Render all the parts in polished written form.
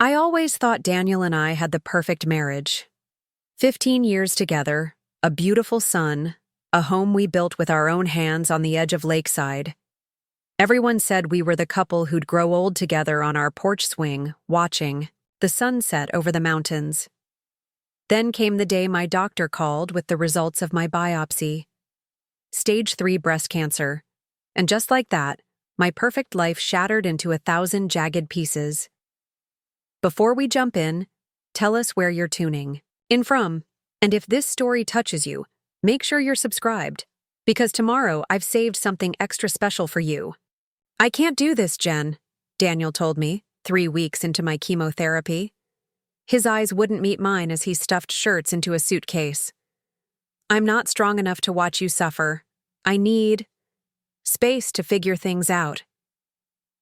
I always thought Daniel and I had the perfect marriage. 15 years together, a beautiful son, a home we built with our own hands on the edge of Lakeside. Everyone said we were the couple who'd grow old together on our porch swing, watching the sunset over the mountains. Then came the day my doctor called with the results of my biopsy. Stage 3 breast cancer. And just like that, my perfect life shattered into 1,000 jagged pieces. Before we jump in, tell us where you're tuning in from. And if this story touches you, make sure you're subscribed, because tomorrow I've saved something extra special for you. I can't do this, Jen, Daniel told me, 3 weeks into my chemotherapy. His eyes wouldn't meet mine as he stuffed shirts into a suitcase. I'm not strong enough to watch you suffer. I need space to figure things out.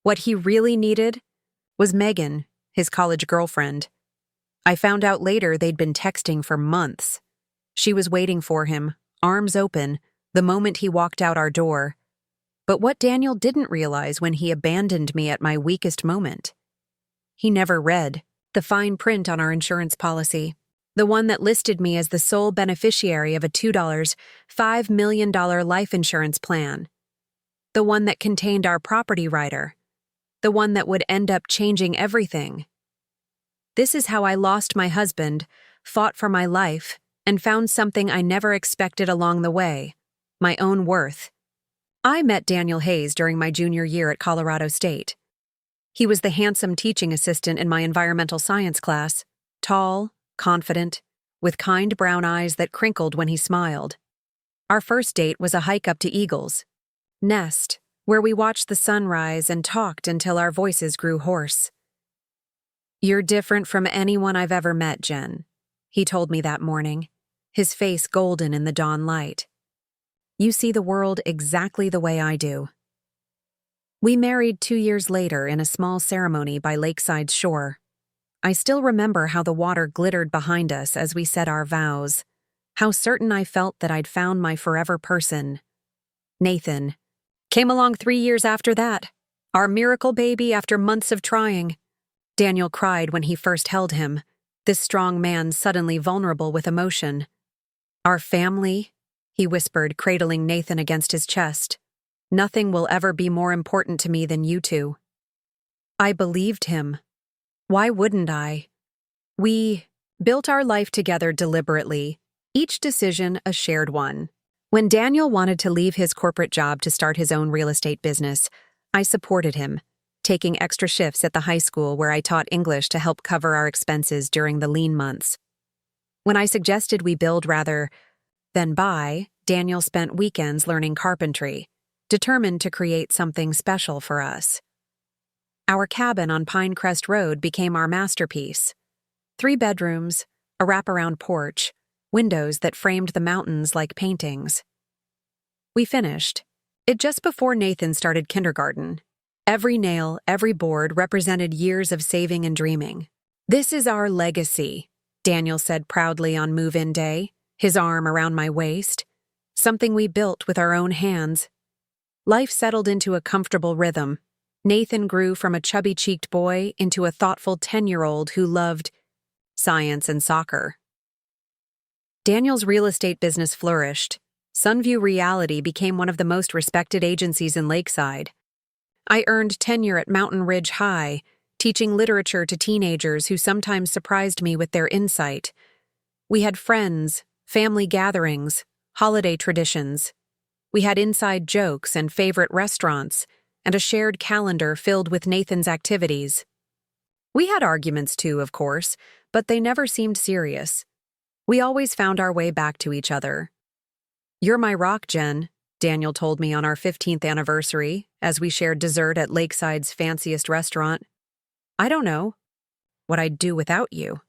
What he really needed was Megan, his college girlfriend. I found out later they'd been texting for months. She was waiting for him, arms open, the moment he walked out our door. But what Daniel didn't realize when he abandoned me at my weakest moment, he never read the fine print on our insurance policy, the one that listed me as the sole beneficiary of a $5 million life insurance plan, the one that contained our property rider, the one that would end up changing everything. This is how I lost my husband, fought for my life, and found something I never expected along the way, my own worth. I met Daniel Hayes during my junior year at Colorado State. He was the handsome teaching assistant in my environmental science class, tall, confident, with kind brown eyes that crinkled when he smiled. Our first date was a hike up to Eagle's Nest, where we watched the sun rise and talked until our voices grew hoarse. "You're different from anyone I've ever met, Jen," he told me that morning, his face golden in the dawn light. "You see the world exactly the way I do." We married 2 years later in a small ceremony by Lakeside's shore. I still remember how the water glittered behind us as we said our vows, how certain I felt that I'd found my forever person. Nathan came along 3 years after that, our miracle baby after months of trying. Daniel cried when he first held him, this strong man suddenly vulnerable with emotion. "Our family," he whispered, cradling Nathan against his chest. "Nothing will ever be more important to me than you two." I believed him. Why wouldn't I? We built our life together deliberately, each decision a shared one. When Daniel wanted to leave his corporate job to start his own real estate business, I supported him, taking extra shifts at the high school where I taught English to help cover our expenses during the lean months. When I suggested we build rather than buy, Daniel spent weekends learning carpentry, determined to create something special for us. Our cabin on Pinecrest Road became our masterpiece. 3 bedrooms, a wraparound porch, windows that framed the mountains like paintings. We finished it just before Nathan started kindergarten. Every nail, every board represented years of saving and dreaming. "This is our legacy," Daniel said proudly on move-in day, his arm around my waist. "Something we built with our own hands." Life settled into a comfortable rhythm. Nathan grew from a chubby-cheeked boy into a thoughtful 10-year-old who loved science and soccer. Daniel's real estate business flourished. Sunview Realty became one of the most respected agencies in Lakeside. I earned tenure at Mountain Ridge High, teaching literature to teenagers who sometimes surprised me with their insight. We had friends, family gatherings, holiday traditions. We had inside jokes and favorite restaurants, and a shared calendar filled with Nathan's activities. We had arguments too, of course, but they never seemed serious. We always found our way back to each other. "You're my rock, Jen," Daniel told me on our 15th anniversary as we shared dessert at Lakeside's fanciest restaurant. "I don't know what I'd do without you."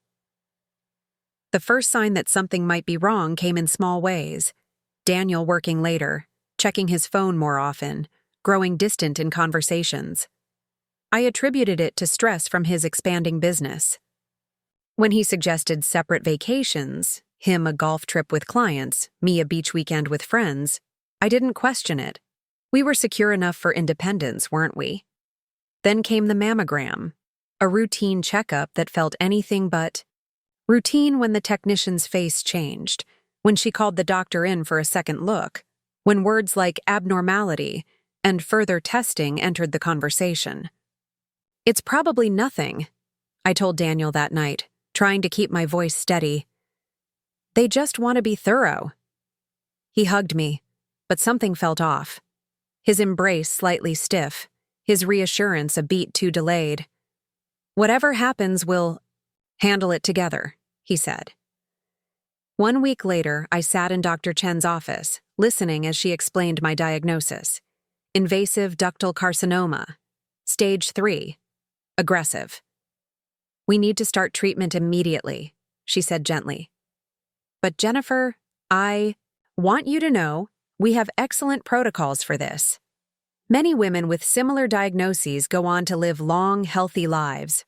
The first sign that something might be wrong came in small ways. Daniel working later, checking his phone more often, growing distant in conversations. I attributed it to stress from his expanding business. When he suggested separate vacations, him a golf trip with clients, me a beach weekend with friends, I didn't question it. We were secure enough for independence, weren't we? Then came the mammogram, a routine checkup that felt anything but routine when the technician's face changed, when she called the doctor in for a second look, when words like abnormality and further testing entered the conversation. "It's probably nothing," I told Daniel that night, trying to keep my voice steady. "They just want to be thorough." He hugged me, but something felt off. His embrace slightly stiff, his reassurance a beat too delayed. "Whatever happens, we'll handle it together," he said. 1 week later, I sat in Dr. Chen's office, listening as she explained my diagnosis. Invasive ductal carcinoma. Stage 3. Aggressive. "We need to start treatment immediately," she said gently. "But Jennifer, I want you to know we have excellent protocols for this. Many women with similar diagnoses go on to live long, healthy lives."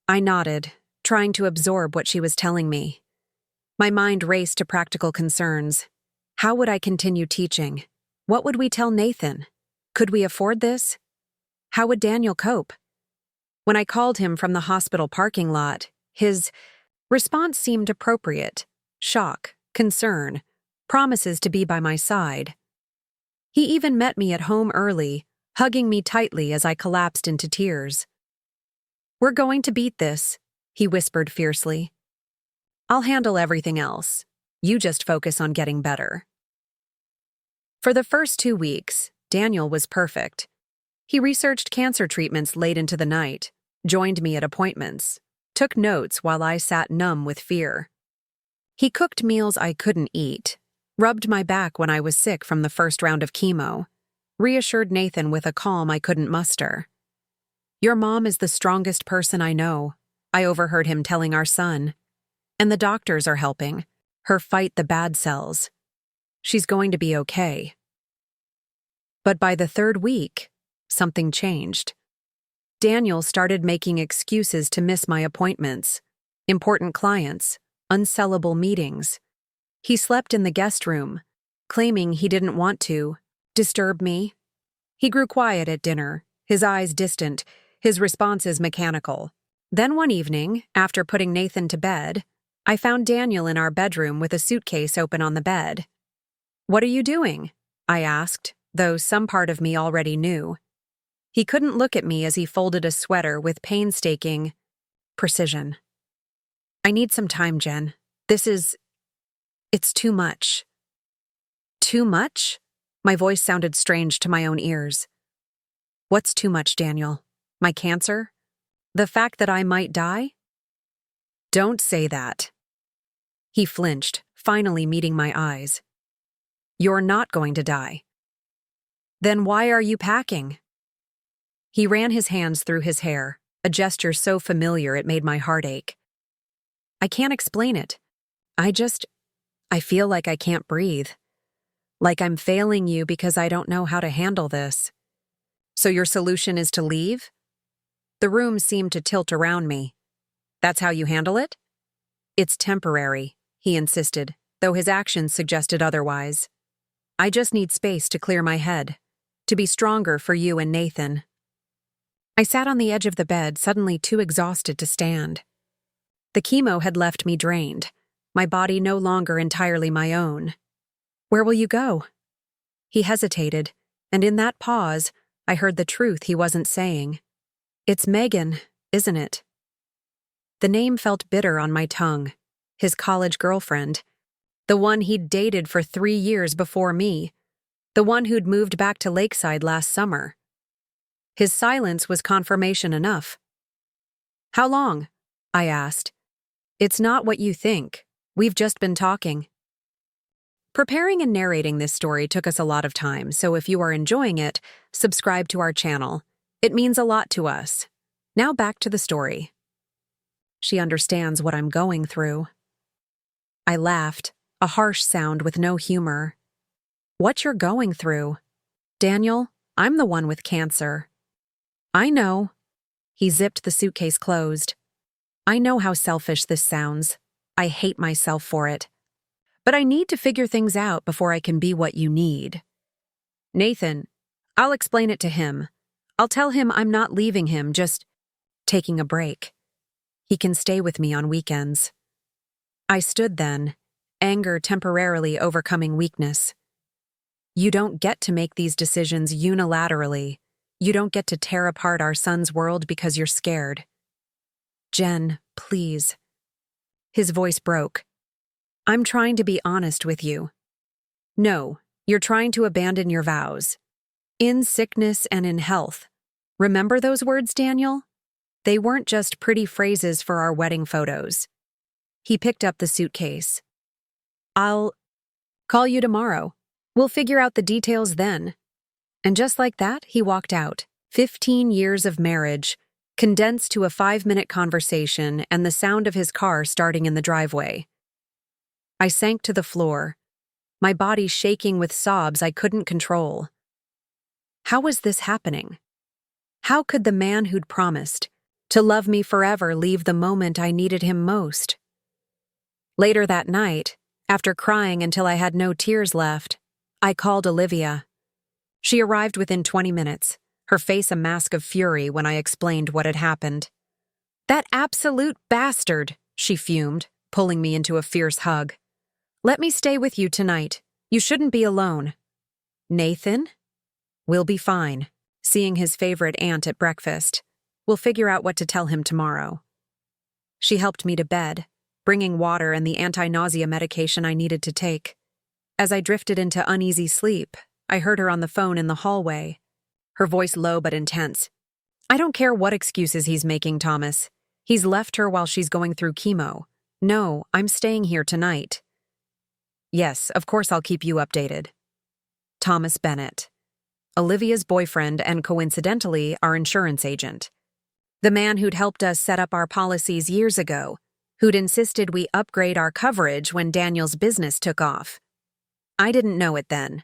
I nodded, trying to absorb what she was telling me. My mind raced to practical concerns. How would I continue teaching? What would we tell Nathan? Could we afford this? How would Daniel cope? When I called him from the hospital parking lot, his response seemed appropriate: shock, concern, promises to be by my side. He even met me at home early, hugging me tightly as I collapsed into tears. "We're going to beat this," he whispered fiercely. "I'll handle everything else. You just focus on getting better." For the first 2 weeks, Daniel was perfect. He researched cancer treatments late into the night, joined me at appointments, took notes while I sat numb with fear. He cooked meals I couldn't eat, rubbed my back when I was sick from the first round of chemo, reassured Nathan with a calm I couldn't muster. "Your mom is the strongest person I know," I overheard him telling our son. "And the doctors are helping her fight the bad cells. She's going to be okay." But by the 3rd week, something changed. Daniel started making excuses to miss my appointments, important clients, unsellable meetings. He slept in the guest room, claiming he didn't want to disturb me. He grew quiet at dinner, his eyes distant, his responses mechanical. Then one evening, after putting Nathan to bed, I found Daniel in our bedroom with a suitcase open on the bed. "What are you doing?" I asked, though some part of me already knew. He couldn't look at me as he folded a sweater with painstaking precision. "I need some time, Jen. It's too much." "Too much?" My voice sounded strange to my own ears. "What's too much, Daniel? My cancer? The fact that I might die?" "Don't say that." He flinched, finally meeting my eyes. "You're not going to die." "Then why are you packing?" He ran his hands through his hair, a gesture so familiar it made my heart ache. "I can't explain it. I feel like I can't breathe. Like I'm failing you because I don't know how to handle this." "So your solution is to leave?" The room seemed to tilt around me. "That's how you handle it?" "It's temporary," he insisted, though his actions suggested otherwise. "I just need space to clear my head, to be stronger for you and Nathan." I sat on the edge of the bed, suddenly too exhausted to stand. The chemo had left me drained, my body no longer entirely my own. "Where will you go?" He hesitated, and in that pause, I heard the truth he wasn't saying. "It's Megan, isn't it?" The name felt bitter on my tongue. His college girlfriend. The one he'd dated for 3 years before me. The one who'd moved back to Lakeside last summer. His silence was confirmation enough. "How long?" I asked. "It's not what you think. We've just been talking." Preparing and narrating this story took us a lot of time, so if you are enjoying it, subscribe to our channel. It means a lot to us. Now back to the story. "She understands what I'm going through." I laughed, a harsh sound with no humor. "What you're going through?" "Daniel, I'm the one with cancer." "I know." He zipped the suitcase closed. "I know how selfish this sounds. I hate myself for it. But I need to figure things out before I can be what you need." "Nathan, I'll explain it to him. I'll tell him I'm not leaving him, just taking a break. He can stay with me on weekends. I stood then, anger temporarily overcoming weakness. You don't get to make these decisions unilaterally. You don't get to tear apart our son's world because you're scared. Jen, please. His voice broke. I'm trying to be honest with you. No, you're trying to abandon your vows. In sickness and in health. Remember those words, Daniel? They weren't just pretty phrases for our wedding photos. He picked up the suitcase. I'll call you tomorrow. We'll figure out the details then. And just like that, he walked out. 15 years of marriage, condensed to a 5-minute conversation and the sound of his car starting in the driveway. I sank to the floor, my body shaking with sobs I couldn't control. How was this happening? How could the man who'd promised to love me forever leave the moment I needed him most? Later that night, after crying until I had no tears left, I called Olivia. She arrived within 20 minutes, her face a mask of fury when I explained what had happened. That absolute bastard, she fumed, pulling me into a fierce hug. Let me stay with you tonight. You shouldn't be alone. Nathan? We'll be fine. Seeing his favorite aunt at breakfast. We'll figure out what to tell him tomorrow. She helped me to bed, bringing water and the anti-nausea medication I needed to take. As I drifted into uneasy sleep, I heard her on the phone in the hallway, her voice low but intense. I don't care what excuses he's making, Thomas. He's left her while she's going through chemo. No, I'm staying here tonight. Yes, of course I'll keep you updated. Thomas Bennett. Olivia's boyfriend and coincidentally our insurance agent. The man who'd helped us set up our policies years ago, who'd insisted we upgrade our coverage when Daniel's business took off. I didn't know it then,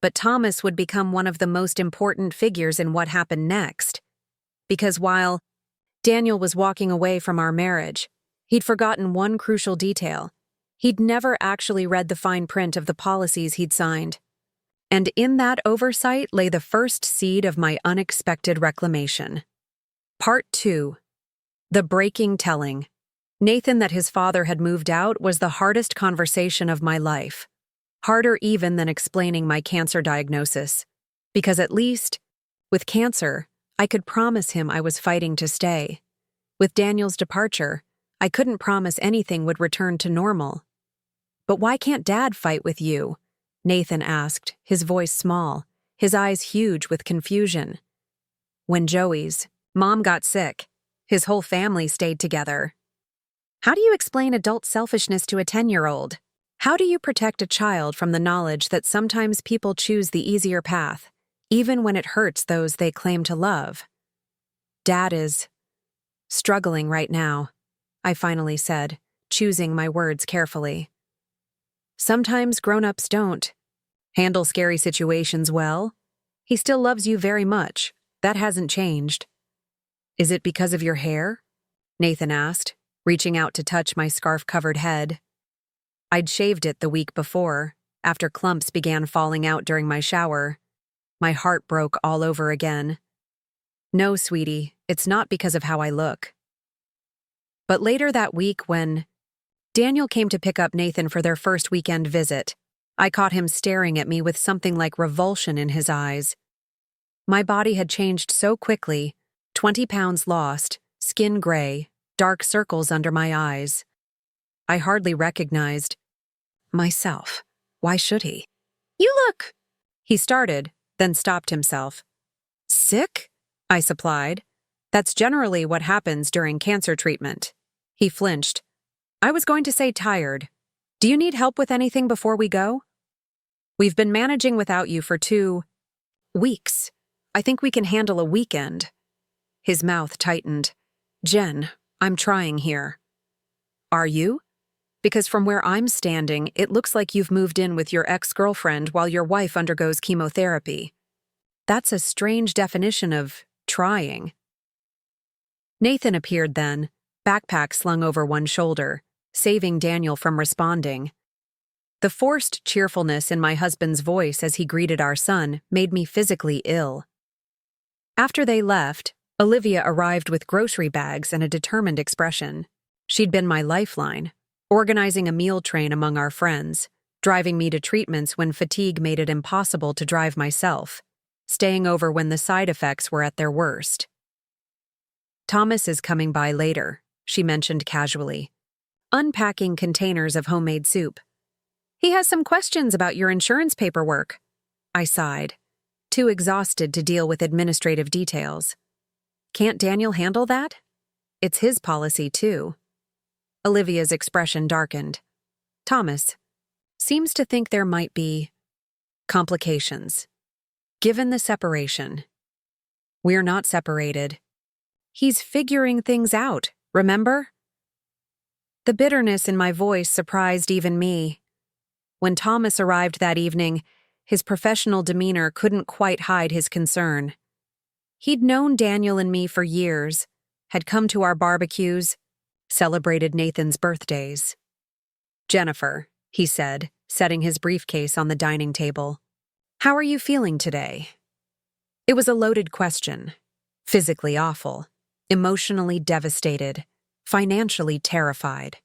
but Thomas would become one of the most important figures in what happened next. Because while Daniel was walking away from our marriage, he'd forgotten one crucial detail. He'd never actually read the fine print of the policies he'd signed. And in that oversight lay the first seed of my unexpected reclamation. Part 2. The breaking telling. Nathan that his father had moved out was the hardest conversation of my life. Harder even than explaining my cancer diagnosis. Because at least, with cancer, I could promise him I was fighting to stay. With Daniel's departure, I couldn't promise anything would return to normal. But why can't Dad fight with you? Nathan asked, his voice small, his eyes huge with confusion. When Joey's mom got sick, his whole family stayed together. How do you explain adult selfishness to a 10-year-old? How do you protect a child from the knowledge that sometimes people choose the easier path, even when it hurts those they claim to love? Dad is struggling right now, I finally said, choosing my words carefully. Sometimes grown-ups don't handle scary situations well. He still loves you very much. That hasn't changed. Is it because of your hair? Nathan asked, reaching out to touch my scarf-covered head. I'd shaved it the week before, after clumps began falling out during my shower. My heart broke all over again. No, sweetie, it's not because of how I look. But later that week when Daniel came to pick up Nathan for their first weekend visit, I caught him staring at me with something like revulsion in his eyes. My body had changed so quickly, 20 pounds lost, skin gray, dark circles under my eyes. I hardly recognized myself. Why should he? You look, he started, then stopped himself. Sick? I supplied. That's generally what happens during cancer treatment. He flinched. I was going to say tired. Do you need help with anything before we go? We've been managing without you for 2 weeks. I think we can handle a weekend. His mouth tightened. Jen, I'm trying here. Are you? Because from where I'm standing, it looks like you've moved in with your ex-girlfriend while your wife undergoes chemotherapy. That's a strange definition of trying. Nathan appeared then, backpack slung over one shoulder, saving Daniel from responding. The forced cheerfulness in my husband's voice as he greeted our son made me physically ill. After they left, Olivia arrived with grocery bags and a determined expression. She'd been my lifeline, organizing a meal train among our friends, driving me to treatments when fatigue made it impossible to drive myself, staying over when the side effects were at their worst. Thomas is coming by later, she mentioned casually, unpacking containers of homemade soup. He has some questions about your insurance paperwork. I sighed, too exhausted to deal with administrative details. Can't Daniel handle that? It's his policy, too. Olivia's expression darkened. Thomas seems to think there might be complications. Given the separation. We're not separated. He's figuring things out, remember? The bitterness in my voice surprised even me. When Thomas arrived that evening, his professional demeanor couldn't quite hide his concern. He'd known Daniel and me for years, had come to our barbecues, celebrated Nathan's birthdays. Jennifer, he said, setting his briefcase on the dining table. How are you feeling today? It was a loaded question. Physically awful, emotionally devastated, financially terrified.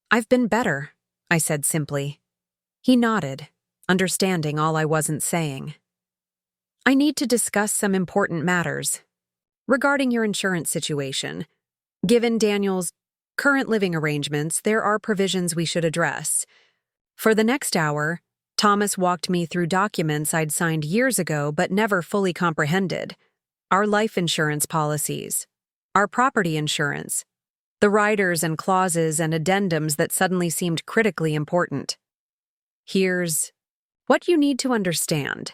I've been better, I said simply. He nodded, understanding all I wasn't saying. I need to discuss some important matters. Regarding your insurance situation, given Daniel's current living arrangements, there are provisions we should address. For the next hour, Thomas walked me through documents I'd signed years ago but never fully comprehended. Our life insurance policies, our property insurance, the riders and clauses and addendums that suddenly seemed critically important. Here's what you need to understand,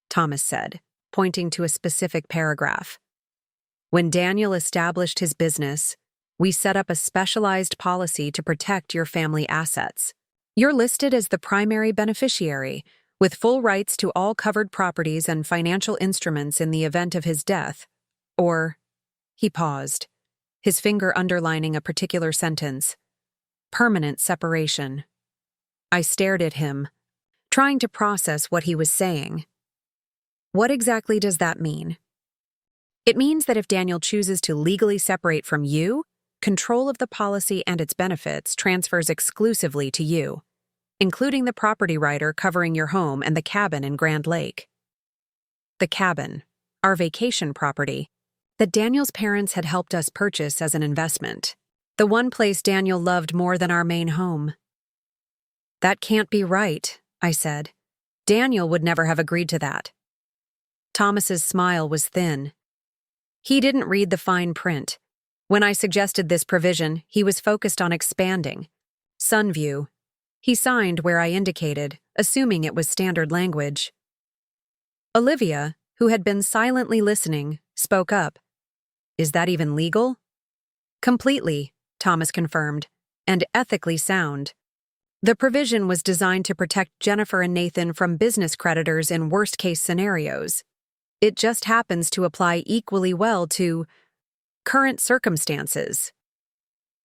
Thomas said, pointing to a specific paragraph. When Daniel established his business, we set up a specialized policy to protect your family assets. You're listed as the primary beneficiary, with full rights to all covered properties and financial instruments in the event of his death, or, he paused, his finger underlining a particular sentence, permanent separation. I stared at him, trying to process what he was saying. What exactly does that mean? It means that if Daniel chooses to legally separate from you, control of the policy and its benefits transfers exclusively to you, including the property rider covering your home and the cabin in Grand Lake. The cabin, our vacation property, that Daniel's parents had helped us purchase as an investment. The one place Daniel loved more than our main home. That can't be right, I said. Daniel would never have agreed to that. Thomas's smile was thin. He didn't read the fine print. When I suggested this provision, he was focused on expanding. Sunview. He signed where I indicated, assuming it was standard language. Olivia, who had been silently listening, spoke up. Is that even legal? Completely, Thomas confirmed, and ethically sound. The provision was designed to protect Jennifer and Nathan from business creditors in worst-case scenarios. It just happens to apply equally well to current circumstances.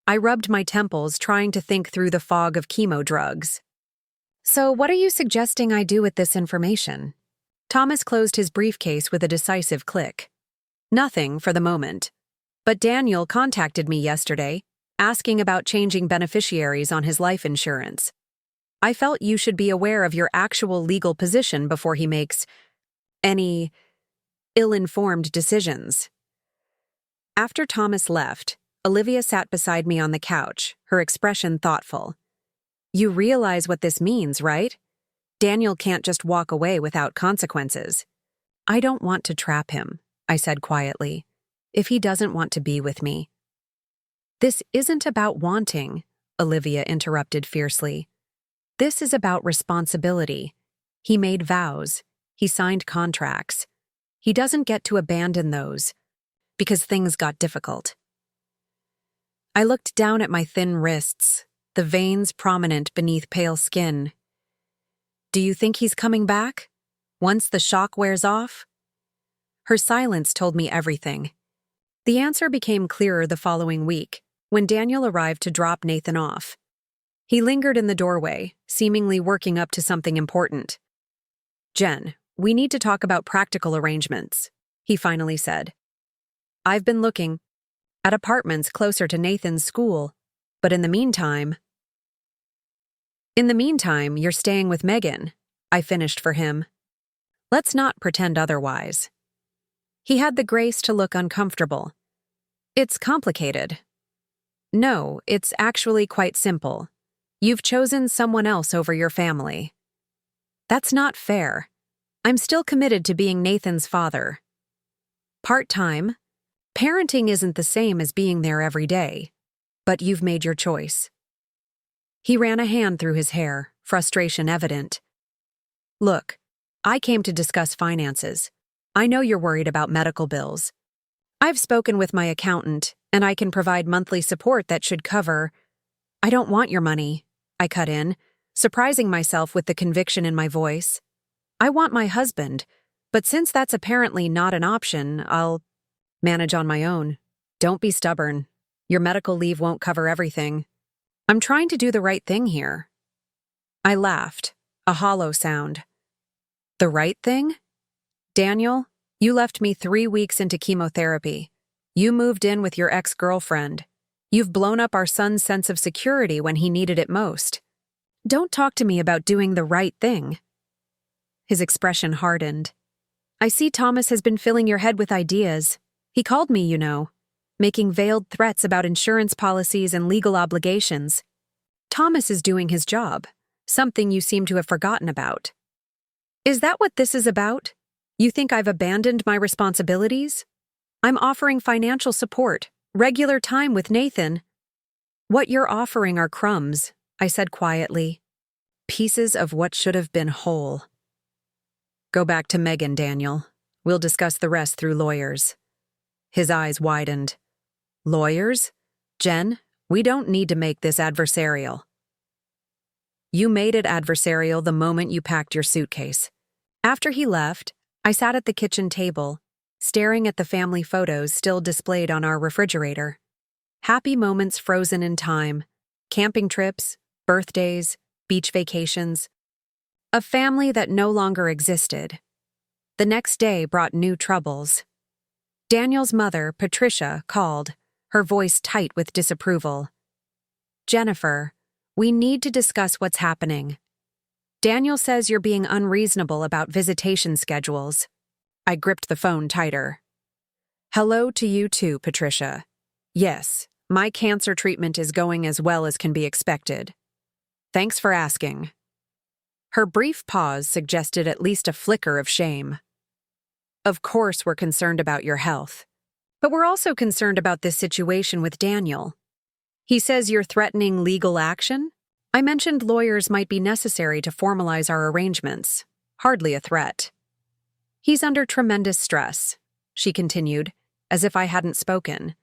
I rubbed my temples, trying to think through the fog of chemo drugs. So what are you suggesting I do with this information? Thomas closed his briefcase with a decisive click. Nothing for the moment. But Daniel contacted me yesterday, asking about changing beneficiaries on his life insurance. I felt you should be aware of your actual legal position before he makes any ill-informed decisions. After Thomas left, Olivia sat beside me on the couch, her expression thoughtful. You realize what this means, right? Daniel can't just walk away without consequences. I don't want to trap him, I said quietly, if he doesn't want to be with me. This isn't about wanting, Olivia interrupted fiercely. This is about responsibility. He made vows. He signed contracts. He doesn't get to abandon those, because things got difficult. I looked down at my thin wrists, the veins prominent beneath pale skin. Do you think he's coming back? Once the shock wears off? Her silence told me everything. The answer became clearer the following week, when Daniel arrived to drop Nathan off. He lingered in the doorway, seemingly working up to something important. Jen, we need to talk about practical arrangements, he finally said. I've been looking at apartments closer to Nathan's school, but in the meantime, you're staying with Megan, I finished for him. Let's not pretend otherwise. He had the grace to look uncomfortable. It's complicated. No, it's actually quite simple. You've chosen someone else over your family. That's not fair. I'm still committed to being Nathan's father. Part-time. Parenting isn't the same as being there every day, but you've made your choice. He ran a hand through his hair, frustration evident. Look, I came to discuss finances. I know you're worried about medical bills. I've spoken with my accountant, and I can provide monthly support that should cover. I don't want your money, I cut in, surprising myself with the conviction in my voice. I want my husband, but since that's apparently not an option, I'll manage on my own. Don't be stubborn. Your medical leave won't cover everything. I'm trying to do the right thing here. I laughed, a hollow sound. The right thing? Daniel, you left me 3 weeks into chemotherapy. You moved in with your ex-girlfriend. You've blown up our son's sense of security when he needed it most. Don't talk to me about doing the right thing. His expression hardened. I see Thomas has been filling your head with ideas. He called me, making veiled threats about insurance policies and legal obligations. Thomas is doing his job, something you seem to have forgotten about. Is that what this is about? You think I've abandoned my responsibilities? I'm offering financial support, regular time with Nathan. What you're offering are crumbs, I said quietly. Pieces of what should have been whole. Go back to Megan, Daniel. We'll discuss the rest through lawyers. His eyes widened. Lawyers? Jen, we don't need to make this adversarial. You made it adversarial the moment you packed your suitcase. After he left, I sat at the kitchen table, staring at the family photos still displayed on our refrigerator. Happy moments frozen in time, camping trips, birthdays, beach vacations. A family that no longer existed. The next day brought new troubles. Daniel's mother, Patricia, called, her voice tight with disapproval. Jennifer, we need to discuss what's happening. Daniel says you're being unreasonable about visitation schedules. I gripped the phone tighter. Hello to you too, Patricia. Yes, my cancer treatment is going as well as can be expected. Thanks for asking. Her brief pause suggested at least a flicker of shame. Of course we're concerned about your health, but we're also concerned about this situation with Daniel. He says you're threatening legal action? I mentioned lawyers might be necessary to formalize our arrangements. Hardly a threat. He's under tremendous stress, she continued, as if I hadn't spoken.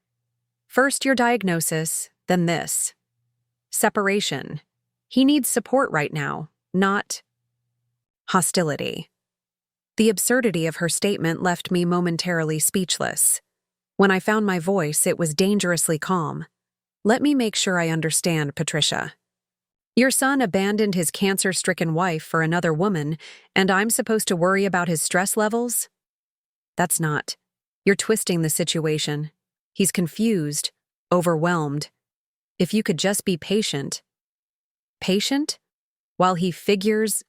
First your diagnosis, then this. Separation. He needs support right now, not hostility. The absurdity of her statement left me momentarily speechless. When I found my voice, it was dangerously calm. Let me make sure I understand, Patricia. Your son abandoned his cancer-stricken wife for another woman, and I'm supposed to worry about his stress levels? That's not. You're twisting the situation. He's confused, overwhelmed. If you could just be patient. Patient? While he figures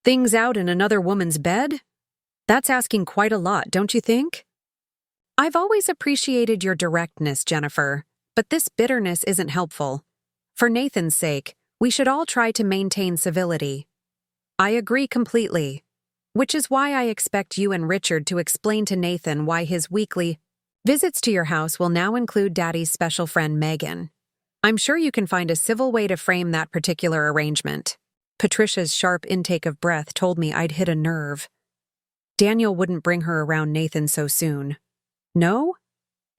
things out in another woman's bed? That's asking quite a lot, don't you think? I've always appreciated your directness, Jennifer, but this bitterness isn't helpful. For Nathan's sake, we should all try to maintain civility. I agree completely, which is why I expect you and Richard to explain to Nathan why his weekly visits to your house will now include Daddy's special friend Megan. I'm sure you can find a civil way to frame that particular arrangement. Patricia's sharp intake of breath told me I'd hit a nerve. Daniel wouldn't bring her around Nathan so soon. No?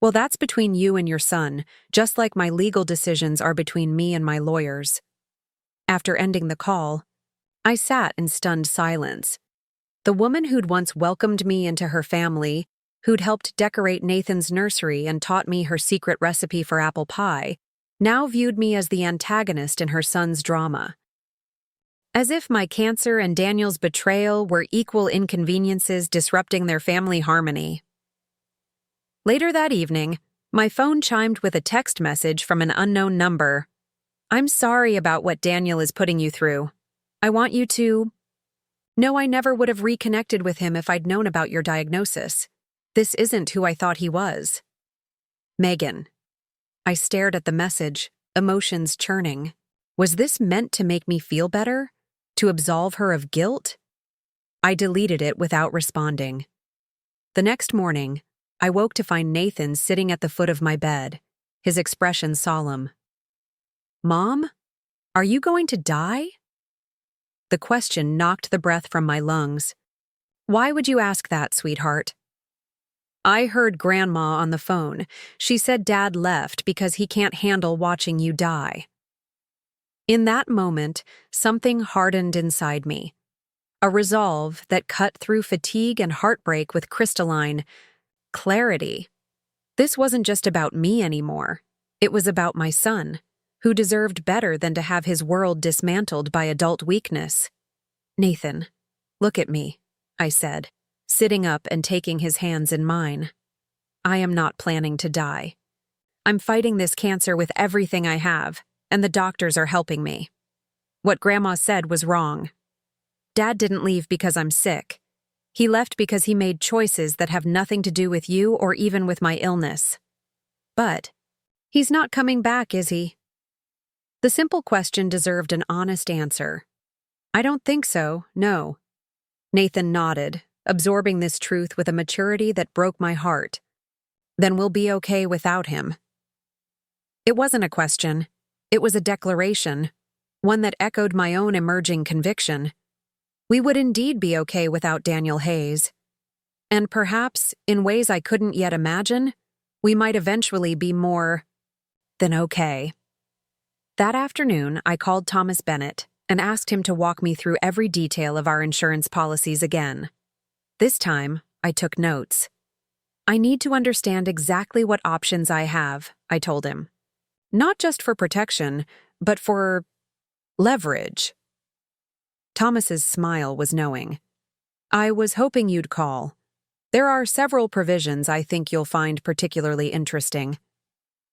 Well, that's between you and your son, just like my legal decisions are between me and my lawyers. After ending the call, I sat in stunned silence. The woman who'd once welcomed me into her family, who'd helped decorate Nathan's nursery and taught me her secret recipe for apple pie, now viewed me as the antagonist in her son's drama. As if my cancer and Daniel's betrayal were equal inconveniences disrupting their family harmony. Later that evening, my phone chimed with a text message from an unknown number. "I'm sorry about what Daniel is putting you through. I want you to—" No, I never would have reconnected with him if I'd known about your diagnosis. This isn't who I thought he was. Megan. I stared at the message, emotions churning. Was this meant to make me feel better? To absolve her of guilt? I deleted it without responding. The next morning, I woke to find Nathan sitting at the foot of my bed, his expression solemn. "Mom, are you going to die?" The question knocked the breath from my lungs. "Why would you ask that, sweetheart?" "I heard Grandma on the phone. She said Dad left because he can't handle watching you die." In that moment, something hardened inside me. A resolve that cut through fatigue and heartbreak with crystalline clarity. This wasn't just about me anymore. It was about my son, who deserved better than to have his world dismantled by adult weakness. "Nathan, look at me," I said, sitting up and taking his hands in mine. "I am not planning to die. I'm fighting this cancer with everything I have, and the doctors are helping me. What Grandma said was wrong. Dad didn't leave because I'm sick. He left because he made choices that have nothing to do with you or even with my illness. But he's not coming back, is he?" The simple question deserved an honest answer. "I don't think so, no." Nathan nodded, absorbing this truth with a maturity that broke my heart. "Then we'll be okay without him." It wasn't a question. It was a declaration, one that echoed my own emerging conviction. We would indeed be okay without Daniel Hayes. And perhaps, in ways I couldn't yet imagine, we might eventually be more than okay. That afternoon, I called Thomas Bennett and asked him to walk me through every detail of our insurance policies again. This time, I took notes. "I need to understand exactly what options I have," I told him. "Not just for protection, but for leverage." Thomas's smile was knowing. "I was hoping you'd call. There are several provisions I think you'll find particularly interesting."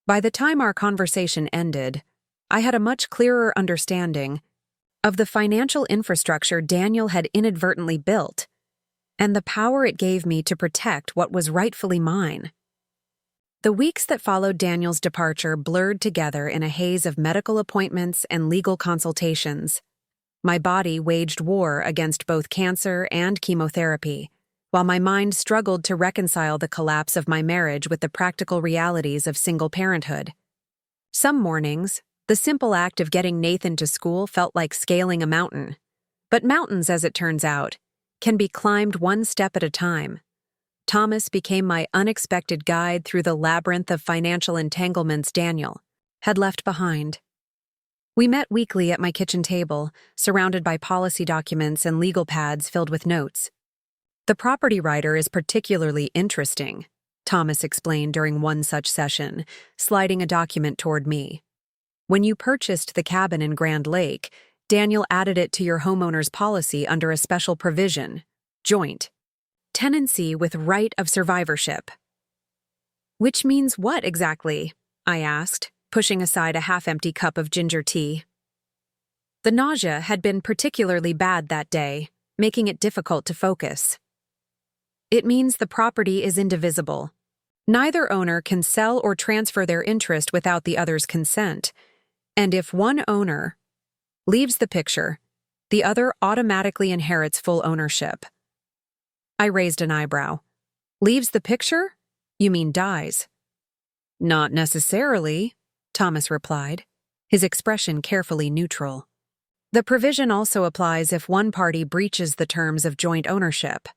By the time our conversation ended, I had a much clearer understanding of the financial infrastructure Daniel had inadvertently built, and the power it gave me to protect what was rightfully mine. The weeks that followed Daniel's departure blurred together in a haze of medical appointments and legal consultations. My body waged war against both cancer and chemotherapy, while my mind struggled to reconcile the collapse of my marriage with the practical realities of single parenthood. Some mornings, the simple act of getting Nathan to school felt like scaling a mountain. But mountains, as it turns out, can be climbed one step at a time. Thomas became my unexpected guide through the labyrinth of financial entanglements Daniel had left behind. We met weekly at my kitchen table, surrounded by policy documents and legal pads filled with notes. "The property rider is particularly interesting," Thomas explained during one such session, sliding a document toward me. "When you purchased the cabin in Grand Lake, Daniel added it to your homeowner's policy under a special provision, joint tenancy with right of survivorship." "Which means what exactly?" I asked, pushing aside a half-empty cup of ginger tea. The nausea had been particularly bad that day, making it difficult to focus. "It means the property is indivisible. Neither owner can sell or transfer their interest without the other's consent, and if one owner leaves the picture, the other automatically inherits full ownership." I raised an eyebrow. "Leaves the picture? You mean dies?" "Not necessarily," Thomas replied, his expression carefully neutral. "The provision also applies if one party breaches the terms of joint ownership,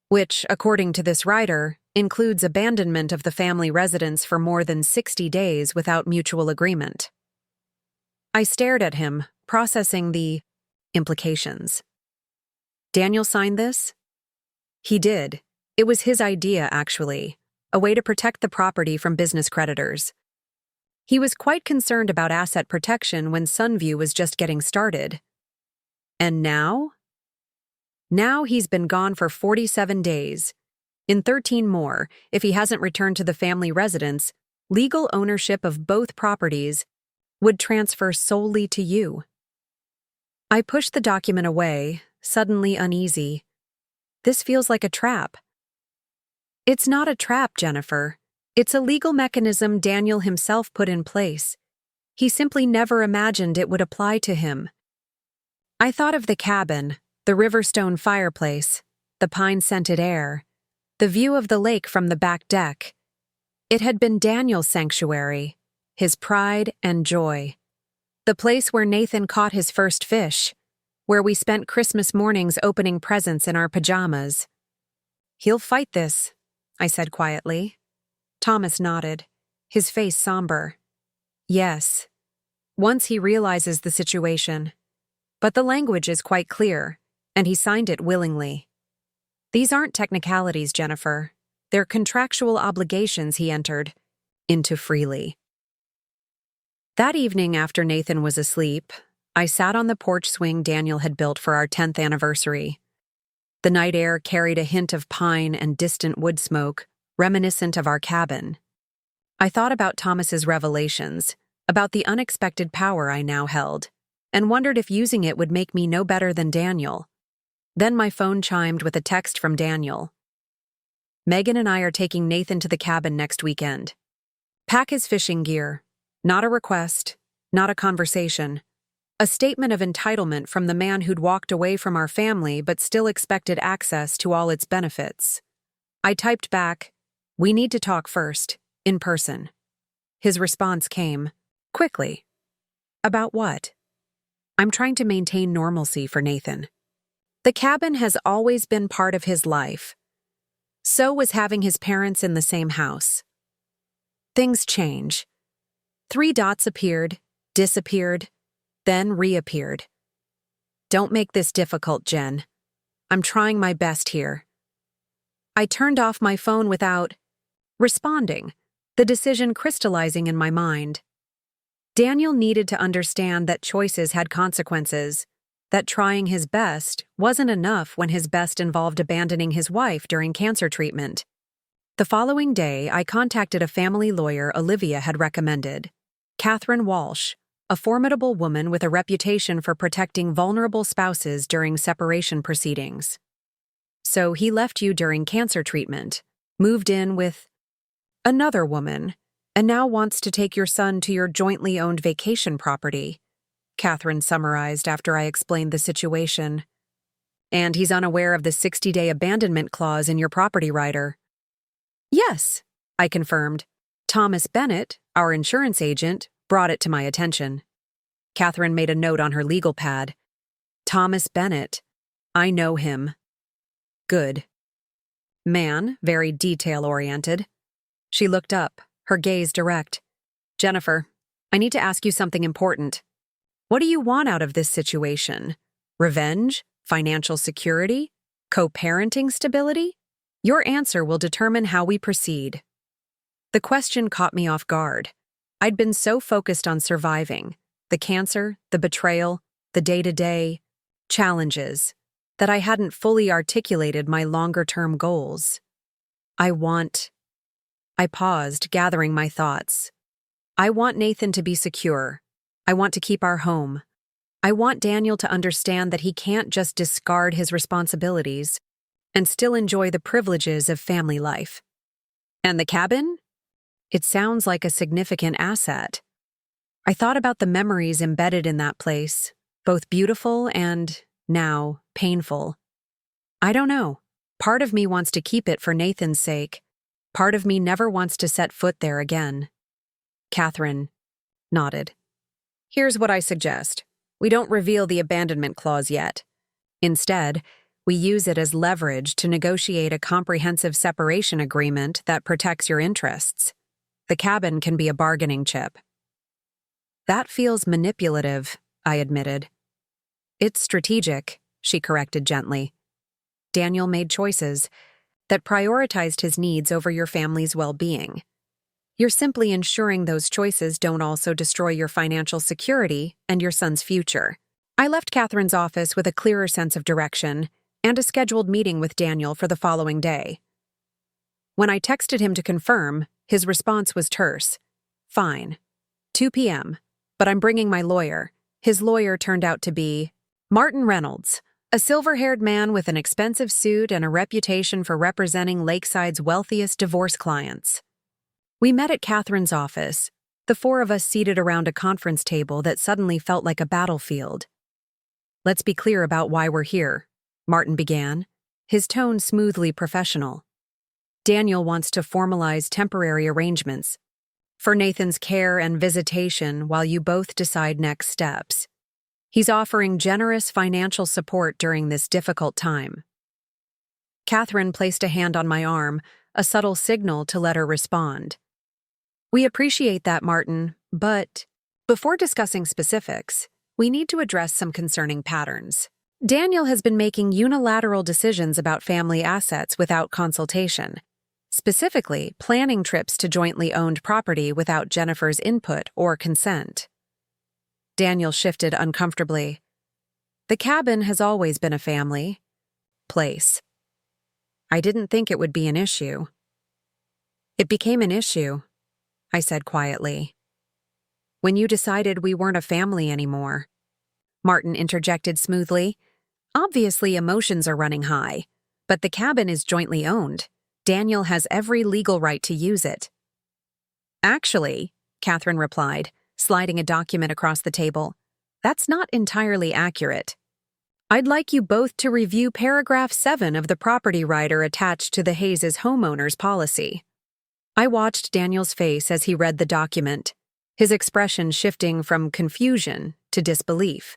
which, according to this rider, includes abandonment of the family residence for more than 60 days without mutual agreement." I stared at him, processing the implications. "Daniel signed this?" "He did. It was his idea, actually, a way to protect the property from business creditors. He was quite concerned about asset protection when Sunview was just getting started. And now? Now he's been gone for 47 days. In 13 more, if he hasn't returned to the family residence, legal ownership of both properties would transfer solely to you. I pushed the document away, suddenly uneasy. This feels like a trap. It's not a trap, Jennifer. It's a legal mechanism Daniel himself put in place. He simply never imagined it would apply to him. I thought of the cabin, the Riverstone fireplace, the pine-scented air, the view of the lake from the back deck. It had been Daniel's sanctuary, his pride and joy. The place where Nathan caught his first fish, where we spent Christmas mornings opening presents in our pajamas. "He'll fight this," I said quietly. Thomas nodded, his face somber. "Yes, once he realizes the situation. But the language is quite clear, and he signed it willingly. These aren't technicalities, Jennifer. They're contractual obligations he entered into freely." That evening after Nathan was asleep, I sat on the porch swing Daniel had built for our 10th anniversary. The night air carried a hint of pine and distant wood smoke, reminiscent of our cabin. I thought about Thomas's revelations, about the unexpected power I now held, and wondered if using it would make me no better than Daniel. Then my phone chimed with a text from Daniel. "Megan and I are taking Nathan to the cabin next weekend. Pack his fishing gear. Not a request, not a conversation. A statement of entitlement from the man who'd walked away from our family but still expected access to all its benefits." I typed back, "We need to talk first, in person." His response came, quickly. "About what?" "I'm trying to maintain normalcy for Nathan. The cabin has always been part of his life. So was having his parents in the same house. Things change. 3 dots appeared, disappeared, then reappeared. Don't make this difficult, Jen. I'm trying my best here." I turned off my phone without responding, the decision crystallizing in my mind. Daniel needed to understand that choices had consequences, that trying his best wasn't enough when his best involved abandoning his wife during cancer treatment. The following day, I contacted a family lawyer Olivia had recommended, Catherine Walsh, a formidable woman with a reputation for protecting vulnerable spouses during separation proceedings. "So he left you during cancer treatment, moved in with another woman, and now wants to take your son to your jointly owned vacation property," Catherine summarized after I explained the situation. "And he's unaware of the 60-day abandonment clause in your property rider." "Yes," I confirmed. "Thomas Bennett, our insurance agent, brought it to my attention." Catherine made a note on her legal pad. "Thomas Bennett. I know him." "Good." "Man, very detail-oriented." She looked up, her gaze direct. "Jennifer, I need to ask you something important. What do you want out of this situation? Revenge? Financial security? Co-parenting stability? Your answer will determine how we proceed." The question caught me off guard. I'd been so focused on surviving, the cancer, the betrayal, the day-to-day challenges, that I hadn't fully articulated my longer-term goals. I paused, gathering my thoughts. I want Nathan to be secure. I want to keep our home. I want Daniel to understand that he can't just discard his responsibilities and still enjoy the privileges of family life. And the cabin? It sounds like a significant asset. I thought about the memories embedded in that place, both beautiful and, now, painful. I don't know. Part of me wants to keep it for Nathan's sake. Part of me never wants to set foot there again. Catherine nodded. "Here's what I suggest. We don't reveal the abandonment clause yet. Instead, we use it as leverage to negotiate a comprehensive separation agreement that protects your interests. The cabin can be a bargaining chip." "That feels manipulative," I admitted. "It's strategic," she corrected gently. "Daniel made choices that prioritized his needs over your family's well-being. You're simply ensuring those choices don't also destroy your financial security and your son's future." I left Catherine's office with a clearer sense of direction and a scheduled meeting with Daniel for the following day. When I texted him to confirm, his response was terse. Fine. 2 p.m. But I'm bringing my lawyer. His lawyer turned out to be Martin Reynolds, a silver-haired man with an expensive suit and a reputation for representing Lakeside's wealthiest divorce clients. We met at Catherine's office, the four of us seated around a conference table that suddenly felt like a battlefield. Let's be clear about why we're here, Martin began, his tone smoothly professional. Daniel wants to formalize temporary arrangements for Nathan's care and visitation while you both decide next steps. He's offering generous financial support during this difficult time. Catherine placed a hand on my arm, a subtle signal to let her respond. We appreciate that, Martin, but before discussing specifics, we need to address some concerning patterns. Daniel has been making unilateral decisions about family assets without consultation, specifically planning trips to jointly owned property without Jennifer's input or consent. Daniel shifted uncomfortably. The cabin has always been a family place. I didn't think it would be an issue. It became an issue, I said quietly. When you decided we weren't a family anymore. Martin interjected smoothly. Obviously, emotions are running high, but the cabin is jointly owned. Daniel has every legal right to use it. Actually, Catherine replied, sliding a document across the table, that's not entirely accurate. I'd like you both to review paragraph 7 of the property rider attached to the Hayes' homeowner's policy. I watched Daniel's face as he read the document, his expression shifting from confusion to disbelief.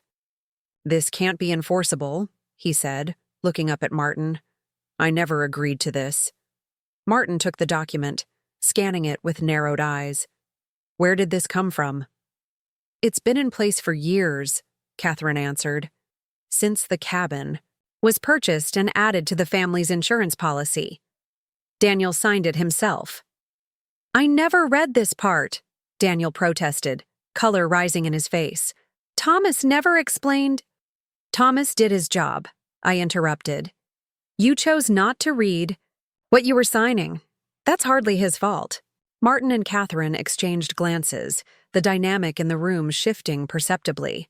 This can't be enforceable, he said, looking up at Martin. I never agreed to this. Martin took the document, scanning it with narrowed eyes. Where did this come from? It's been in place for years, Catherine answered, since the cabin was purchased and added to the family's insurance policy. Daniel signed it himself. I never read this part, Daniel protested, color rising in his face. Thomas never explained. Thomas did his job, I interrupted. You chose not to read what you were signing. That's hardly his fault. Martin and Catherine exchanged glances, the dynamic in the room shifting perceptibly.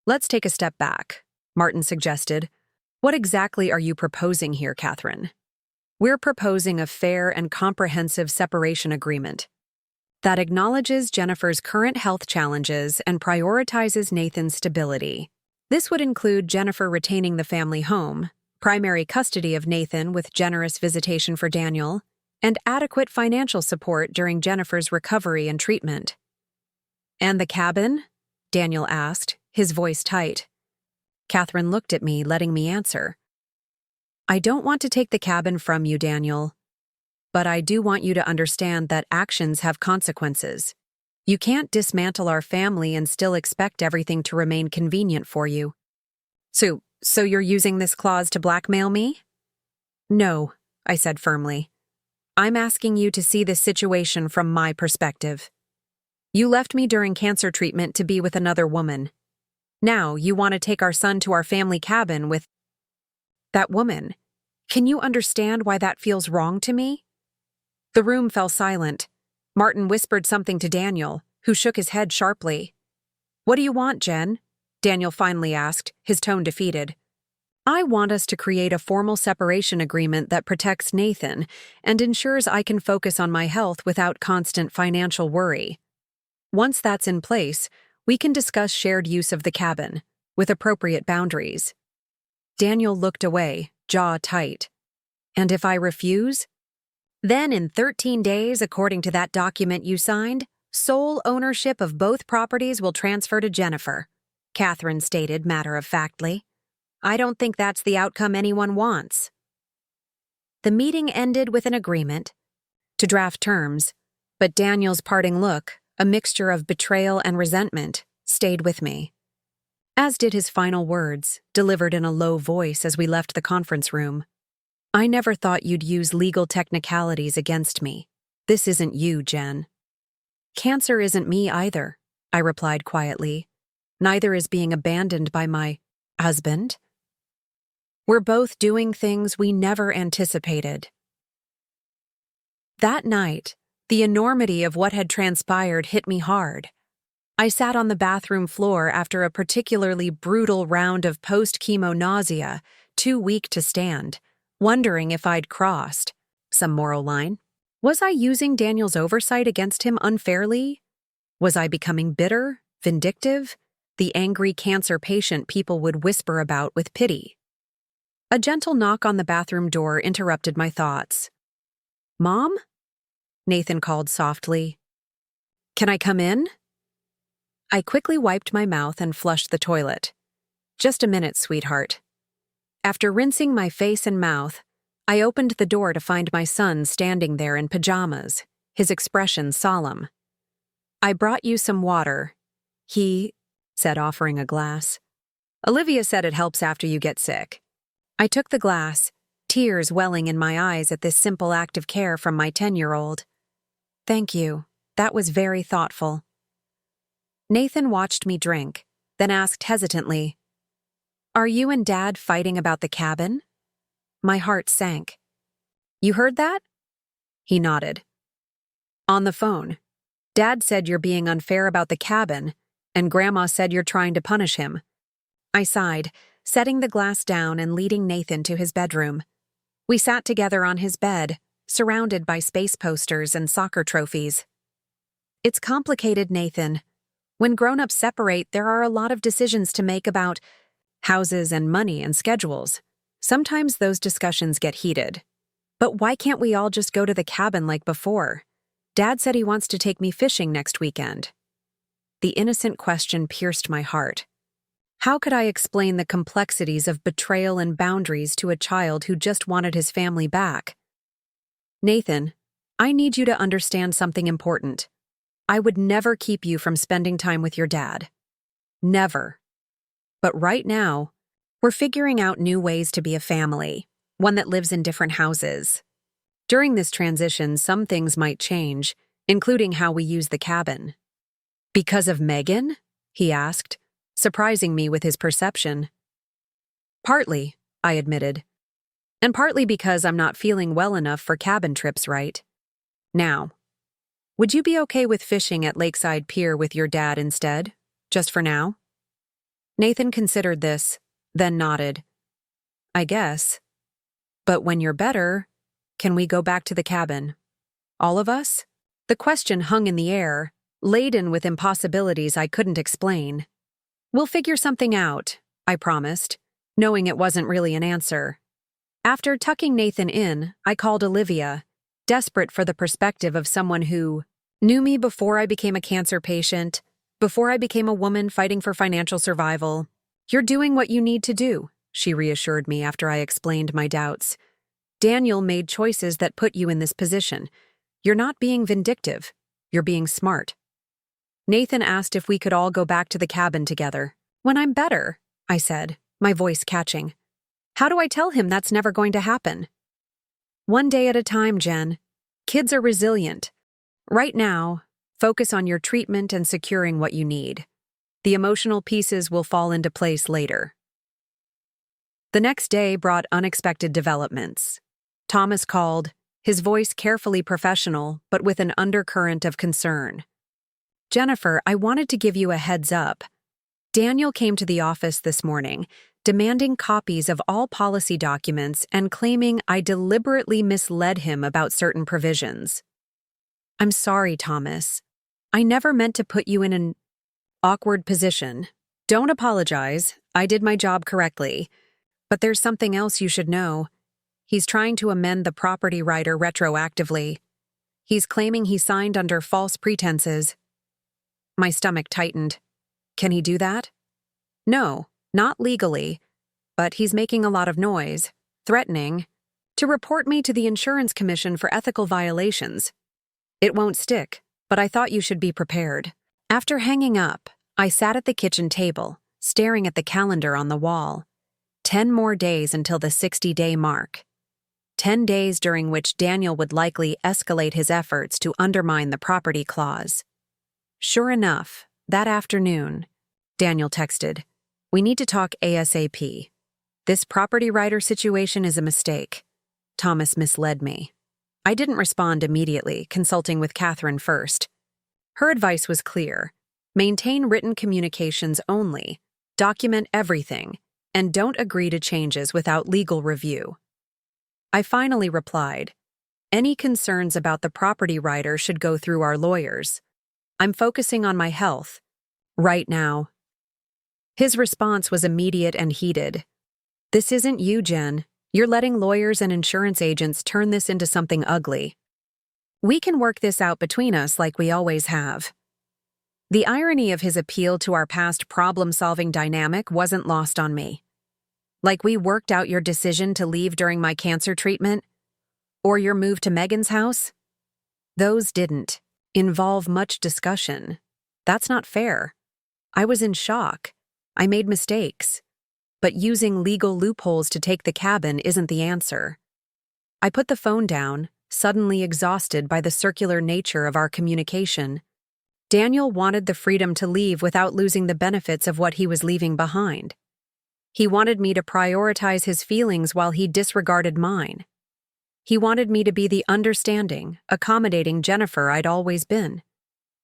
Let's take a step back, Martin suggested. What exactly are you proposing here, Catherine? We're proposing a fair and comprehensive separation agreement that acknowledges Jennifer's current health challenges and prioritizes Nathan's stability. This would include Jennifer retaining the family home, primary custody of Nathan with generous visitation for Daniel, and adequate financial support during Jennifer's recovery and treatment. And the cabin? Daniel asked, his voice tight. Catherine looked at me, letting me answer. I don't want to take the cabin from you, Daniel, but I do want you to understand that actions have consequences. You can't dismantle our family and still expect everything to remain convenient for you. So you're using this clause to blackmail me? No, I said firmly. I'm asking you to see this situation from my perspective. You left me during cancer treatment to be with another woman. Now you want to take our son to our family cabin with that woman. Can you understand why that feels wrong to me? The room fell silent. Martin whispered something to Daniel, who shook his head sharply. What do you want, Jen? Daniel finally asked, his tone defeated. I want us to create a formal separation agreement that protects Nathan and ensures I can focus on my health without constant financial worry. Once that's in place, we can discuss shared use of the cabin, with appropriate boundaries. Daniel looked away, jaw tight. And if I refuse? Then in 13 days, according to that document you signed, sole ownership of both properties will transfer to Jennifer, Catherine stated matter-of-factly. I don't think that's the outcome anyone wants. The meeting ended with an agreement to draft terms, but Daniel's parting look, a mixture of betrayal and resentment, stayed with me. As did his final words, delivered in a low voice as we left the conference room. I never thought you'd use legal technicalities against me. This isn't you, Jen. Cancer isn't me either, I replied quietly. Neither is being abandoned by my husband. We're both doing things we never anticipated. That night, the enormity of what had transpired hit me hard. I sat on the bathroom floor after a particularly brutal round of post-chemo nausea, too weak to stand, wondering if I'd crossed some moral line. Was I using Daniel's oversight against him unfairly? Was I becoming bitter, vindictive, the angry cancer patient people would whisper about with pity? A gentle knock on the bathroom door interrupted my thoughts. "Mom?" Nathan called softly. "Can I come in?" I quickly wiped my mouth and flushed the toilet. "Just a minute, sweetheart." After rinsing my face and mouth, I opened the door to find my son standing there in pajamas, his expression solemn. "I brought you some water," he said, offering a glass. "Olivia said it helps after you get sick." I took the glass, tears welling in my eyes at this simple act of care from my 10-year-old. "Thank you. That was very thoughtful." Nathan watched me drink, then asked hesitantly, "Are you and Dad fighting about the cabin?" My heart sank. "You heard that?" He nodded. "On the phone. Dad said you're being unfair about the cabin, and Grandma said you're trying to punish him." I sighed, setting the glass down and leading Nathan to his bedroom. We sat together on his bed, surrounded by space posters and soccer trophies. "It's complicated, Nathan. When grown-ups separate, there are a lot of decisions to make about houses and money and schedules. Sometimes those discussions get heated. But why can't we all just go to the cabin like before? Dad said he wants to take me fishing next weekend." The innocent question pierced my heart. How could I explain the complexities of betrayal and boundaries to a child who just wanted his family back? "Nathan, I need you to understand something important. I would never keep you from spending time with your dad. Never. But right now, we're figuring out new ways to be a family, one that lives in different houses. During this transition, some things might change, including how we use the cabin." "Because of Megan?" he asked, surprising me with his perception. "Partly," I admitted. "And partly because I'm not feeling well enough for cabin trips right now. Would you be okay with fishing at Lakeside Pier with your dad instead, just for now?" Nathan considered this, then nodded. "I guess. But when you're better, can we go back to the cabin? All of us?" The question hung in the air, laden with impossibilities I couldn't explain. "We'll figure something out," I promised, knowing it wasn't really an answer. After tucking Nathan in, I called Olivia, desperate for the perspective of someone who knew me before I became a cancer patient, before I became a woman fighting for financial survival. "You're doing what you need to do," she reassured me after I explained my doubts. "Daniel made choices that put you in this position. You're not being vindictive. You're being smart." Nathan asked if we could all go back to the cabin together. "When I'm better," I said, my voice catching. "How do I tell him that's never going to happen?" "One day at a time, Jen. Kids are resilient. Right now, focus on your treatment and securing what you need. The emotional pieces will fall into place later." The next day brought unexpected developments. Thomas called, his voice carefully professional, but with an undercurrent of concern. "Jennifer, I wanted to give you a heads up. Daniel came to the office this morning, demanding copies of all policy documents and claiming I deliberately misled him about certain provisions." "I'm sorry, Thomas. I never meant to put you in an awkward position. Don't apologize. I did my job correctly. But there's something else you should know. He's trying to amend the property rider retroactively. He's claiming he signed under false pretenses." My stomach tightened. "Can he do that?" "No, not legally. But he's making a lot of noise, threatening to report me to the Insurance Commission for ethical violations. It won't stick, but I thought you should be prepared." After hanging up, I sat at the kitchen table, staring at the calendar on the wall. 10 more days until the 60-day mark. 10 days during which Daniel would likely escalate his efforts to undermine the property clause. Sure enough, that afternoon, Daniel texted, "We need to talk ASAP. This property rider situation is a mistake. Thomas misled me." I didn't respond immediately, consulting with Catherine first. Her advice was clear. Maintain written communications only, document everything, and don't agree to changes without legal review. I finally replied, any concerns about the property rider should go through our lawyers. I'm focusing on my health, right now. His response was immediate and heated. This isn't you, Jen. You're letting lawyers and insurance agents turn this into something ugly. We can work this out between us like we always have. The irony of his appeal to our past problem-solving dynamic wasn't lost on me. Like we worked out your decision to leave during my cancer treatment, or your move to Megan's house? Those didn't involve much discussion. That's not fair. I was in shock. I made mistakes. But using legal loopholes to take the cabin isn't the answer. I put the phone down, suddenly exhausted by the circular nature of our communication. Daniel wanted the freedom to leave without losing the benefits of what he was leaving behind. He wanted me to prioritize his feelings while he disregarded mine. He wanted me to be the understanding, accommodating Jennifer I'd always been.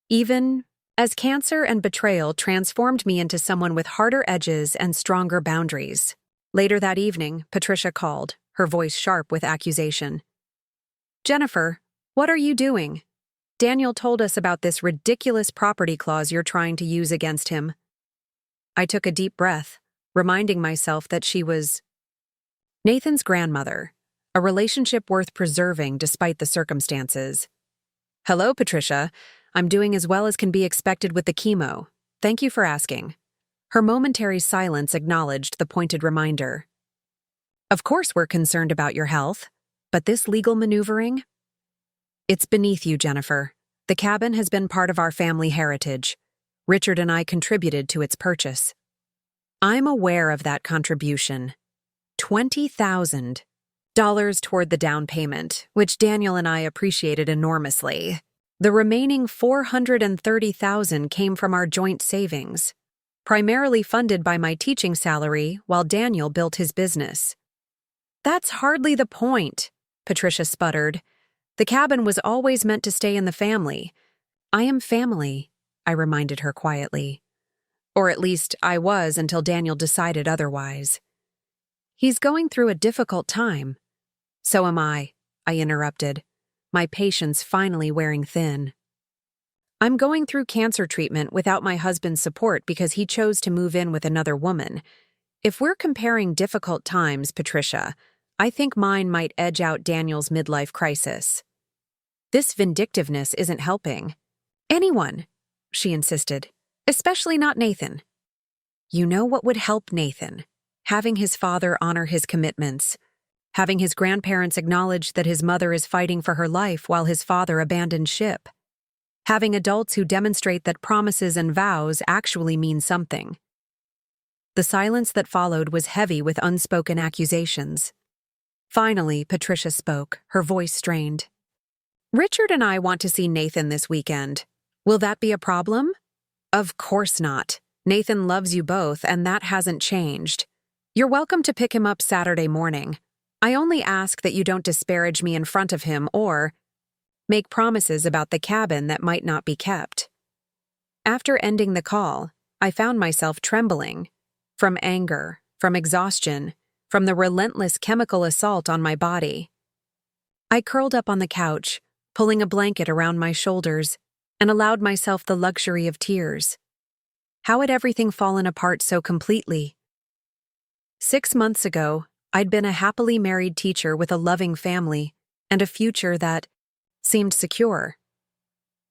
Even as cancer and betrayal transformed me into someone with harder edges and stronger boundaries. Later that evening, Patricia called, her voice sharp with accusation. Jennifer, what are you doing? Daniel told us about this ridiculous property clause you're trying to use against him. I took a deep breath, reminding myself that she was Nathan's grandmother, a relationship worth preserving despite the circumstances. Hello, Patricia. I'm doing as well as can be expected with the chemo. Thank you for asking. Her momentary silence acknowledged the pointed reminder. Of course we're concerned about your health, but this legal maneuvering? It's beneath you, Jennifer. The cabin has been part of our family heritage. Richard and I contributed to its purchase. I'm aware of that contribution. $20,000 toward the down payment, which Daniel and I appreciated enormously. The remaining $430,000 came from our joint savings, primarily funded by my teaching salary while Daniel built his business. That's hardly the point, Patricia sputtered. The cabin was always meant to stay in the family. I am family, I reminded her quietly. Or at least I was until Daniel decided otherwise. He's going through a difficult time. So am I interrupted, my patience finally wearing thin. I'm going through cancer treatment without my husband's support because he chose to move in with another woman. If we're comparing difficult times, Patricia, I think mine might edge out Daniel's midlife crisis. This vindictiveness isn't helping. Anyone, she insisted, especially not Nathan. You know what would help Nathan? Having his father honor his commitments. Having his grandparents acknowledge that his mother is fighting for her life while his father abandoned ship. Having adults who demonstrate that promises and vows actually mean something. The silence that followed was heavy with unspoken accusations. Finally, Patricia spoke, her voice strained. Richard and I want to see Nathan this weekend. Will that be a problem? Of course not. Nathan loves you both, and that hasn't changed. You're welcome to pick him up Saturday morning. I only ask that you don't disparage me in front of him or make promises about the cabin that might not be kept. After ending the call, I found myself trembling. From anger, from exhaustion, from the relentless chemical assault on my body. I curled up on the couch, pulling a blanket around my shoulders, and allowed myself the luxury of tears. How had everything fallen apart so completely? 6 months ago, I'd been a happily married teacher with a loving family and a future that seemed secure.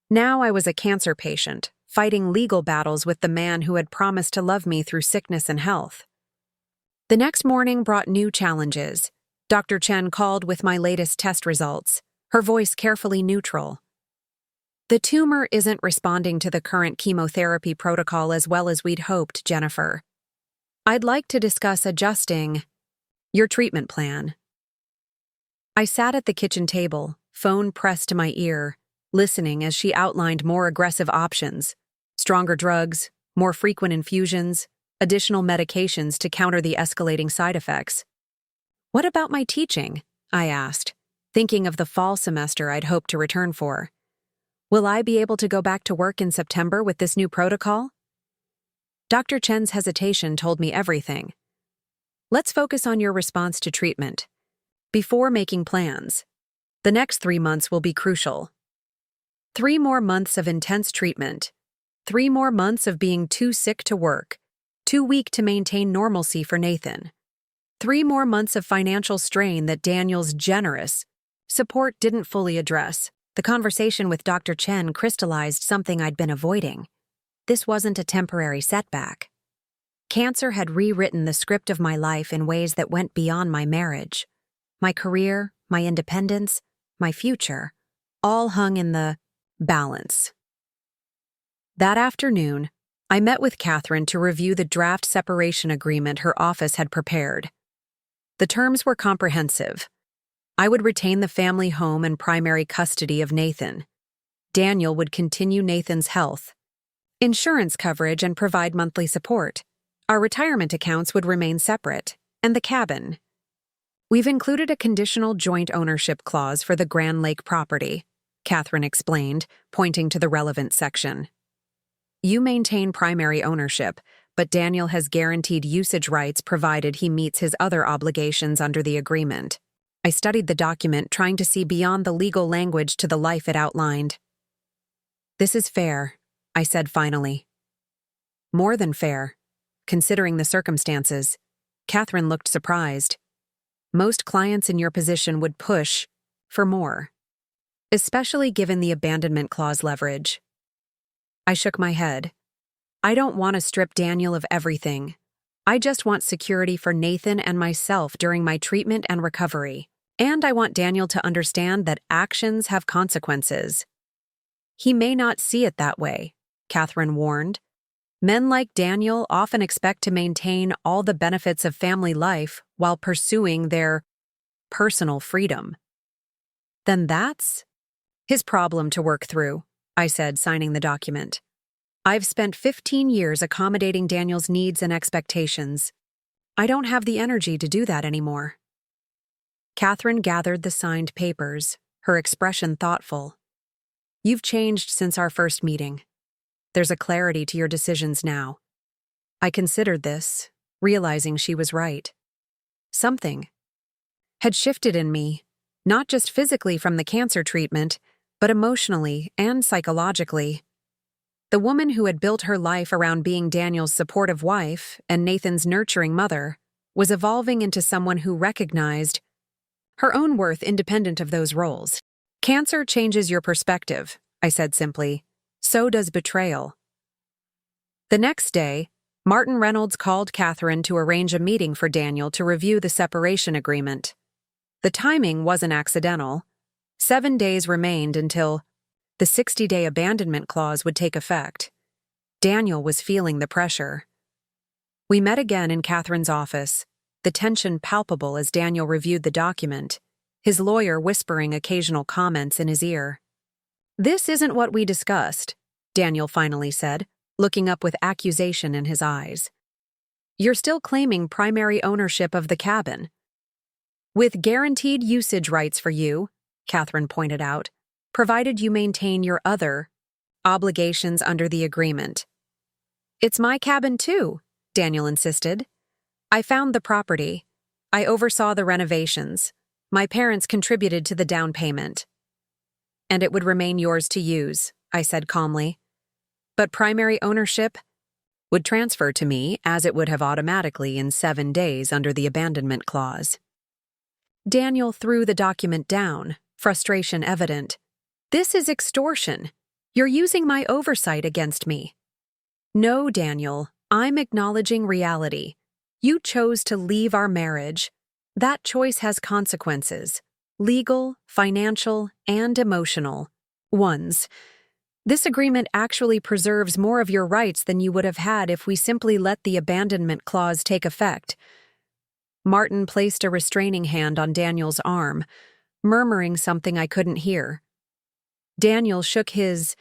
Now I was a cancer patient, fighting legal battles with the man who had promised to love me through sickness and health. The next morning brought new challenges. Dr. Chen called with my latest test results, her voice carefully neutral. The tumor isn't responding to the current chemotherapy protocol as well as we'd hoped, Jennifer. I'd like to discuss adjusting your treatment plan. I sat at the kitchen table, phone pressed to my ear, listening as she outlined more aggressive options, stronger drugs, more frequent infusions, additional medications to counter the escalating side effects. What about my teaching? I asked, thinking of the fall semester I'd hoped to return for. Will I be able to go back to work in September with this new protocol? Dr. Chen's hesitation told me everything. Let's focus on your response to treatment. Before making plans, the next 3 months will be crucial. 3 more months of intense treatment. 3 more months of being too sick to work, too weak to maintain normalcy for Nathan. 3 more months of financial strain that Daniel's generous support didn't fully address. The conversation with Dr. Chen crystallized something I'd been avoiding. This wasn't a temporary setback. Cancer had rewritten the script of my life in ways that went beyond my marriage. My career, my independence, my future, all hung in the balance. That afternoon, I met with Catherine to review the draft separation agreement her office had prepared. The terms were comprehensive. I would retain the family home and primary custody of Nathan. Daniel would continue Nathan's health, insurance coverage, and provide monthly support. Our retirement accounts would remain separate, and the cabin. We've included a conditional joint ownership clause for the Grand Lake property, Catherine explained, pointing to the relevant section. You maintain primary ownership, but Daniel has guaranteed usage rights provided he meets his other obligations under the agreement. I studied the document, trying to see beyond the legal language to the life it outlined. This is fair, I said finally. More than fair, considering the circumstances. Catherine looked surprised. Most clients in your position would push for more, especially given the abandonment clause leverage. I shook my head. I don't want to strip Daniel of everything. I just want security for Nathan and myself during my treatment and recovery. And I want Daniel to understand that actions have consequences. He may not see it that way, Catherine warned. Men like Daniel often expect to maintain all the benefits of family life while pursuing their personal freedom. Then that's his problem to work through, I said, signing the document. I've spent 15 years accommodating Daniel's needs and expectations. I don't have the energy to do that anymore. Catherine gathered the signed papers, her expression thoughtful. You've changed since our first meeting. There's a clarity to your decisions now. I considered this, realizing she was right. Something had shifted in me, not just physically from the cancer treatment, but emotionally and psychologically. The woman who had built her life around being Daniel's supportive wife and Nathan's nurturing mother was evolving into someone who recognized her own worth independent of those roles. Cancer changes your perspective, I said simply. So does betrayal. The next day, Martin Reynolds called Catherine to arrange a meeting for Daniel to review the separation agreement. The timing wasn't accidental. 7 days remained until the 60-day abandonment clause would take effect. Daniel was feeling the pressure. We met again in Catherine's office, the tension palpable as Daniel reviewed the document, his lawyer whispering occasional comments in his ear. This isn't what we discussed, Daniel finally said, looking up with accusation in his eyes. You're still claiming primary ownership of the cabin. With guaranteed usage rights for you, Catherine pointed out, provided you maintain your other obligations under the agreement. It's my cabin too, Daniel insisted. I found the property. I oversaw the renovations. My parents contributed to the down payment. And it would remain yours to use, I said calmly. But primary ownership would transfer to me as it would have automatically in 7 days under the abandonment clause. Daniel threw the document down, frustration evident. This is extortion. You're using my oversight against me. No, Daniel, I'm acknowledging reality. You chose to leave our marriage. That choice has consequences. Legal, financial, and emotional ones. This agreement actually preserves more of your rights than you would have had if we simply let the abandonment clause take effect. Martin placed a restraining hand on Daniel's arm, murmuring something I couldn't hear. Daniel shook his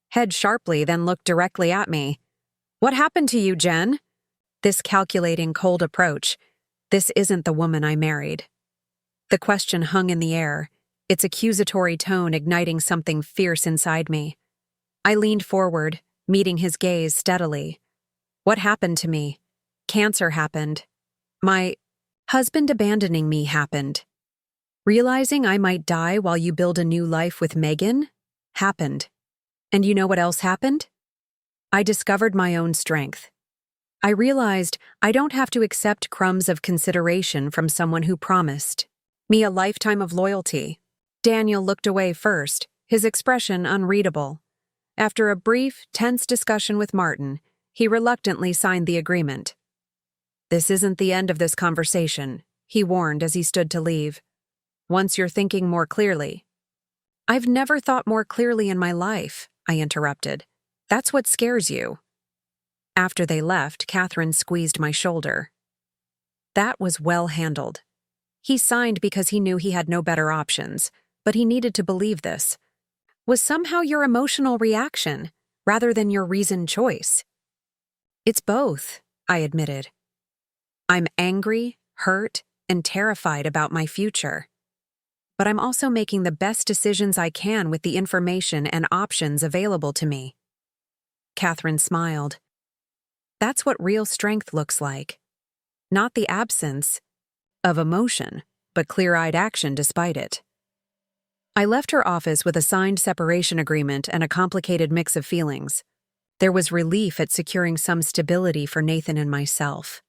head sharply, then looked directly at me. What happened to you, Jen? This calculating, cold approach. This isn't the woman I married. The question hung in the air, its accusatory tone igniting something fierce inside me. I leaned forward, meeting his gaze steadily. What happened to me? Cancer happened. My husband abandoning me happened. Realizing I might die while you build a new life with Megan? Happened. And you know what else happened? I discovered my own strength. I realized I don't have to accept crumbs of consideration from someone who promised me a lifetime of loyalty. Daniel looked away first, his expression unreadable. After a brief, tense discussion with Martin, he reluctantly signed the agreement. This isn't the end of this conversation, he warned as he stood to leave. Once you're thinking more clearly. I've never thought more clearly in my life, I interrupted. That's what scares you. After they left, Catherine squeezed my shoulder. That was well handled. He signed because he knew he had no better options, but he needed to believe this. Was somehow your emotional reaction, rather than your reasoned choice. It's both, I admitted. I'm angry, hurt, and terrified about my future. But I'm also making the best decisions I can with the information and options available to me. Catherine smiled. That's what real strength looks like. Not the absence of emotion, but clear-eyed action despite it. I left her office with a signed separation agreement and a complicated mix of feelings. There was relief at securing some stability for Nathan and myself,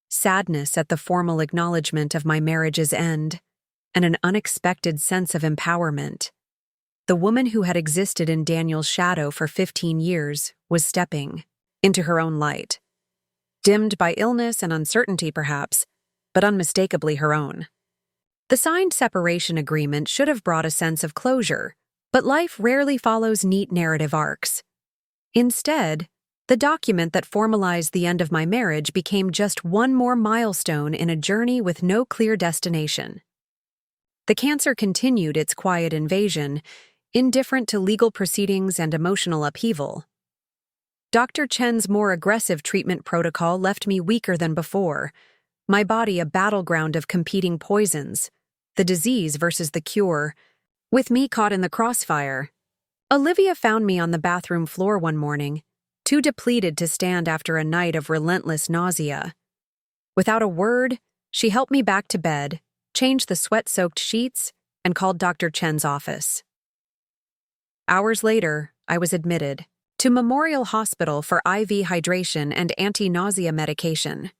sadness at the formal acknowledgement of my marriage's end, and an unexpected sense of empowerment. The woman who had existed in Daniel's shadow for 15 years was stepping into her own light. Dimmed by illness and uncertainty perhaps, but unmistakably her own. The signed separation agreement should have brought a sense of closure, but life rarely follows neat narrative arcs. Instead, the document that formalized the end of my marriage became just one more milestone in a journey with no clear destination. The cancer continued its quiet invasion, indifferent to legal proceedings and emotional upheaval. Dr. Chen's more aggressive treatment protocol left me weaker than before, my body a battleground of competing poisons, the disease versus the cure, with me caught in the crossfire. Olivia found me on the bathroom floor one morning, too depleted to stand after a night of relentless nausea. Without a word, she helped me back to bed, changed the sweat-soaked sheets, and called Dr. Chen's office. Hours later, I was admitted to Memorial Hospital for IV hydration and anti-nausea medication.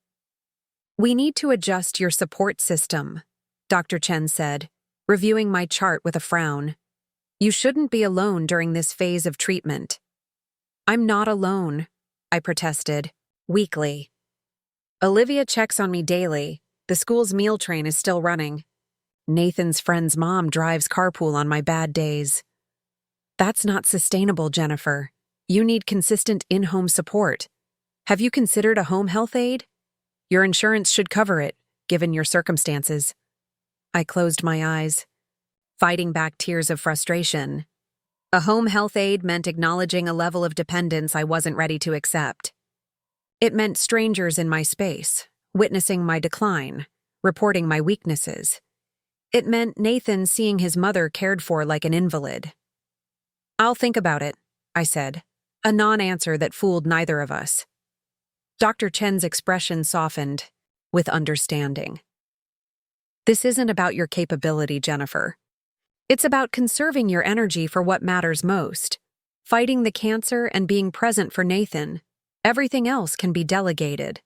We need to adjust your support system, Dr. Chen said, reviewing my chart with a frown. You shouldn't be alone during this phase of treatment. I'm not alone, I protested, weakly. Olivia checks on me daily. The school's meal train is still running. Nathan's friend's mom drives carpool on my bad days. That's not sustainable, Jennifer. You need consistent in-home support. Have you considered a home health aide? Your insurance should cover it, given your circumstances. I closed my eyes, fighting back tears of frustration. A home health aide meant acknowledging a level of dependence I wasn't ready to accept. It meant strangers in my space, witnessing my decline, reporting my weaknesses. It meant Nathan seeing his mother cared for like an invalid. I'll think about it, I said, a non-answer that fooled neither of us. Dr. Chen's expression softened, with understanding. This isn't about your capability, Jennifer. It's about conserving your energy for what matters most, fighting the cancer and being present for Nathan. Everything else can be delegated.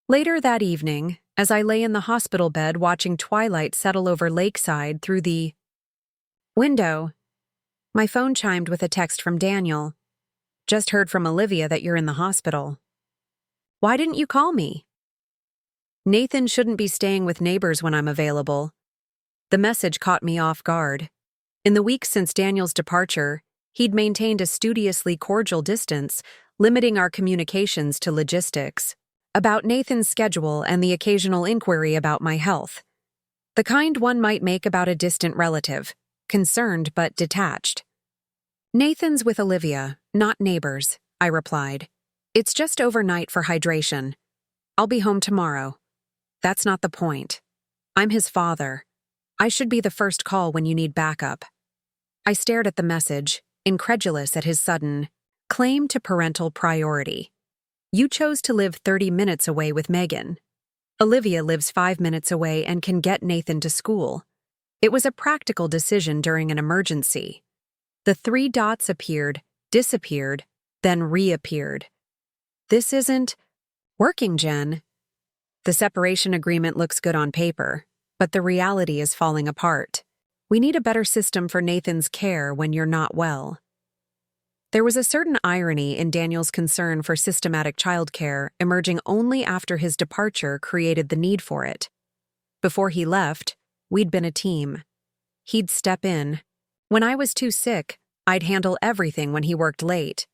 Later that evening, as I lay in the hospital bed watching twilight settle over Lakeside through the window, my phone chimed with a text from Daniel. Just heard from Olivia that you're in the hospital. Why didn't you call me? Nathan shouldn't be staying with neighbors when I'm available. The message caught me off guard. In the weeks since Daniel's departure, he'd maintained a studiously cordial distance, limiting our communications to logistics, about Nathan's schedule and the occasional inquiry about my health. The kind one might make about a distant relative, concerned but detached. Nathan's with Olivia, not neighbors, I replied. It's just overnight for hydration. I'll be home tomorrow. That's not the point. I'm his father. I should be the first call when you need backup. I stared at the message, incredulous at his sudden claim to parental priority. You chose to live 30 minutes away with Megan. Olivia lives 5 minutes away and can get Nathan to school. It was a practical decision during an emergency. The 3 dots appeared, disappeared, then reappeared. This isn't working, Jen. The separation agreement looks good on paper, but the reality is falling apart. We need a better system for Nathan's care when you're not well. There was a certain irony in Daniel's concern for systematic childcare emerging only after his departure created the need for it. Before he left, we'd been a team. He'd step in. When I was too sick, I'd handle everything when he worked late.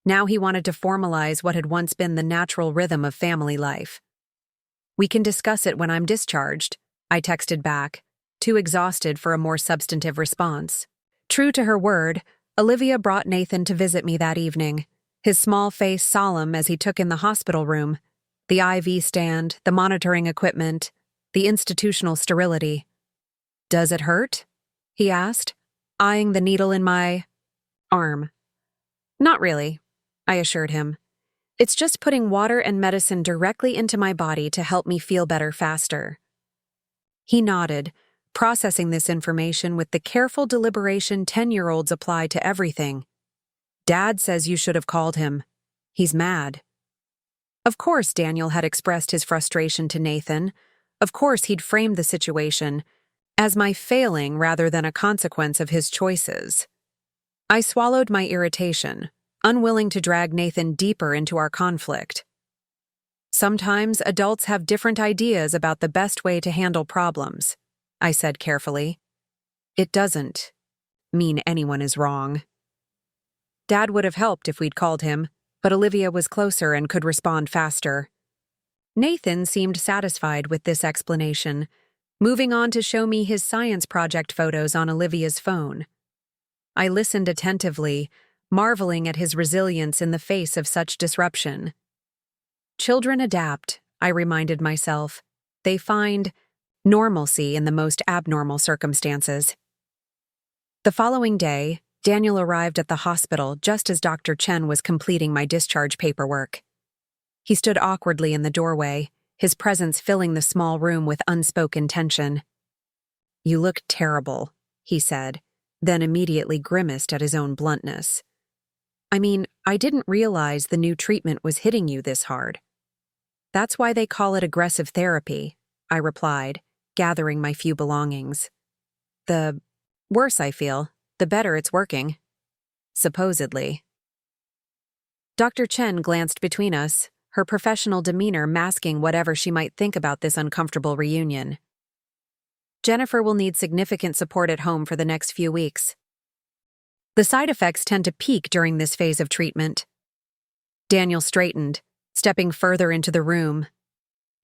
Now he wanted to formalize what had once been the natural rhythm of family life. We can discuss it when I'm discharged, I texted back, too exhausted for a more substantive response. True to her word, Olivia brought Nathan to visit me that evening, his small face solemn as he took in the hospital room, the IV stand, the monitoring equipment, the institutional sterility. "Does it hurt?" he asked, eyeing the needle in my arm. "Not really," I assured him. "It's just putting water and medicine directly into my body to help me feel better faster." He nodded, processing this information with the careful deliberation 10-year-olds apply to everything. "Dad says you should have called him. He's mad." Of course Daniel had expressed his frustration to Nathan. Of course he'd framed the situation as my failing rather than a consequence of his choices. I swallowed my irritation, unwilling to drag Nathan deeper into our conflict. Sometimes adults have different ideas about the best way to handle problems, I said carefully. It doesn't mean anyone is wrong. Dad would have helped if we'd called him, but Olivia was closer and could respond faster. Nathan seemed satisfied with this explanation, moving on to show me his science project photos on Olivia's phone. I listened attentively, marveling at his resilience in the face of such disruption. Children adapt, I reminded myself. They find normalcy in the most abnormal circumstances. The following day, Daniel arrived at the hospital just as Dr. Chen was completing my discharge paperwork. He stood awkwardly in the doorway, his presence filling the small room with unspoken tension. "You look terrible," he said, then immediately grimaced at his own bluntness. "I mean, I didn't realize the new treatment was hitting you this hard." "That's why they call it aggressive therapy," I replied, gathering my few belongings. "The worse I feel, the better it's working." Supposedly. Dr. Chen glanced between us, her professional demeanor masking whatever she might think about this uncomfortable reunion. "Jennifer will need significant support at home for the next few weeks. The side effects tend to peak during this phase of treatment." Daniel straightened, stepping further into the room.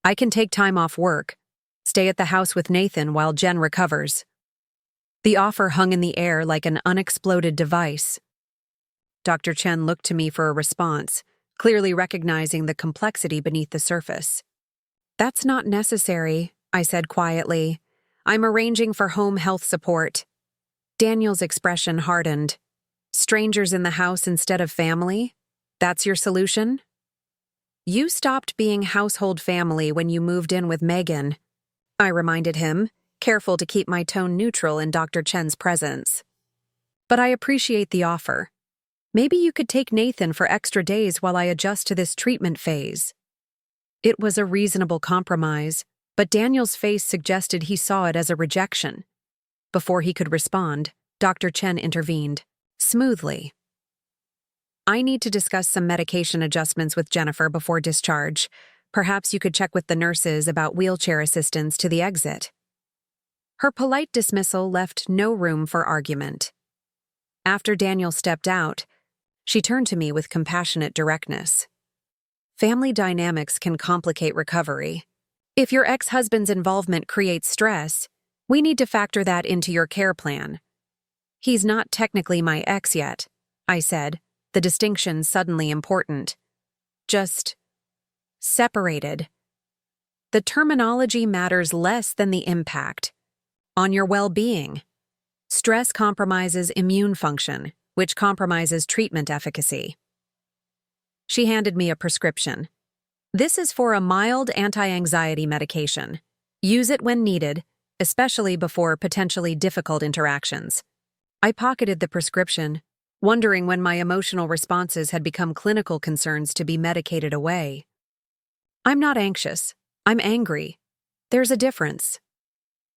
"I can take time off work, stay at the house with Nathan while Jen recovers." The offer hung in the air like an unexploded device. Dr. Chen looked to me for a response, clearly recognizing the complexity beneath the surface. "That's not necessary," I said quietly. "I'm arranging for home health support." Daniel's expression hardened. "Strangers in the house instead of family? That's your solution?" "You stopped being household family when you moved in with Megan," I reminded him, careful to keep my tone neutral in Dr. Chen's presence. "But I appreciate the offer. Maybe you could take Nathan for extra days while I adjust to this treatment phase." It was a reasonable compromise, but Daniel's face suggested he saw it as a rejection. Before he could respond, Dr. Chen intervened, smoothly. "I need to discuss some medication adjustments with Jennifer before discharge. Perhaps you could check with the nurses about wheelchair assistance to the exit." Her polite dismissal left no room for argument. After Daniel stepped out, she turned to me with compassionate directness. "Family dynamics can complicate recovery. If your ex-husband's involvement creates stress, we need to factor that into your care plan." "He's not technically my ex yet," I said, the distinction suddenly important. "Just separated." The terminology matters less than the impact. on your well-being. Stress compromises immune function, which compromises treatment efficacy. She handed me a prescription. This is for a mild anti-anxiety medication. Use it when needed, especially before potentially difficult interactions. I pocketed the prescription, wondering when my emotional responses had become clinical concerns to be medicated away. I'm not anxious. I'm angry. There's a difference.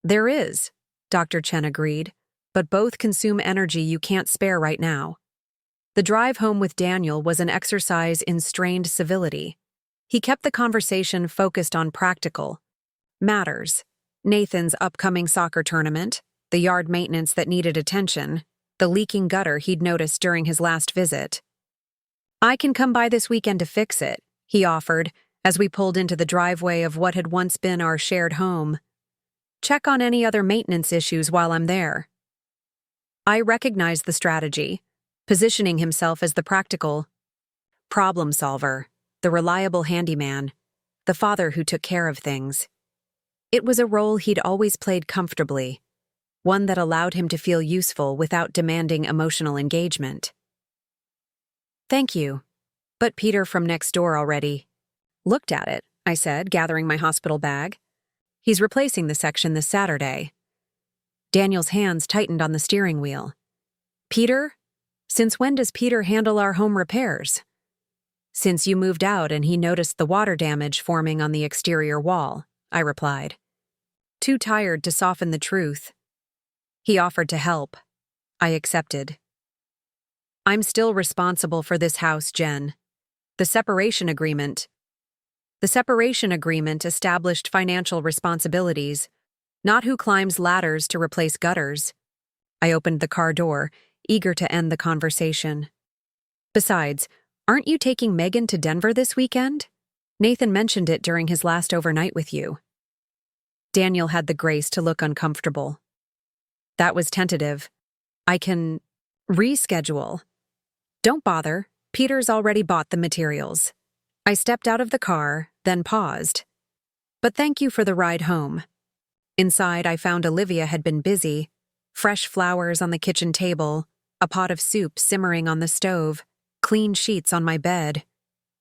There is, Dr. Chen agreed, but both consume energy you can't spare right now. The drive home with Daniel was an exercise in strained civility. He kept the conversation focused on practical matters: Nathan's upcoming soccer tournament, the yard maintenance that needed attention, the leaking gutter he'd noticed during his last visit. I can come by this weekend to fix it, he offered, as we pulled into the driveway of what had once been our shared home. Check on any other maintenance issues while I'm there. I recognized the strategy, positioning himself as the practical problem solver, the reliable handyman, the father who took care of things. It was a role he'd always played comfortably, one that allowed him to feel useful without demanding emotional engagement. Thank you. But Peter from next door already looked at it, I said, gathering my hospital bag. He's replacing the section this Saturday. Daniel's hands tightened on the steering wheel. Peter? Since when does Peter handle our home repairs? Since you moved out and he noticed the water damage forming on the exterior wall, I replied. Too tired to soften the truth. He offered to help. I accepted. I'm still responsible for this house, Jen. The separation agreement established financial responsibilities, not who climbs ladders to replace gutters. I opened the car door, eager to end the conversation. Besides, aren't you taking Megan to Denver this weekend? Nathan mentioned it during his last overnight with you. Daniel had the grace to look uncomfortable. That was tentative. I can reschedule. Don't bother. Peter's already bought the materials. I stepped out of the car, then paused. But thank you for the ride home. Inside, I found Olivia had been busy. Fresh flowers on the kitchen table, a pot of soup simmering on the stove, clean sheets on my bed.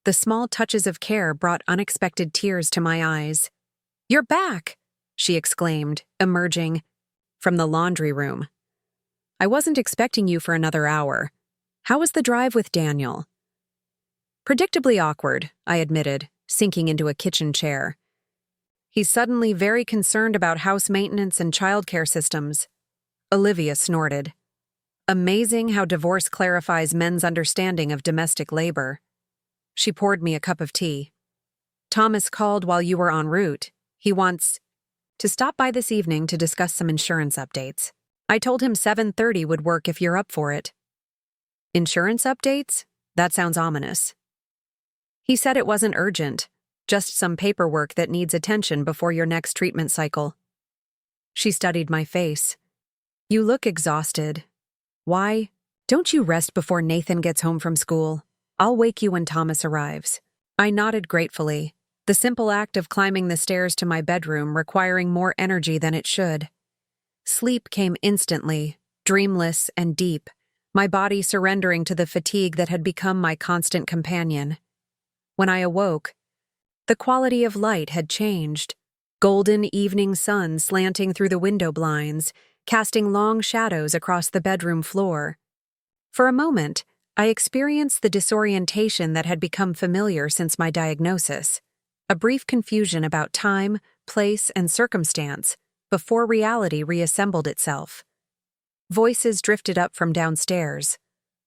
The small touches of care brought unexpected tears to my eyes. You're back, she exclaimed, emerging from the laundry room. I wasn't expecting you for another hour. How was the drive with Daniel? Predictably awkward, I admitted, sinking into a kitchen chair. He's suddenly very concerned about house maintenance and childcare systems. Olivia snorted. Amazing how divorce clarifies men's understanding of domestic labor. She poured me a cup of tea. Thomas called while you were en route. He wants to stop by this evening to discuss some insurance updates. I told him 7:30 would work if you're up for it. Insurance updates? That sounds ominous. He said it wasn't urgent, just some paperwork that needs attention before your next treatment cycle. She studied my face. You look exhausted. Why? Don't you rest before Nathan gets home from school? I'll wake you when Thomas arrives. I nodded gratefully, the simple act of climbing the stairs to my bedroom requiring more energy than it should. Sleep came instantly, dreamless and deep, my body surrendering to the fatigue that had become my constant companion. When I awoke, the quality of light had changed. Golden evening sun slanting through the window blinds, casting long shadows across the bedroom floor. For a moment, I experienced the disorientation that had become familiar since my diagnosis, a brief confusion about time, place, and circumstance before reality reassembled itself. Voices drifted up from downstairs.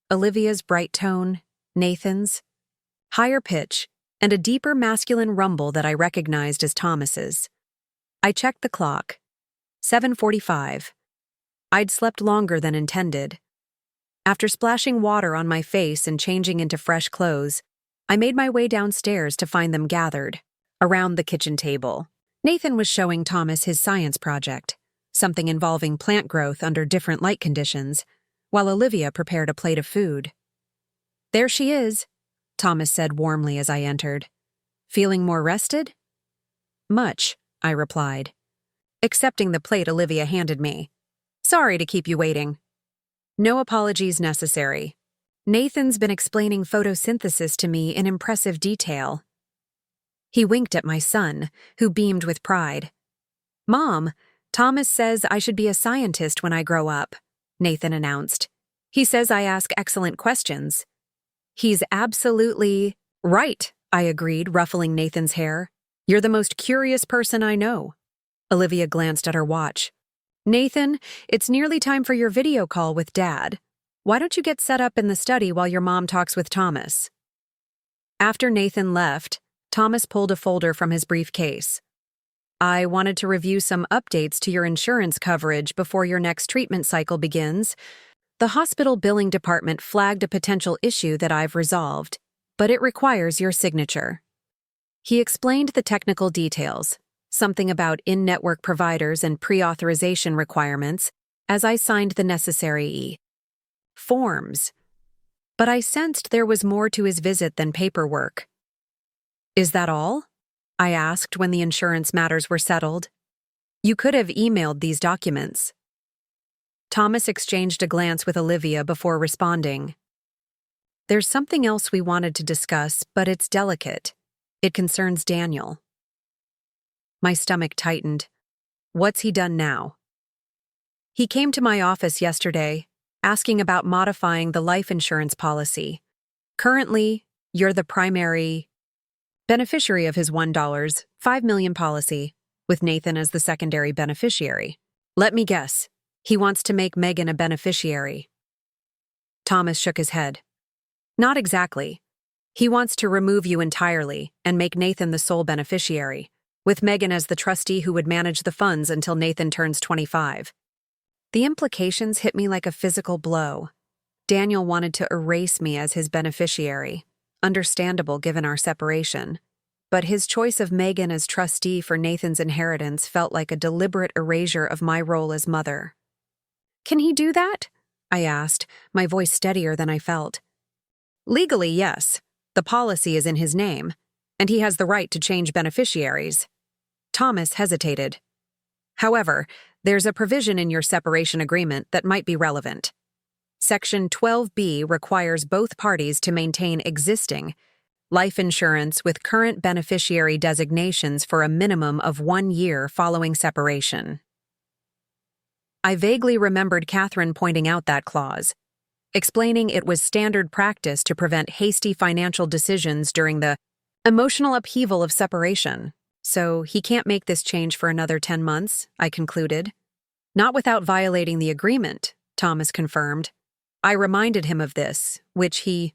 Olivia's bright tone, Nathan's, higher pitch, and a deeper masculine rumble that I recognized as Thomas's. I checked the clock. 7:45. I'd slept longer than intended. After splashing water on my face and changing into fresh clothes, I made my way downstairs to find them gathered around the kitchen table. Nathan was showing Thomas his science project, something involving plant growth under different light conditions, while Olivia prepared a plate of food. There she is, Thomas said warmly as I entered. Feeling more rested? Much, I replied. accepting the plate Olivia handed me. Sorry to keep you waiting. No apologies necessary. Nathan's been explaining photosynthesis to me in impressive detail. He winked at my son, who beamed with pride. Mom, Thomas says I should be a scientist when I grow up, Nathan announced. He says I ask excellent questions. He's absolutely right, I agreed, ruffling Nathan's hair. You're the most curious person I know. Olivia glanced at her watch. Nathan, it's nearly time for your video call with Dad. Why don't you get set up in the study while your mom talks with Thomas? After Nathan left, Thomas pulled a folder from his briefcase. I wanted to review some updates to your insurance coverage before your next treatment cycle begins. The hospital billing department flagged a potential issue that I've resolved, but it requires your signature. He explained the technical details, something about in-network providers and pre-authorization requirements, as I signed the necessary forms. But I sensed there was more to his visit than paperwork. Is that all? I asked when the insurance matters were settled. You could have emailed these documents. Thomas exchanged a glance with Olivia before responding. There's something else we wanted to discuss, but it's delicate. It concerns Daniel. My stomach tightened. What's he done now? He came to my office yesterday, asking about modifying the life insurance policy. Currently, you're the primary beneficiary of his $5 million policy, with Nathan as the secondary beneficiary. Let me guess, he wants to make Megan a beneficiary. Thomas shook his head. Not exactly. He wants to remove you entirely and make Nathan the sole beneficiary, with Megan as the trustee who would manage the funds until Nathan turns 25. The implications hit me like a physical blow. Daniel wanted to erase me as his beneficiary. Understandable given our separation. But his choice of Megan as trustee for Nathan's inheritance felt like a deliberate erasure of my role as mother. Can he do that? I asked, my voice steadier than I felt. Legally, yes. The policy is in his name, and he has the right to change beneficiaries. Thomas hesitated. However, there's a provision in your separation agreement that might be relevant. Section 12B requires both parties to maintain existing life insurance with current beneficiary designations for a minimum of 1 year following separation. I vaguely remembered Catherine pointing out that clause, explaining it was standard practice to prevent hasty financial decisions during the emotional upheaval of separation. So he can't make this change for another 10 months, I concluded. Not without violating the agreement, Thomas confirmed. I reminded him of this, which he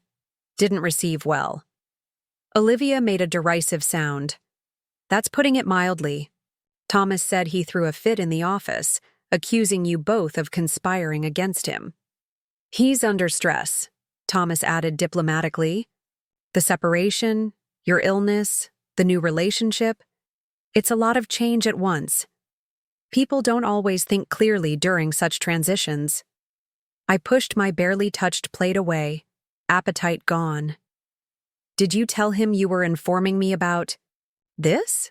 didn't receive well. Olivia made a derisive sound. That's putting it mildly. Thomas said he threw a fit in the office, accusing you both of conspiring against him. He's under stress, Thomas added diplomatically. The separation, your illness, the new relationship. It's a lot of change at once. People don't always think clearly during such transitions. I pushed my barely touched plate away, appetite gone. Did you tell him you were informing me about this?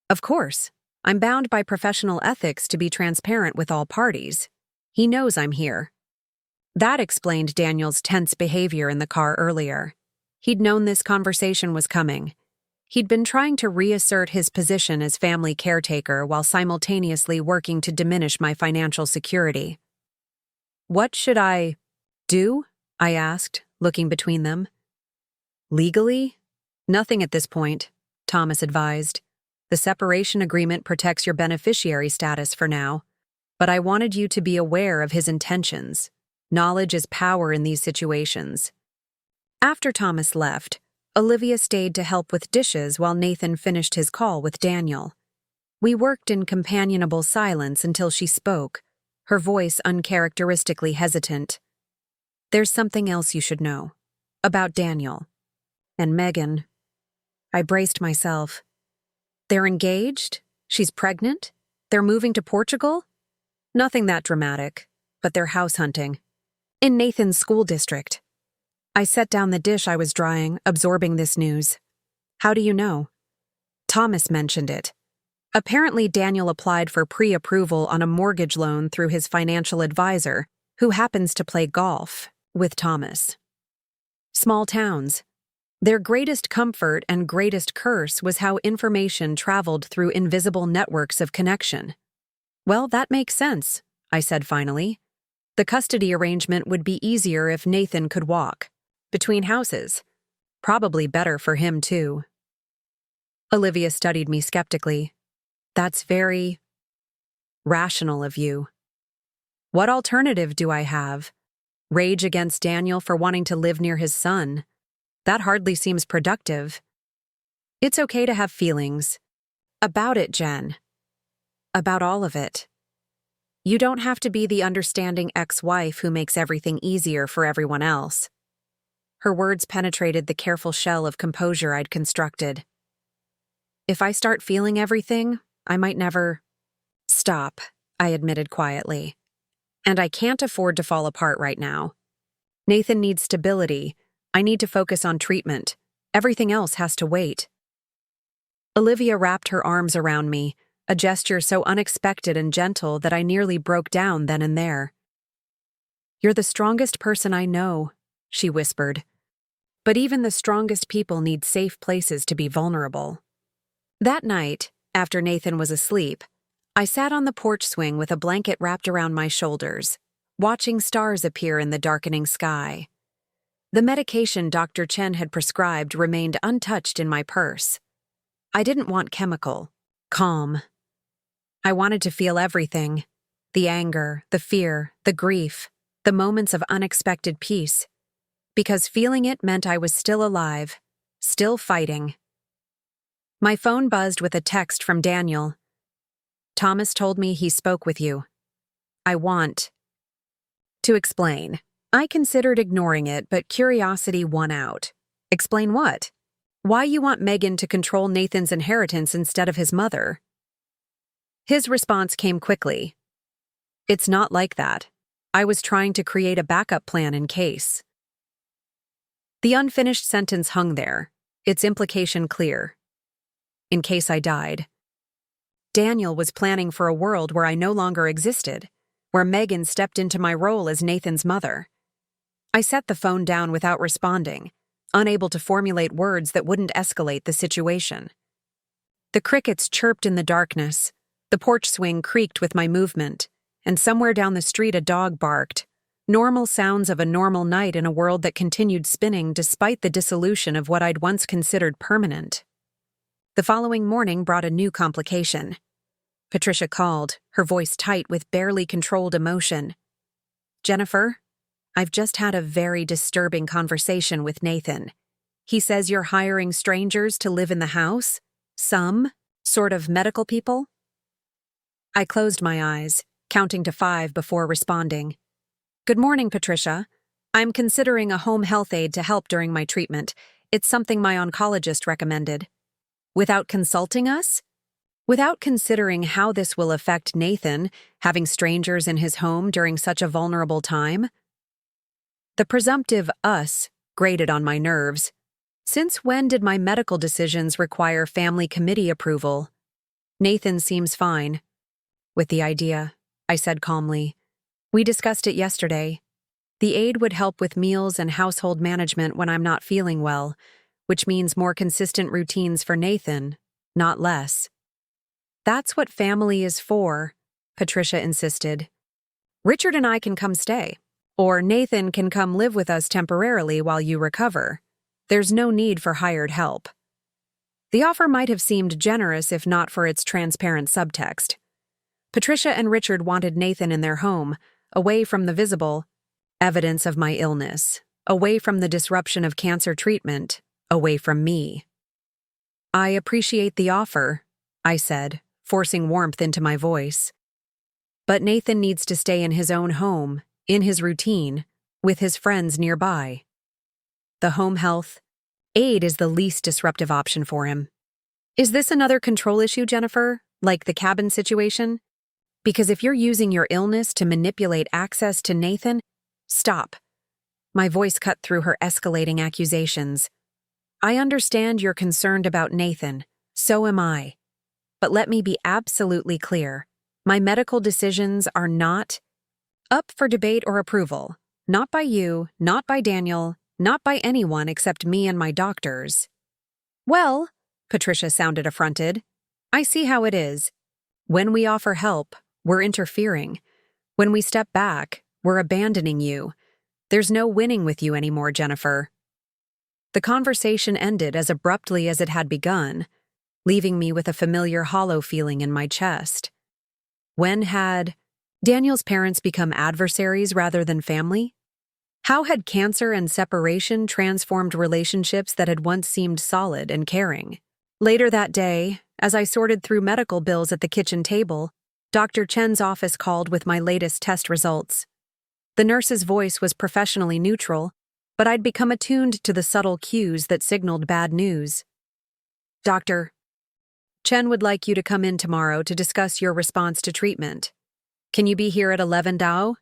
Of course. I'm bound by professional ethics to be transparent with all parties. He knows I'm here. That explained Daniel's tense behavior in the car earlier. He'd known this conversation was coming. He'd been trying to reassert his position as family caretaker while simultaneously working to diminish my financial security. What should I do? I asked, looking between them. Legally? Nothing at this point, Thomas advised. The separation agreement protects your beneficiary status for now, but I wanted you to be aware of his intentions. Knowledge is power in these situations. After Thomas left, Olivia stayed to help with dishes while Nathan finished his call with Daniel. We worked in companionable silence until she spoke, her voice uncharacteristically hesitant. There's something else you should know. About Daniel. And Megan. I braced myself. They're engaged? She's pregnant? They're moving to Portugal? Nothing that dramatic, but they're house hunting. In Nathan's school district. I set down the dish I was drying, absorbing this news. How do you know? Thomas mentioned it. Apparently, Daniel applied for pre-approval on a mortgage loan through his financial advisor, who happens to play golf with Thomas. Small towns. Their greatest comfort and greatest curse was how information traveled through invisible networks of connection. Well, that makes sense, I said finally. The custody arrangement would be easier if Nathan could walk between houses. Probably better for him, too. Olivia studied me skeptically. That's very rational of you. What alternative do I have? Rage against Daniel for wanting to live near his son? That hardly seems productive. It's okay to have feelings. About it, Jen. About all of it. You don't have to be the understanding ex-wife who makes everything easier for everyone else. Her words penetrated the careful shell of composure I'd constructed. If I start feeling everything, I might never stop, I admitted quietly. And I can't afford to fall apart right now. Nathan needs stability. I need to focus on treatment. Everything else has to wait. Olivia wrapped her arms around me, a gesture so unexpected and gentle that I nearly broke down then and there. You're the strongest person I know, she whispered. But even the strongest people need safe places to be vulnerable. That night, after Nathan was asleep, I sat on the porch swing with a blanket wrapped around my shoulders, watching stars appear in the darkening sky. The medication Dr. Chen had prescribed remained untouched in my purse. I didn't want chemical, calm. I wanted to feel everything: the anger, the fear, the grief, the moments of unexpected peace, because feeling it meant I was still alive, still fighting. My phone buzzed with a text from Daniel. Thomas told me he spoke with you. I want to explain. I considered ignoring it, but curiosity won out. Explain what? Why you want Megan to control Nathan's inheritance instead of his mother? His response came quickly. It's not like that. I was trying to create a backup plan in case. The unfinished sentence hung there, its implication clear. In case I died. Daniel was planning for a world where I no longer existed, where Megan stepped into my role as Nathan's mother. I set the phone down without responding, unable to formulate words that wouldn't escalate the situation. The crickets chirped in the darkness, the porch swing creaked with my movement, and somewhere down the street a dog barked, normal sounds of a normal night in a world that continued spinning despite the dissolution of what I'd once considered permanent. The following morning brought a new complication. Patricia called, her voice tight with barely controlled emotion. Jennifer, I've just had a very disturbing conversation with Nathan. He says you're hiring strangers to live in the house? Some sort of medical people? I closed my eyes, counting to 5 before responding. Good morning, Patricia. I'm considering a home health aide to help during my treatment. It's something my oncologist recommended. Without consulting us? Without considering how this will affect Nathan, having strangers in his home during such a vulnerable time? The presumptive us grated on my nerves. Since when did my medical decisions require family committee approval? Nathan seems fine with the idea, I said calmly. We discussed it yesterday. The aide would help with meals and household management when I'm not feeling well, which means more consistent routines for Nathan, not less. That's what family is for, Patricia insisted. Richard and I can come stay. Or Nathan can come live with us temporarily while you recover. There's no need for hired help. The offer might have seemed generous if not for its transparent subtext. Patricia and Richard wanted Nathan in their home, away from the visible evidence of my illness, away from the disruption of cancer treatment, away from me. I appreciate the offer, I said, forcing warmth into my voice. But Nathan needs to stay in his own home, in his routine, with his friends nearby. The home health aide is the least disruptive option for him. Is this another control issue, Jennifer, like the cabin situation? Because if you're using your illness to manipulate access to Nathan, stop. My voice cut through her escalating accusations. I understand you're concerned about Nathan. So am I. But let me be absolutely clear. My medical decisions are not up for debate or approval. Not by you, not by Daniel, not by anyone except me and my doctors. Well, Patricia sounded affronted. I see how it is. When we offer help, we're interfering. When we step back, we're abandoning you. There's no winning with you anymore, Jennifer. The conversation ended as abruptly as it had begun, leaving me with a familiar hollow feeling in my chest. When had Daniel's parents become adversaries rather than family? How had cancer and separation transformed relationships that had once seemed solid and caring? Later that day, as I sorted through medical bills at the kitchen table, Dr. Chen's office called with my latest test results. The nurse's voice was professionally neutral, but I'd become attuned to the subtle cues that signaled bad news. Doctor, Chen would like you to come in tomorrow to discuss your response to treatment. Can you be here at 11 Dao?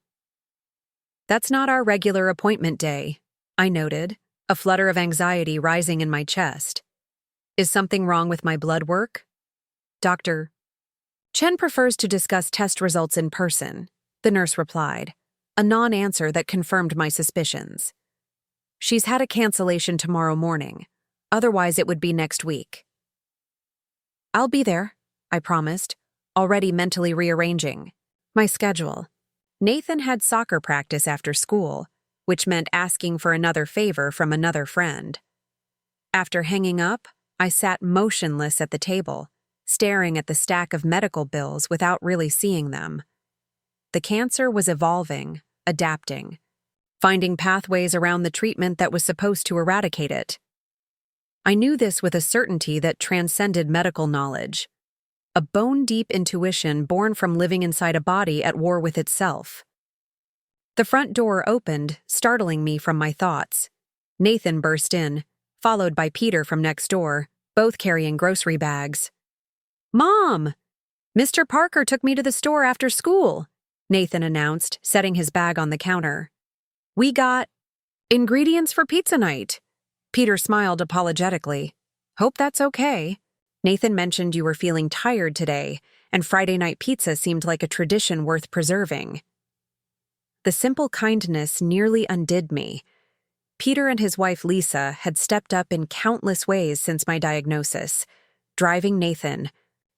That's not our regular appointment day, I noted, a flutter of anxiety rising in my chest. Is something wrong with my blood work? Doctor, Chen prefers to discuss test results in person, the nurse replied, a non-answer that confirmed my suspicions. She's had a cancellation tomorrow morning. Otherwise, it would be next week. I'll be there, I promised, already mentally rearranging my schedule. Nathan had soccer practice after school, which meant asking for another favor from another friend. After hanging up, I sat motionless at the table, staring at the stack of medical bills without really seeing them. The cancer was evolving, adapting, finding pathways around the treatment that was supposed to eradicate it. I knew this with a certainty that transcended medical knowledge, a bone-deep intuition born from living inside a body at war with itself. The front door opened, startling me from my thoughts. Nathan burst in, followed by Peter from next door, both carrying grocery bags. Mom! Mr. Parker took me to the store after school, Nathan announced, setting his bag on the counter. We got ingredients for pizza night. Peter smiled apologetically. Hope that's okay. Nathan mentioned you were feeling tired today, and Friday night pizza seemed like a tradition worth preserving. The simple kindness nearly undid me. Peter and his wife Lisa had stepped up in countless ways since my diagnosis, driving Nathan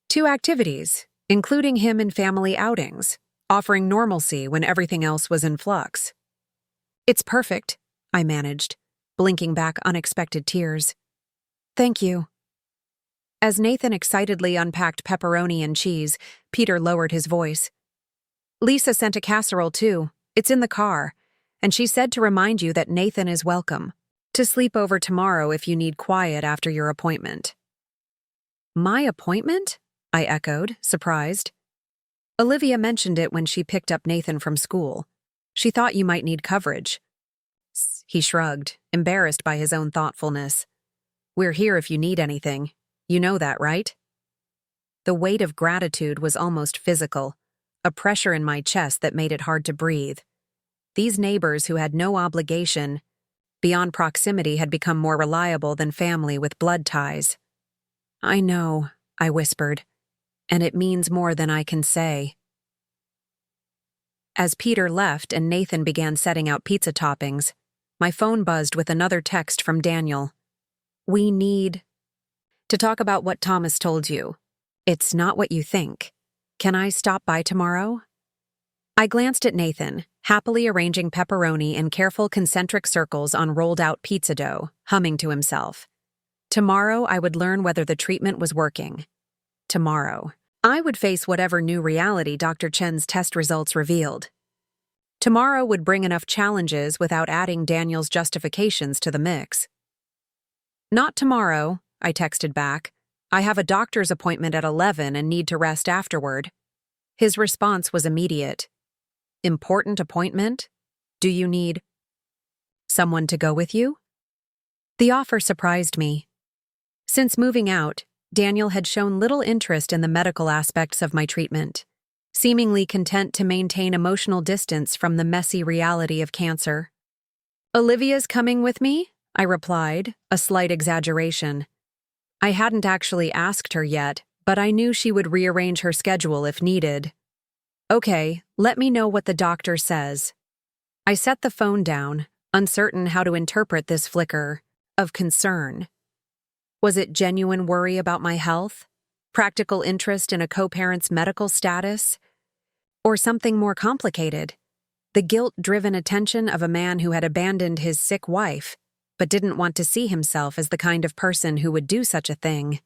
to activities, including him in family outings, offering normalcy when everything else was in flux. It's perfect, I managed, blinking back unexpected tears. Thank you. As Nathan excitedly unpacked pepperoni and cheese, Peter lowered his voice. Lisa sent a casserole too. It's in the car, and she said to remind you that Nathan is welcome to sleep over tomorrow if you need quiet after your appointment. My appointment? I echoed, surprised. Olivia mentioned it when she picked up Nathan from school. She thought you might need coverage. He shrugged, embarrassed by his own thoughtfulness. We're here if you need anything. You know that, right? The weight of gratitude was almost physical, a pressure in my chest that made it hard to breathe. These neighbors who had no obligation, beyond proximity, had become more reliable than family with blood ties. I know, I whispered, and it means more than I can say. As Peter left and Nathan began setting out pizza toppings, my phone buzzed with another text from Daniel. We need to talk about what Thomas told you. It's not what you think. Can I stop by tomorrow? I glanced at Nathan, happily arranging pepperoni in careful concentric circles on rolled-out pizza dough, humming to himself. Tomorrow I would learn whether the treatment was working. Tomorrow, I would face whatever new reality Dr. Chen's test results revealed. Tomorrow would bring enough challenges without adding Daniel's justifications to the mix. Not tomorrow, I texted back. I have a doctor's appointment at 11 and need to rest afterward. His response was immediate. Important appointment? Do you need someone to go with you? The offer surprised me. Since moving out, Daniel had shown little interest in the medical aspects of my treatment, seemingly content to maintain emotional distance from the messy reality of cancer. Olivia's coming with me? I replied, a slight exaggeration. I hadn't actually asked her yet, but I knew she would rearrange her schedule if needed. Okay, let me know what the doctor says. I set the phone down, uncertain how to interpret this flicker of concern. Was it genuine worry about my health? Practical interest in a co-parent's medical status? Or something more complicated? The guilt-driven attention of a man who had abandoned his sick wife, but didn't want to see himself as the kind of person who would do such a thing.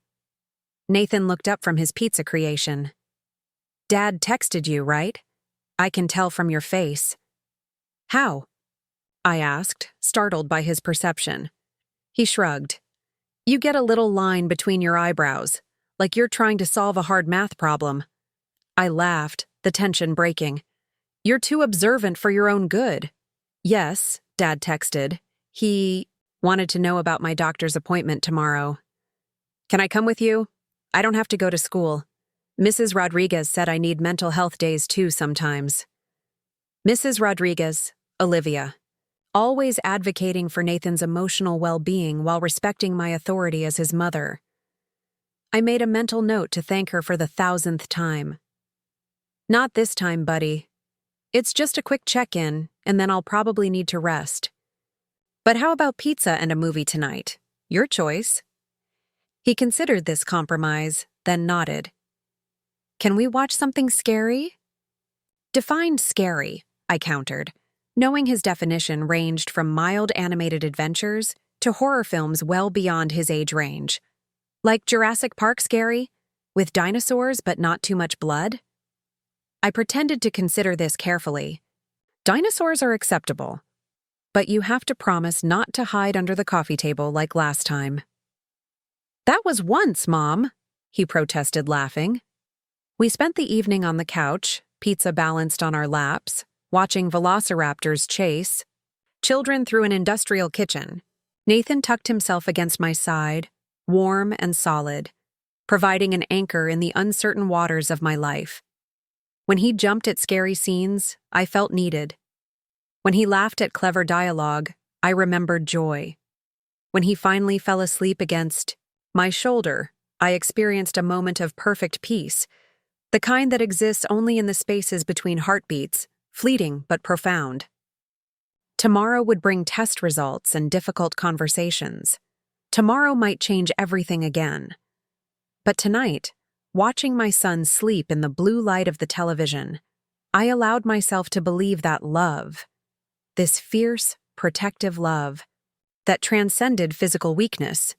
Nathan looked up from his pizza creation. Dad texted you, right? I can tell from your face. How? I asked, startled by his perception. He shrugged. You get a little line between your eyebrows, like you're trying to solve a hard math problem. I laughed, the tension breaking. You're too observant for your own good. Yes, Dad texted. He wanted to know about my doctor's appointment tomorrow. Can I come with you? I don't have to go to school. Mrs. Rodriguez said I need mental health days too sometimes. Mrs. Rodriguez, Olivia. Always advocating for Nathan's emotional well-being while respecting my authority as his mother. I made a mental note to thank her for the 1,000th time. Not this time, buddy. It's just a quick check-in, and then I'll probably need to rest. But how about pizza and a movie tonight? Your choice. He considered this compromise, then nodded. Can we watch something scary? Define scary, I countered, knowing his definition ranged from mild animated adventures to horror films well beyond his age range. Like Jurassic Park scary, with dinosaurs but not too much blood? I pretended to consider this carefully. Dinosaurs are acceptable, but you have to promise not to hide under the coffee table like last time. That was once, Mom, he protested, laughing. We spent the evening on the couch, pizza balanced on our laps, watching velociraptors chase children through an industrial kitchen. Nathan tucked himself against my side, warm and solid, providing an anchor in the uncertain waters of my life. When he jumped at scary scenes, I felt needed. When he laughed at clever dialogue, I remembered joy. When he finally fell asleep against my shoulder, I experienced a moment of perfect peace, the kind that exists only in the spaces between heartbeats, fleeting but profound. Tomorrow would bring test results and difficult conversations. Tomorrow might change everything again. But tonight, watching my son sleep in the blue light of the television, I allowed myself to believe that love, this fierce, protective love, that transcended physical weakness,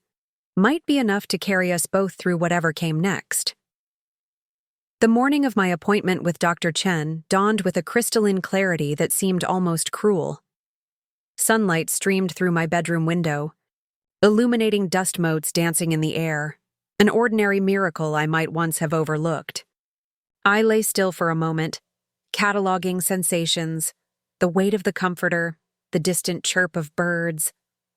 might be enough to carry us both through whatever came next. The morning of my appointment with Dr. Chen dawned with a crystalline clarity that seemed almost cruel. Sunlight streamed through my bedroom window, illuminating dust motes dancing in the air, an ordinary miracle I might once have overlooked. I lay still for a moment, cataloging sensations, the weight of the comforter, the distant chirp of birds,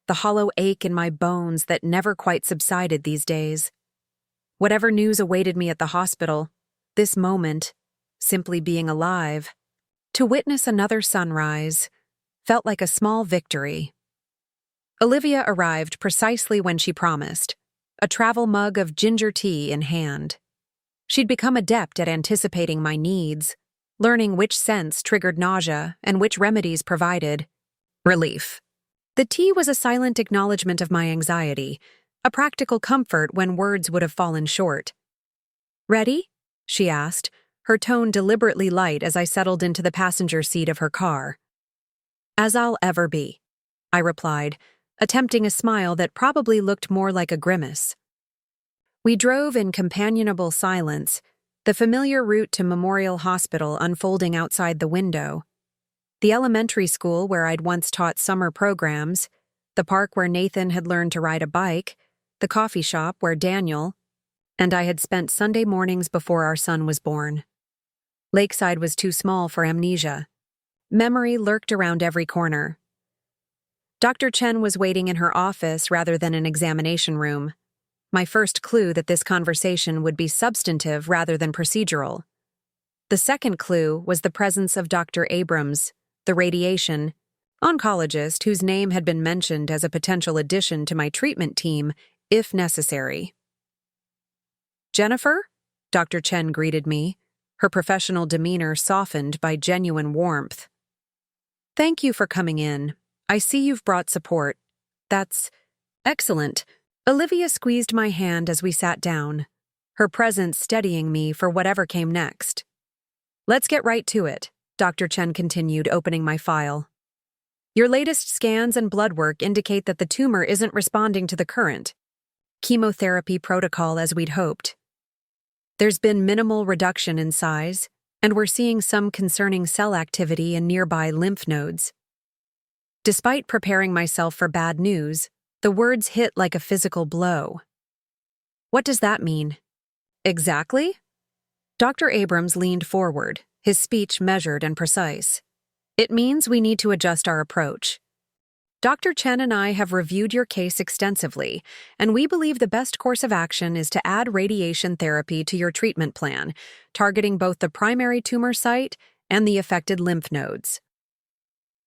the hollow ache in my bones that never quite subsided these days. Whatever news awaited me at the hospital, this moment, simply being alive, to witness another sunrise, felt like a small victory. Olivia arrived precisely when she promised, a travel mug of ginger tea in hand. She'd become adept at anticipating my needs, learning which scents triggered nausea and which remedies provided relief. The tea was a silent acknowledgement of my anxiety, a practical comfort when words would have fallen short. "Ready?" she asked, her tone deliberately light as I settled into the passenger seat of her car. "As I'll ever be," I replied, attempting a smile that probably looked more like a grimace. We drove in companionable silence, the familiar route to Memorial Hospital unfolding outside the window. The elementary school where I'd once taught summer programs, the park where Nathan had learned to ride a bike, the coffee shop where Daniel and I had spent Sunday mornings before our son was born. Lakeside was too small for amnesia. Memory lurked around every corner. Dr. Chen was waiting in her office rather than an examination room. My first clue that this conversation would be substantive rather than procedural. The second clue was the presence of Dr. Abrams, the radiation oncologist whose name had been mentioned as a potential addition to my treatment team, if necessary. "Jennifer?" Dr. Chen greeted me, her professional demeanor softened by genuine warmth. Thank you for coming in. I see you've brought support. That's excellent. Olivia squeezed my hand as we sat down, her presence steadying me for whatever came next. Let's get right to it, Dr. Chen continued, opening my file. Your latest scans and blood work indicate that the tumor isn't responding to the current chemotherapy protocol as we'd hoped. There's been minimal reduction in size, and we're seeing some concerning cell activity in nearby lymph nodes. Despite preparing myself for bad news, the words hit like a physical blow. What does that mean? Exactly? Dr. Abrams leaned forward, his speech measured and precise. It means we need to adjust our approach. Dr. Chen and I have reviewed your case extensively, and we believe the best course of action is to add radiation therapy to your treatment plan, targeting both the primary tumor site and the affected lymph nodes.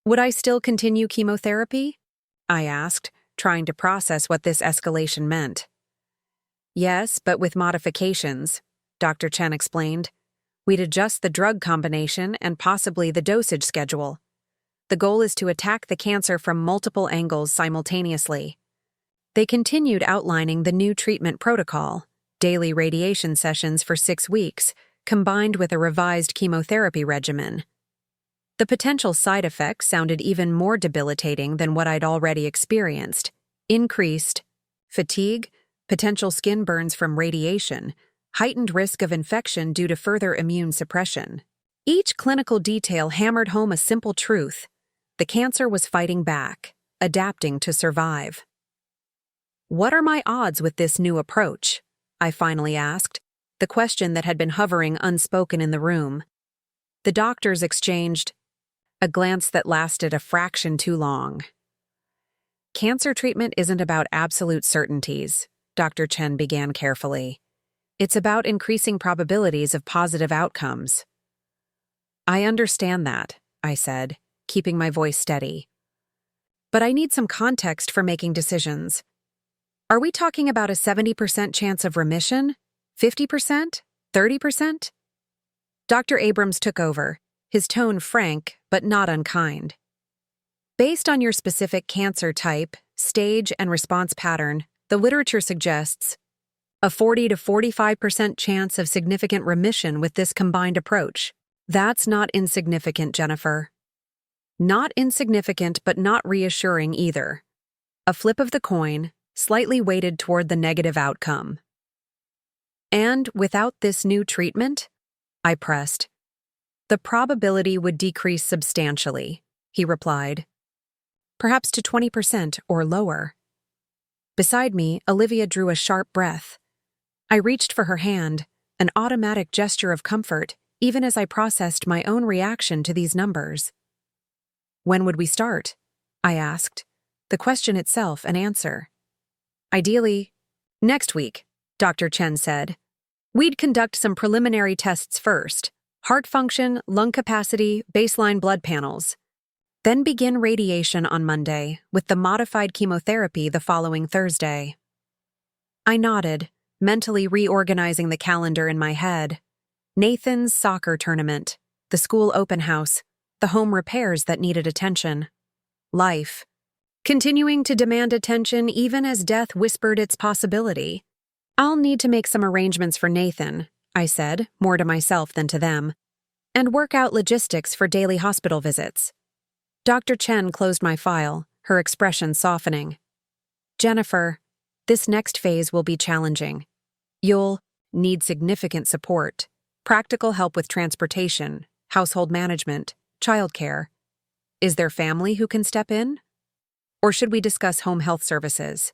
Would I still continue chemotherapy? I asked, trying to process what this escalation meant. Yes, but with modifications, Dr. Chen explained. We'd adjust the drug combination and possibly the dosage schedule. The goal is to attack the cancer from multiple angles simultaneously. They continued outlining the new treatment protocol, daily radiation sessions for 6 weeks, combined with a revised chemotherapy regimen. The potential side effects sounded even more debilitating than what I'd already experienced. Increased fatigue, potential skin burns from radiation, heightened risk of infection due to further immune suppression. Each clinical detail hammered home a simple truth. The cancer was fighting back, adapting to survive. What are my odds with this new approach? I finally asked, the question that had been hovering unspoken in the room. The doctors exchanged a glance that lasted a fraction too long. Cancer treatment isn't about absolute certainties, Dr. Chen began carefully. It's about increasing probabilities of positive outcomes. I understand that, I said, keeping my voice steady. But I need some context for making decisions. Are we talking about a 70% chance of remission? 50%? 30%? Dr. Abrams took over, his tone frank but not unkind. Based on your specific cancer type, stage, and response pattern, the literature suggests a 40 to 45% chance of significant remission with this combined approach. That's not insignificant, Jennifer. Not insignificant, but not reassuring either. A flip of the coin, slightly weighted toward the negative outcome. And without this new treatment, I pressed, the probability would decrease substantially, he replied. Perhaps to 20% or lower. Beside me, Olivia drew a sharp breath. I reached for her hand, an automatic gesture of comfort, even as I processed my own reaction to these numbers. When would we start? I asked, the question itself an answer. Ideally, next week, Dr. Chen said. We'd conduct some preliminary tests first, heart function, lung capacity, baseline blood panels. Then begin radiation on Monday, with the modified chemotherapy the following Thursday. I nodded, mentally reorganizing the calendar in my head. Nathan's soccer tournament, the school open house, the home repairs that needed attention. Life. Continuing to demand attention even as death whispered its possibility. I'll need to make some arrangements for Nathan, I said, more to myself than to them, and work out logistics for daily hospital visits. Dr. Chen closed my file, her expression softening. Jennifer, this next phase will be challenging. You'll need significant support, practical help with transportation, household management, childcare. Is there family who can step in? Or should we discuss home health services?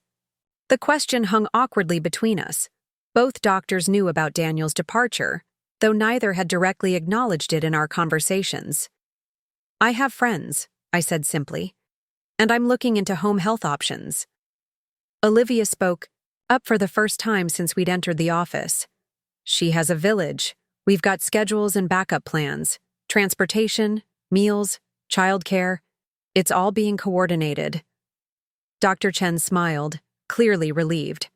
The question hung awkwardly between us. Both doctors knew about Daniel's departure, though neither had directly acknowledged it in our conversations. I have friends, I said simply, and I'm looking into home health options. Olivia spoke, up for the first time since we'd entered the office. She has a village. We've got schedules and backup plans, transportation, meals, childcare. It's all being coordinated. Dr. Chen smiled, clearly relieved.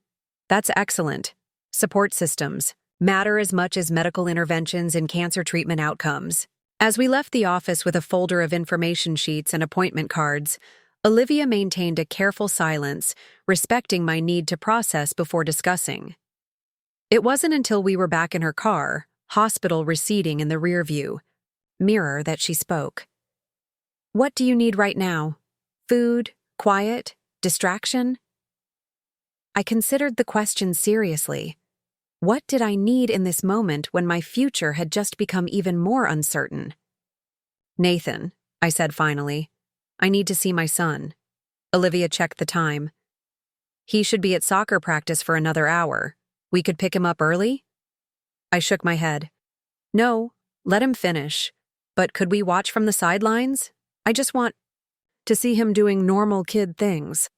That's excellent. Support systems, matter as much as medical interventions in cancer treatment outcomes. As we left the office with a folder of information sheets and appointment cards, Olivia maintained a careful silence, respecting my need to process before discussing. It wasn't until we were back in her car, hospital receding in the rearview mirror, that she spoke. "What do you need right now? Food? Quiet? Distraction?" I considered the question seriously. What did I need in this moment when my future had just become even more uncertain? "Nathan," I said finally, "I need to see my son." Olivia checked the time. "He should be at soccer practice for another hour. We could pick him up early?" I shook my head. "No, let him finish. But could we watch from the sidelines? I just want to see him doing normal kid things."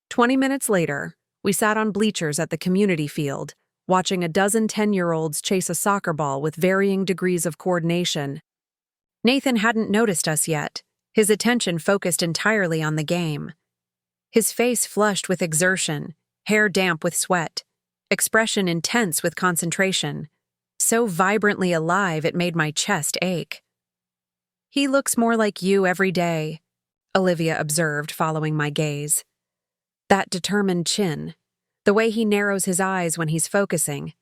20 minutes later, we sat on bleachers at the community field, watching a dozen 10-year-olds chase a soccer ball with varying degrees of coordination. Nathan hadn't noticed us yet, his attention focused entirely on the game. His face flushed with exertion, hair damp with sweat, expression intense with concentration, so vibrantly alive it made my chest ache. "He looks more like you every day," Olivia observed, following my gaze. "That determined chin, the way he narrows his eyes when he's focusing."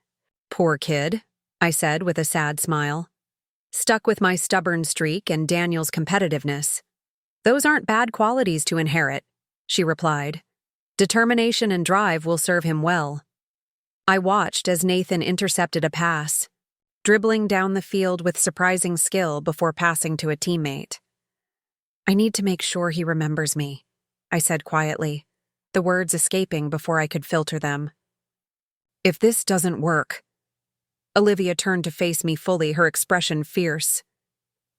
"Poor kid," I said with a sad smile. "Stuck with my stubborn streak and Daniel's competitiveness." "Those aren't bad qualities to inherit," she replied. "Determination and drive will serve him well." I watched as Nathan intercepted a pass, dribbling down the field with surprising skill before passing to a teammate. "I need to make sure he remembers me," I said quietly, the words escaping before I could filter them. "If this doesn't work..." Olivia turned to face me fully, her expression fierce.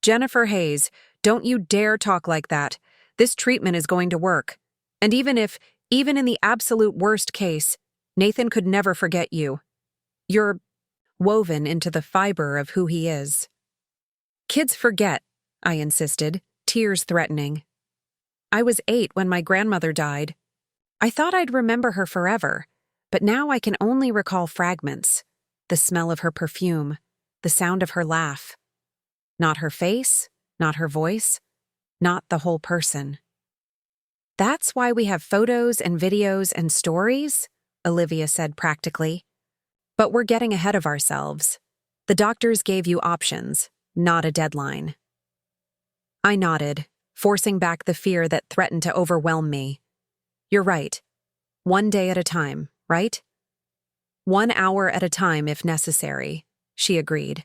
"Jennifer Hayes, don't you dare talk like that. This treatment is going to work. And even in the absolute worst case, Nathan could never forget you. You're woven into the fiber of who he is." "Kids forget," I insisted, tears threatening. "I was 8 when my grandmother died. I thought I'd remember her forever, but now I can only recall fragments. The smell of her perfume, the sound of her laugh. Not her face, not her voice, not the whole person." "That's why we have photos and videos and stories," Olivia said practically. "But we're getting ahead of ourselves. The doctors gave you options, not a deadline." I nodded, forcing back the fear that threatened to overwhelm me. "You're right. One day at a time, right?" "1 hour at a time if necessary," she agreed.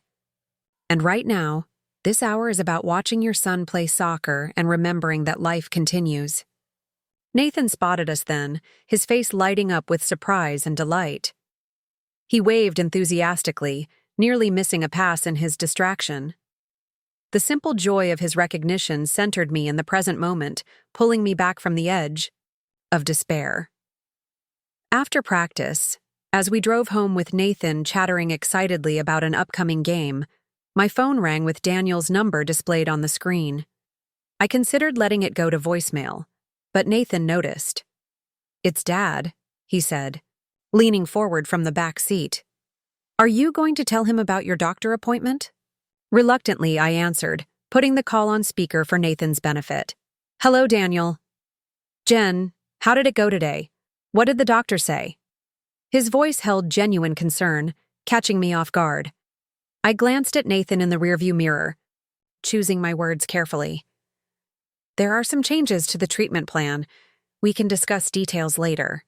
"And right now, this hour is about watching your son play soccer and remembering that life continues." Nathan spotted us then, his face lighting up with surprise and delight. He waved enthusiastically, nearly missing a pass in his distraction. The simple joy of his recognition centered me in the present moment, pulling me back from the edge of despair. After practice, as we drove home with Nathan chattering excitedly about an upcoming game, my phone rang with Daniel's number displayed on the screen. I considered letting it go to voicemail, but Nathan noticed. "It's Dad," he said, leaning forward from the back seat. "Are you going to tell him about your doctor appointment?" Reluctantly, I answered, putting the call on speaker for Nathan's benefit. "Hello, Daniel." "Jen, how did it go today? What did the doctor say?" His voice held genuine concern, catching me off guard. I glanced at Nathan in the rearview mirror, choosing my words carefully. "There are some changes to the treatment plan. We can discuss details later."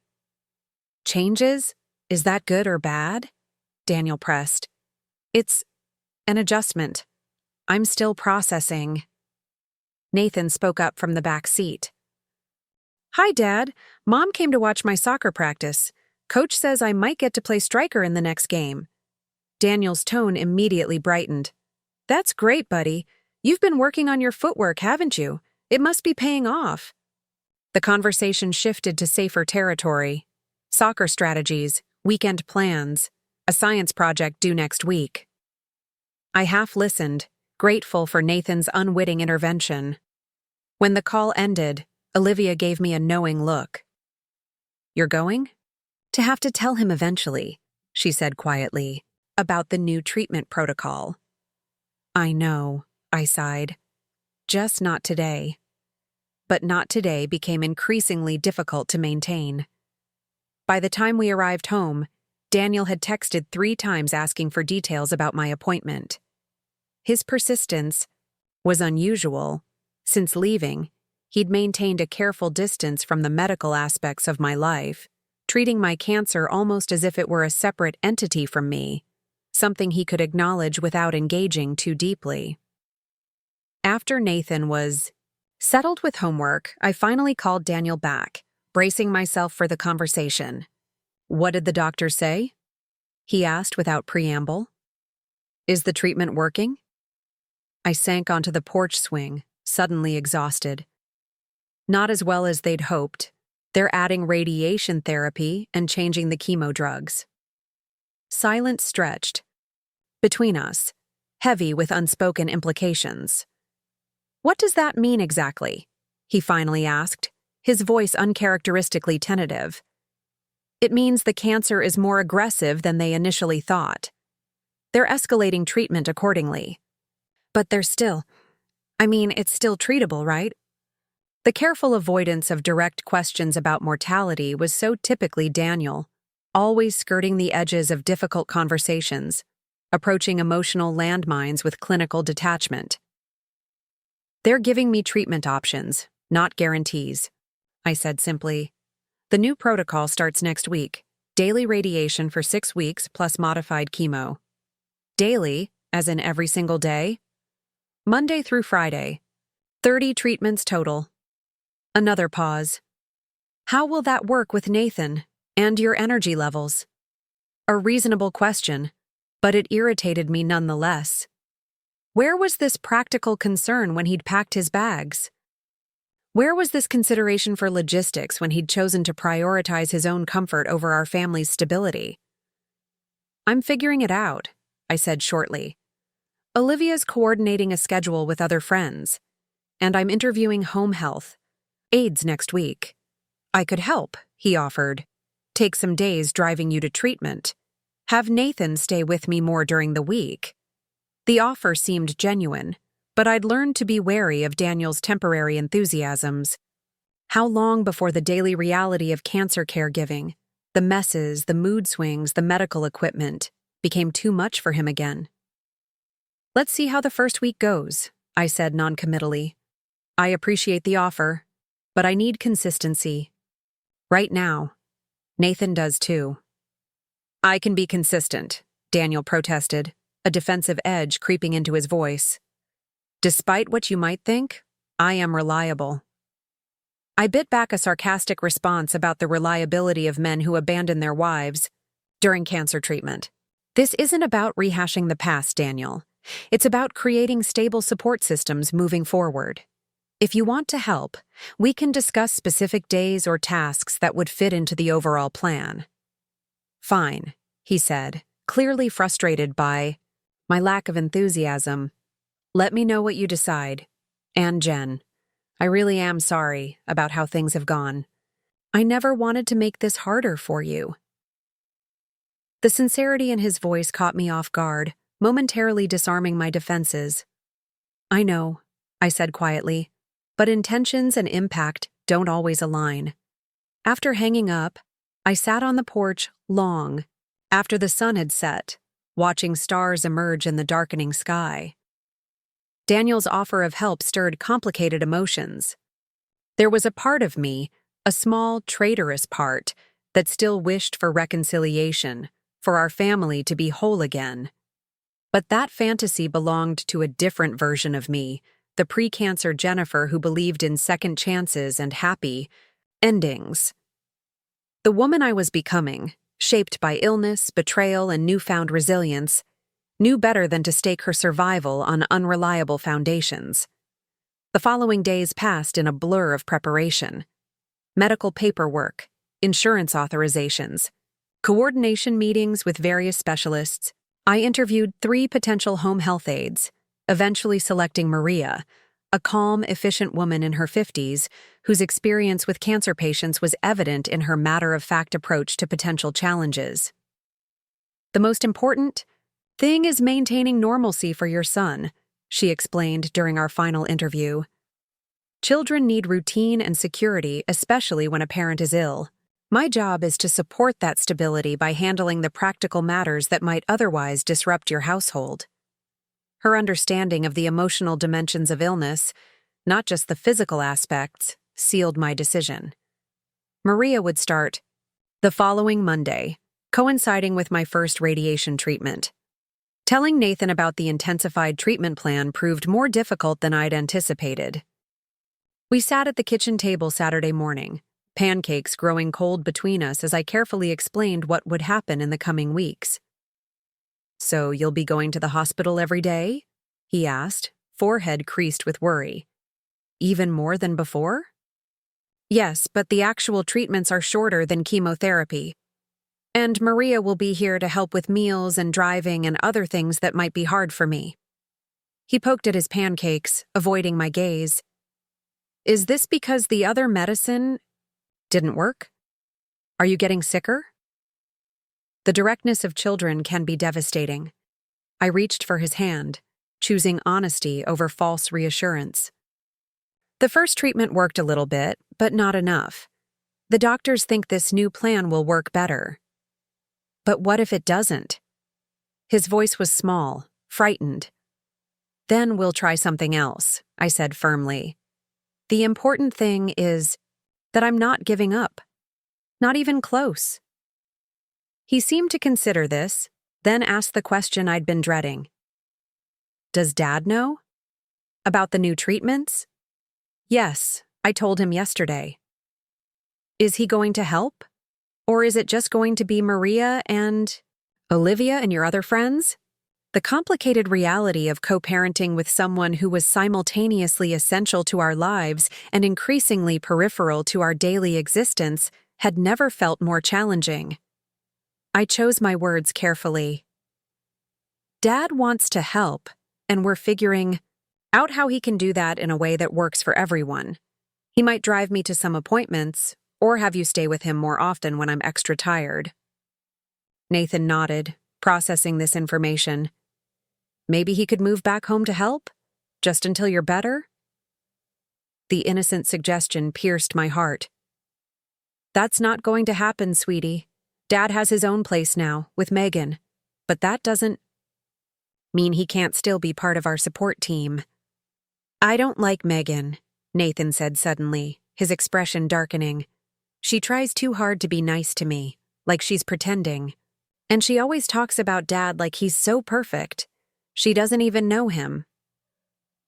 "Changes? Is that good or bad?" Daniel pressed. "It's an adjustment. I'm still processing." Nathan spoke up from the back seat. "Hi, Dad. Mom came to watch my soccer practice. Coach says I might get to play striker in the next game." Daniel's tone immediately brightened. "That's great, buddy. You've been working on your footwork, haven't you? It must be paying off." The conversation shifted to safer territory. Soccer strategies, weekend plans, a science project due next week. I half listened, grateful for Nathan's unwitting intervention. When the call ended, Olivia gave me a knowing look. "You're going?" "To have to tell him eventually. she said quietly, about the new treatment protocol. I know, I sighed. Just not today. But not today became increasingly difficult to maintain. By the time we arrived home, Daniel had texted 3 times asking for details about my appointment. His persistence was unusual. Since leaving, he'd maintained a careful distance from the medical aspects of my life, treating my cancer almost as if it were a separate entity from me, something he could acknowledge without engaging too deeply. After Nathan was settled with homework, I finally called Daniel back, bracing myself for the conversation. What did the doctor say? He asked without preamble. Is the treatment working? I sank onto the porch swing, suddenly exhausted. Not as well as they'd hoped. They're adding radiation therapy and changing the chemo drugs. Silence stretched between us, heavy with unspoken implications. What does that mean exactly? He finally asked, his voice uncharacteristically tentative. It means the cancer is more aggressive than they initially thought. They're escalating treatment accordingly. But it's still treatable, right? The careful avoidance of direct questions about mortality was so typically Daniel, always skirting the edges of difficult conversations, approaching emotional landmines with clinical detachment. They're giving me treatment options, not guarantees, I said simply. The new protocol starts next week. Daily radiation for 6 weeks plus modified chemo. Daily, as in every single day? Monday through Friday. 30 treatments total. Another pause. How will that work with Nathan and your energy levels? A reasonable question, but it irritated me nonetheless. Where was this practical concern when he'd packed his bags? Where was this consideration for logistics when he'd chosen to prioritize his own comfort over our family's stability? I'm figuring it out, I said shortly. Olivia's coordinating a schedule with other friends, and I'm interviewing home health aides next week. I could help, he offered. Take some days driving you to treatment. Have Nathan stay with me more during the week. The offer seemed genuine, but I'd learned to be wary of Daniel's temporary enthusiasms. How long before the daily reality of cancer caregiving, the messes, the mood swings, the medical equipment, became too much for him again? Let's see how the first week goes, I said noncommittally. I appreciate the offer, but I need consistency. Right now. Nathan does too. I can be consistent, Daniel protested, a defensive edge creeping into his voice. Despite what you might think, I am reliable. I bit back a sarcastic response about the reliability of men who abandon their wives during cancer treatment. This isn't about rehashing the past, Daniel. It's about creating stable support systems moving forward. If you want to help, we can discuss specific days or tasks that would fit into the overall plan. Fine, he said, clearly frustrated by my lack of enthusiasm. Let me know what you decide. And Jen, I really am sorry about how things have gone. I never wanted to make this harder for you. The sincerity in his voice caught me off guard, momentarily disarming my defenses. I know, I said quietly, but intentions and impact don't always align. After hanging up, I sat on the porch long, after the sun had set, watching stars emerge in the darkening sky. Daniel's offer of help stirred complicated emotions. There was a part of me, a small, traitorous part, that still wished for reconciliation, for our family to be whole again. But that fantasy belonged to a different version of me, the pre-cancer Jennifer who believed in second chances and happy endings. The woman I was becoming, shaped by illness, betrayal, and newfound resilience, knew better than to stake her survival on unreliable foundations. The following days passed in a blur of preparation. Medical paperwork, insurance authorizations, coordination meetings with various specialists. I interviewed 3 potential home health aides, eventually selecting Maria, a calm, efficient woman in her 50s whose experience with cancer patients was evident in her matter-of-fact approach to potential challenges. The most important thing is maintaining normalcy for your son, she explained during our final interview. Children need routine and security, especially when a parent is ill. My job is to support that stability by handling the practical matters that might otherwise disrupt your household. Her understanding of the emotional dimensions of illness, not just the physical aspects, sealed my decision. Maria would start the following Monday, coinciding with my first radiation treatment. Telling Nathan about the intensified treatment plan proved more difficult than I'd anticipated. We sat at the kitchen table Saturday morning, pancakes growing cold between us as I carefully explained what would happen in the coming weeks. "So you'll be going to the hospital every day?" he asked, forehead creased with worry. "Even more than before?" "Yes, but the actual treatments are shorter than chemotherapy. And Maria will be here to help with meals and driving and other things that might be hard for me." He poked at his pancakes, avoiding my gaze. "Is this because the other medicine didn't work? Are you getting sicker?" The directness of children can be devastating. I reached for his hand, choosing honesty over false reassurance. "The first treatment worked a little bit, but not enough. The doctors think this new plan will work better." "But what if it doesn't?" His voice was small, frightened. "Then we'll try something else," I said firmly. "The important thing is that I'm not giving up. Not even close." He seemed to consider this, then asked the question I'd been dreading. "Does Dad know? About the new treatments?" "Yes, I told him yesterday." "Is he going to help? Or is it just going to be Maria and Olivia and your other friends?" The complicated reality of co-parenting with someone who was simultaneously essential to our lives and increasingly peripheral to our daily existence had never felt more challenging. I chose my words carefully. "Dad wants to help, and we're figuring out how he can do that in a way that works for everyone. He might drive me to some appointments, or have you stay with him more often when I'm extra tired." Nathan nodded, processing this information. "Maybe he could move back home to help? Just until you're better?" The innocent suggestion pierced my heart. "That's not going to happen, sweetie. Dad has his own place now, with Megan. But that doesn't mean he can't still be part of our support team." "I don't like Megan," Nathan said suddenly, his expression darkening. "She tries too hard to be nice to me, like she's pretending. And she always talks about Dad like he's so perfect. She doesn't even know him."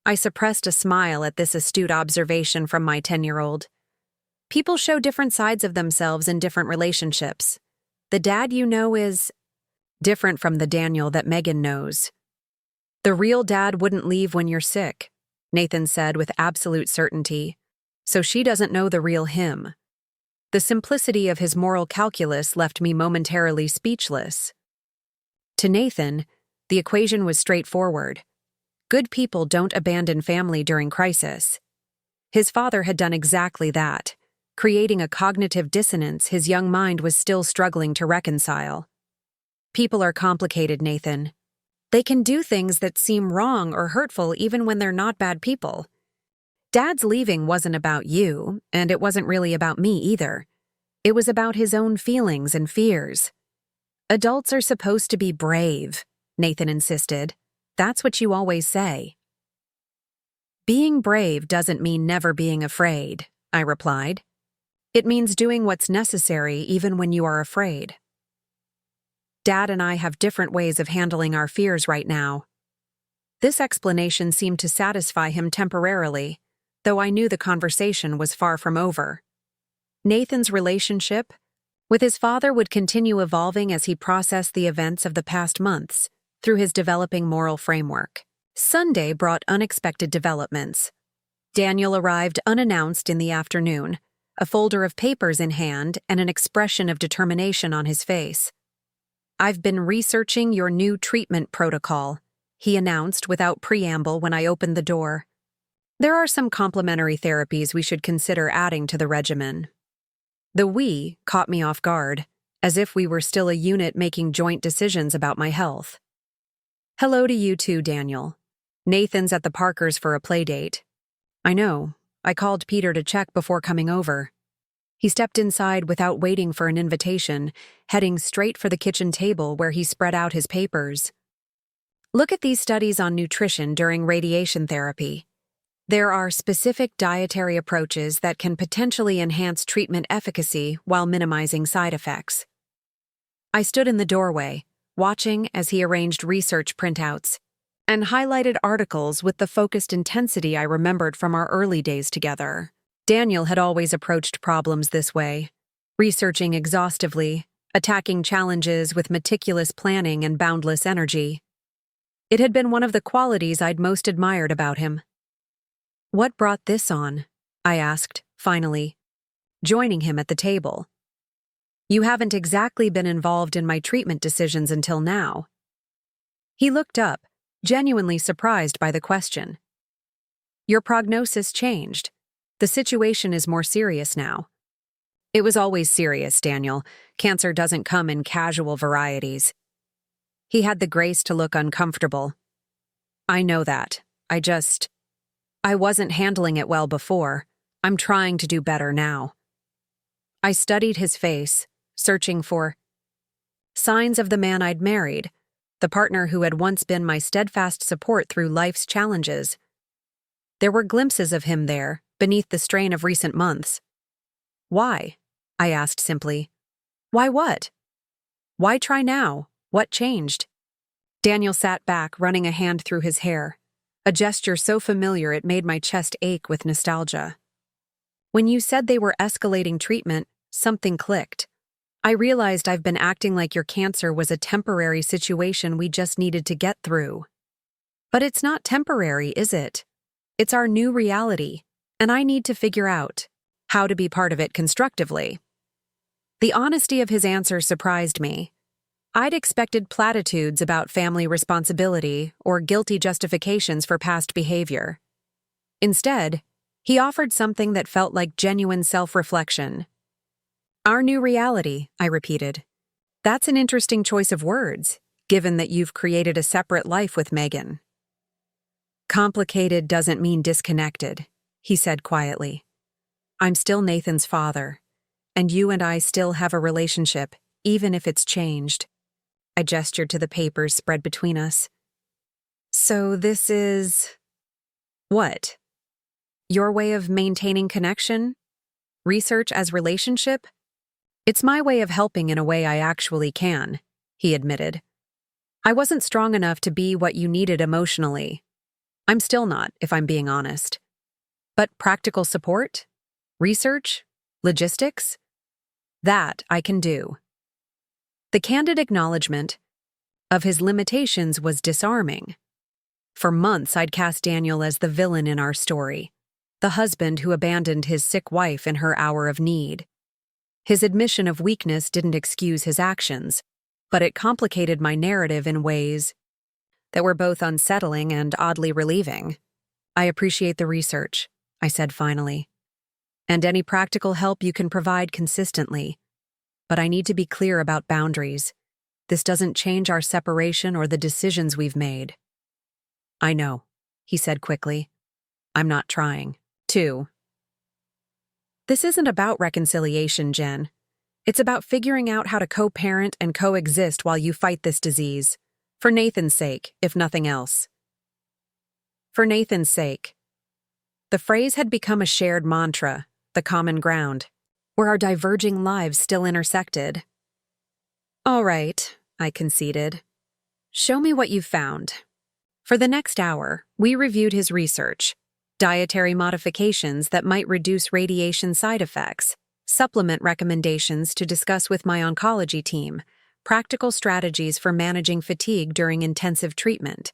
I suppressed a smile at this astute observation from my 10-year-old. People show different sides of themselves in different relationships. The Dad you know is different from the Daniel that Megan knows. "The real Dad wouldn't leave when you're sick," Nathan said with absolute certainty. "So she doesn't know the real him." The simplicity of his moral calculus left me momentarily speechless. To Nathan, the equation was straightforward. Good people don't abandon family during crisis. His father had done exactly that, creating a cognitive dissonance his young mind was still struggling to reconcile. People are complicated, Nathan. They can do things that seem wrong or hurtful even when they're not bad people. Dad's leaving wasn't about you, and it wasn't really about me either. It was about his own feelings and fears. Adults are supposed to be brave, Nathan insisted. That's what you always say. Being brave doesn't mean never being afraid, I replied. It means doing what's necessary even when you are afraid. Dad and I have different ways of handling our fears right now. This explanation seemed to satisfy him temporarily, though I knew the conversation was far from over. Nathan's relationship with his father would continue evolving as he processed the events of the past months through his developing moral framework. Sunday brought unexpected developments. Daniel arrived unannounced in the afternoon, a folder of papers in hand and an expression of determination on his face. "I've been researching your new treatment protocol," he announced without preamble when I opened the door. "There are some complementary therapies we should consider adding to the regimen." The "we" caught me off guard, as if we were still a unit making joint decisions about my health. Hello to you too, Daniel. Nathan's at the Parkers for a play date. I know. I called Peter to check before coming over. He stepped inside without waiting for an invitation, heading straight for the kitchen table where he spread out his papers. Look at these studies on nutrition during radiation therapy. There are specific dietary approaches that can potentially enhance treatment efficacy while minimizing side effects. I stood in the doorway, watching as he arranged research printouts and highlighted articles with the focused intensity I remembered from our early days together. Daniel had always approached problems this way, researching exhaustively, attacking challenges with meticulous planning and boundless energy. It had been one of the qualities I'd most admired about him. What brought this on? I asked, finally, joining him at the table. You haven't exactly been involved in my treatment decisions until now. He looked up, genuinely surprised by the question. Your prognosis changed. The situation is more serious now. It was always serious, Daniel. Cancer doesn't come in casual varieties. He had the grace to look uncomfortable. I know that. I wasn't handling it well before. I'm trying to do better now. I studied his face, searching for signs of the man I'd married, the partner who had once been my steadfast support through life's challenges. There were glimpses of him there, beneath the strain of recent months. Why? I asked simply. Why what? Why try now? What changed? Daniel sat back, running a hand through his hair, a gesture so familiar it made my chest ache with nostalgia. When you said they were escalating treatment, something clicked. I realized I've been acting like your cancer was a temporary situation we just needed to get through. But it's not temporary, is it? It's our new reality, and I need to figure out how to be part of it constructively. The honesty of his answer surprised me. I'd expected platitudes about family responsibility or guilty justifications for past behavior. Instead, he offered something that felt like genuine self-reflection. Our new reality, I repeated. That's an interesting choice of words, given that you've created a separate life with Megan. Complicated doesn't mean disconnected, he said quietly. I'm still Nathan's father, and you and I still have a relationship, even if it's changed. I gestured to the papers spread between us. So this is... what? Your way of maintaining connection? Research as relationship? It's my way of helping in a way I actually can, he admitted. I wasn't strong enough to be what you needed emotionally. I'm still not, if I'm being honest. But practical support? Research? Logistics? That I can do. The candid acknowledgement of his limitations was disarming. For months, I'd cast Daniel as the villain in our story, the husband who abandoned his sick wife in her hour of need. His admission of weakness didn't excuse his actions, but it complicated my narrative in ways that were both unsettling and oddly relieving. I appreciate the research, I said finally, and any practical help you can provide consistently. But I need to be clear about boundaries. This doesn't change our separation or the decisions we've made. I know, he said quickly. I'm not trying to. This isn't about reconciliation, Jen. It's about figuring out how to co-parent and coexist while you fight this disease. For Nathan's sake, if nothing else. For Nathan's sake. The phrase had become a shared mantra, the common ground, where our diverging lives still intersected. All right, I conceded. Show me what you've found. For the next hour, we reviewed his research, dietary modifications that might reduce radiation side effects, supplement recommendations to discuss with my oncology team, practical strategies for managing fatigue during intensive treatment.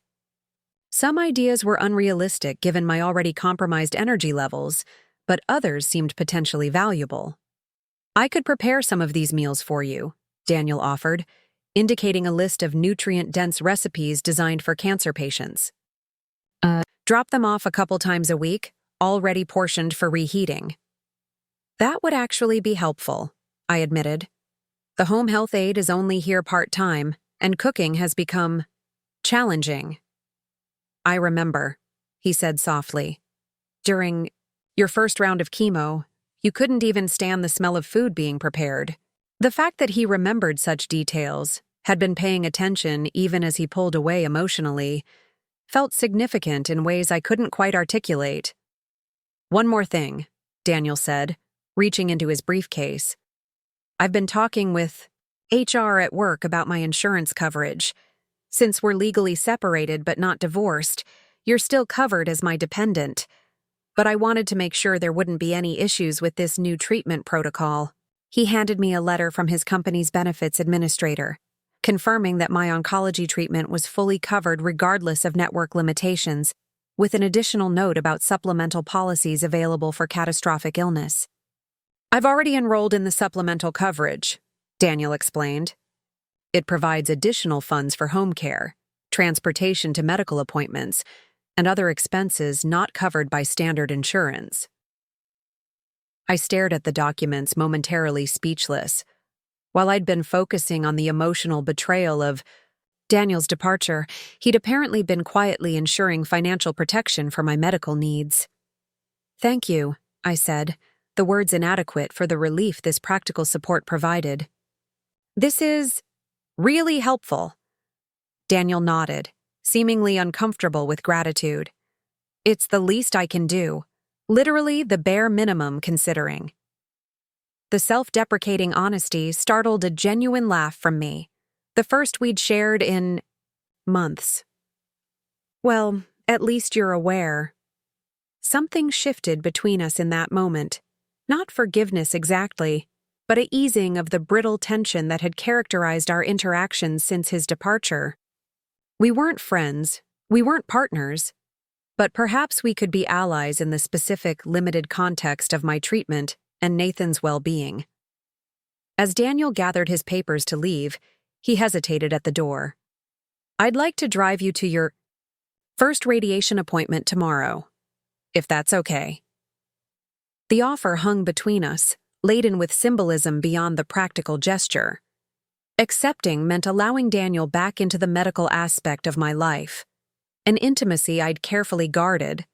Some ideas were unrealistic given my already compromised energy levels, but others seemed potentially valuable. I could prepare some of these meals for you, Daniel offered, indicating a list of nutrient-dense recipes designed for cancer patients. Drop them off a couple times a week, already portioned for reheating. That would actually be helpful, I admitted. The home health aide is only here part-time, and cooking has become challenging. I remember, he said softly. During your first round of chemo, you couldn't even stand the smell of food being prepared. The fact that he remembered such details, had been paying attention even as he pulled away emotionally, felt significant in ways I couldn't quite articulate. One more thing, Daniel said, reaching into his briefcase. I've been talking with HR at work about my insurance coverage. Since we're legally separated but not divorced, you're still covered as my dependent. But I wanted to make sure there wouldn't be any issues with this new treatment protocol. He handed me a letter from his company's benefits administrator, confirming that my oncology treatment was fully covered regardless of network limitations, with an additional note about supplemental policies available for catastrophic illness. I've already enrolled in the supplemental coverage, Daniel explained. It provides additional funds for home care, transportation to medical appointments, and other expenses not covered by standard insurance. I stared at the documents, momentarily speechless. While I'd been focusing on the emotional betrayal of Daniel's departure, he'd apparently been quietly ensuring financial protection for my medical needs. Thank you, I said, the words inadequate for the relief this practical support provided. This is really helpful. Daniel nodded, seemingly uncomfortable with gratitude. It's the least I can do, literally the bare minimum considering. The self-deprecating honesty startled a genuine laugh from me, the first we'd shared in months. Well, at least you're aware. Something shifted between us in that moment. Not forgiveness exactly, but a easing of the brittle tension that had characterized our interactions since his departure. We weren't friends, we weren't partners, but perhaps we could be allies in the specific, limited context of my treatment and Nathan's well-being. As Daniel gathered his papers to leave, he hesitated at the door. I'd like to drive you to your first radiation appointment tomorrow, if that's okay. The offer hung between us, laden with symbolism beyond the practical gesture. Accepting meant allowing Daniel back into the medical aspect of my life, an intimacy I'd carefully guarded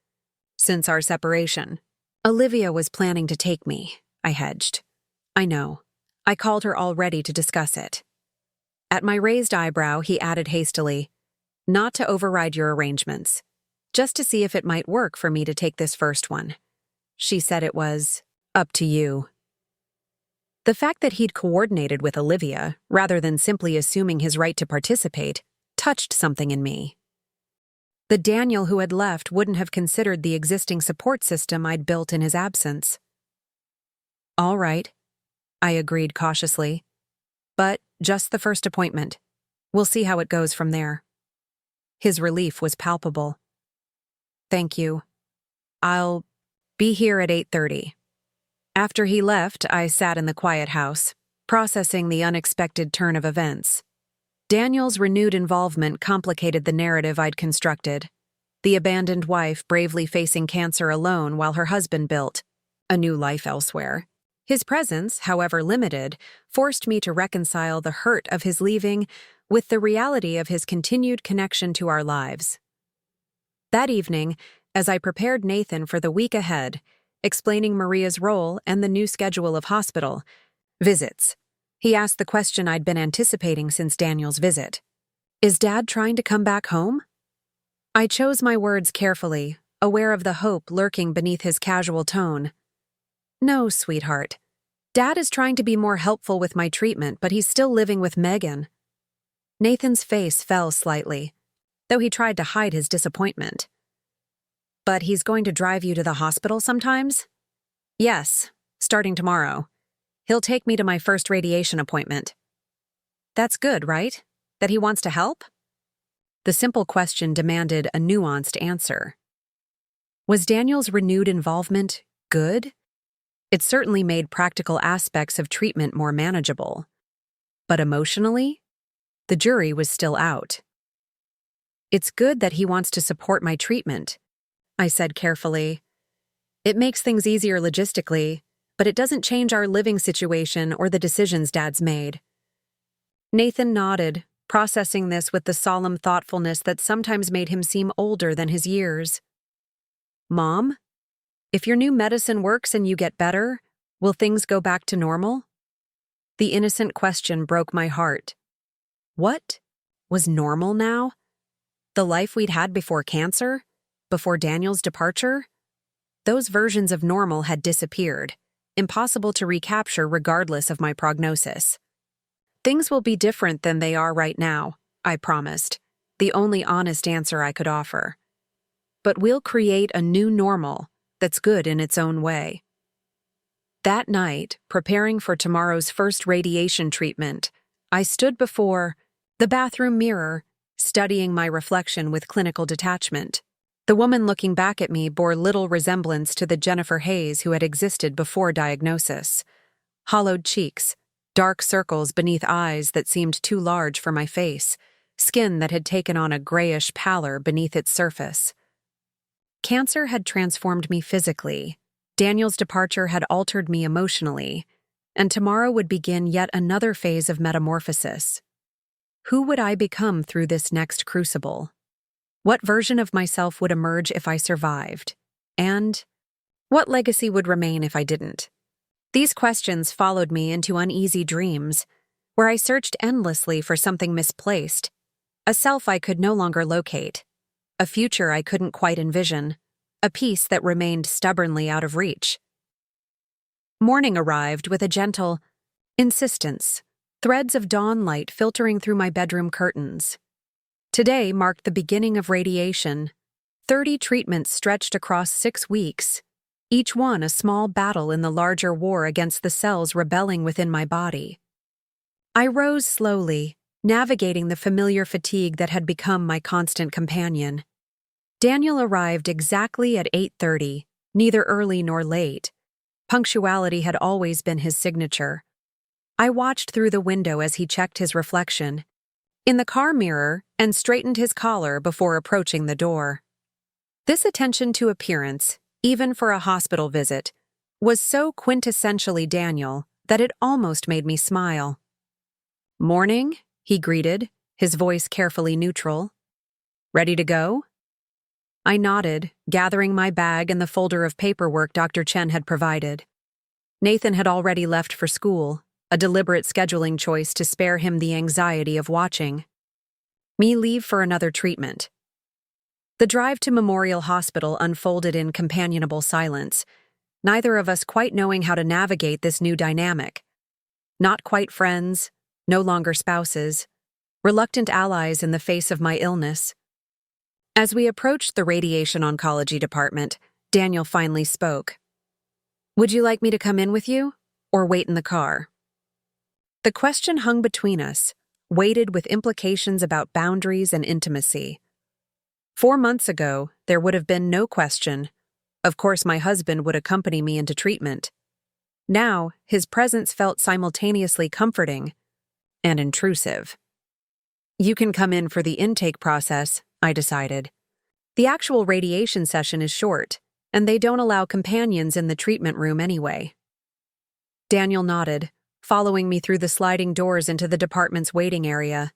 since our separation. Olivia was planning to take me, I hedged. I know. I called her already to discuss it. At my raised eyebrow, he added hastily, not to override your arrangements, just to see if it might work for me to take this first one. She said it was up to you. The fact that he'd coordinated with Olivia, rather than simply assuming his right to participate, touched something in me. The Daniel who had left wouldn't have considered the existing support system I'd built in his absence. All right, I agreed cautiously. But just the first appointment. We'll see how it goes from there. His relief was palpable. Thank you. I'll be here at 8:30. After he left, I sat in the quiet house, processing the unexpected turn of events. Daniel's renewed involvement complicated the narrative I'd constructed. The abandoned wife bravely facing cancer alone while her husband built a new life elsewhere. His presence, however limited, forced me to reconcile the hurt of his leaving with the reality of his continued connection to our lives. That evening, as I prepared Nathan for the week ahead, explaining Maria's role and the new schedule of hospital visits, he asked the question I'd been anticipating since Daniel's visit. Is Dad trying to come back home? I chose my words carefully, aware of the hope lurking beneath his casual tone. No, sweetheart. Dad is trying to be more helpful with my treatment, but he's still living with Megan. Nathan's face fell slightly, though he tried to hide his disappointment. But he's going to drive you to the hospital sometimes? Yes, starting tomorrow. He'll take me to my first radiation appointment. That's good, right? That he wants to help? The simple question demanded a nuanced answer. Was Daniel's renewed involvement good? It certainly made practical aspects of treatment more manageable. But emotionally, the jury was still out. It's good that he wants to support my treatment, I said carefully. It makes things easier logistically, but it doesn't change our living situation or the decisions Dad's made. Nathan nodded, processing this with the solemn thoughtfulness that sometimes made him seem older than his years. Mom, if your new medicine works and you get better, will things go back to normal? The innocent question broke my heart. What was normal now? The life we'd had before cancer? Before Daniel's departure? Those versions of normal had disappeared, impossible to recapture regardless of my prognosis. Things will be different than they are right now, I promised, the only honest answer I could offer. But we'll create a new normal that's good in its own way. That night, preparing for tomorrow's first radiation treatment, I stood before the bathroom mirror, studying my reflection with clinical detachment. The woman looking back at me bore little resemblance to the Jennifer Hayes who had existed before diagnosis. Hollowed cheeks, dark circles beneath eyes that seemed too large for my face, skin that had taken on a grayish pallor beneath its surface. Cancer had transformed me physically, Daniel's departure had altered me emotionally, and tomorrow would begin yet another phase of metamorphosis. Who would I become through this next crucible? What version of myself would emerge if I survived? And what legacy would remain if I didn't? These questions followed me into uneasy dreams, where I searched endlessly for something misplaced, a self I could no longer locate, a future I couldn't quite envision, a peace that remained stubbornly out of reach. Morning arrived with a gentle insistence, threads of dawn light filtering through my bedroom curtains. Today marked the beginning of radiation, 30 treatments stretched across 6 weeks, each one a small battle in the larger war against the cells rebelling within my body. I rose slowly, navigating the familiar fatigue that had become my constant companion. Daniel arrived exactly at 8:30, neither early nor late. Punctuality had always been his signature. I watched through the window as he checked his reflection in the car mirror and straightened his collar before approaching the door. This attention to appearance, even for a hospital visit, was so quintessentially Daniel that it almost made me smile. "Morning," he greeted, his voice carefully neutral. "Ready to go?" I nodded, gathering my bag and the folder of paperwork Dr. Chen had provided. Nathan had already left for school, a deliberate scheduling choice to spare him the anxiety of watching. Me leave for another treatment. The drive to Memorial Hospital unfolded in companionable silence, neither of us quite knowing how to navigate this new dynamic. Not quite friends, no longer spouses, reluctant allies in the face of my illness. As we approached the radiation oncology department, Daniel finally spoke. "Would you like me to come in with you, or wait in the car?" The question hung between us, weighted with implications about boundaries and intimacy. 4 months ago, there would have been no question. Of course, my husband would accompany me into treatment. Now, his presence felt simultaneously comforting and intrusive. "You can come in for the intake process," I decided. "The actual radiation session is short, and they don't allow companions in the treatment room anyway." Daniel nodded, following me through the sliding doors into the department's waiting area.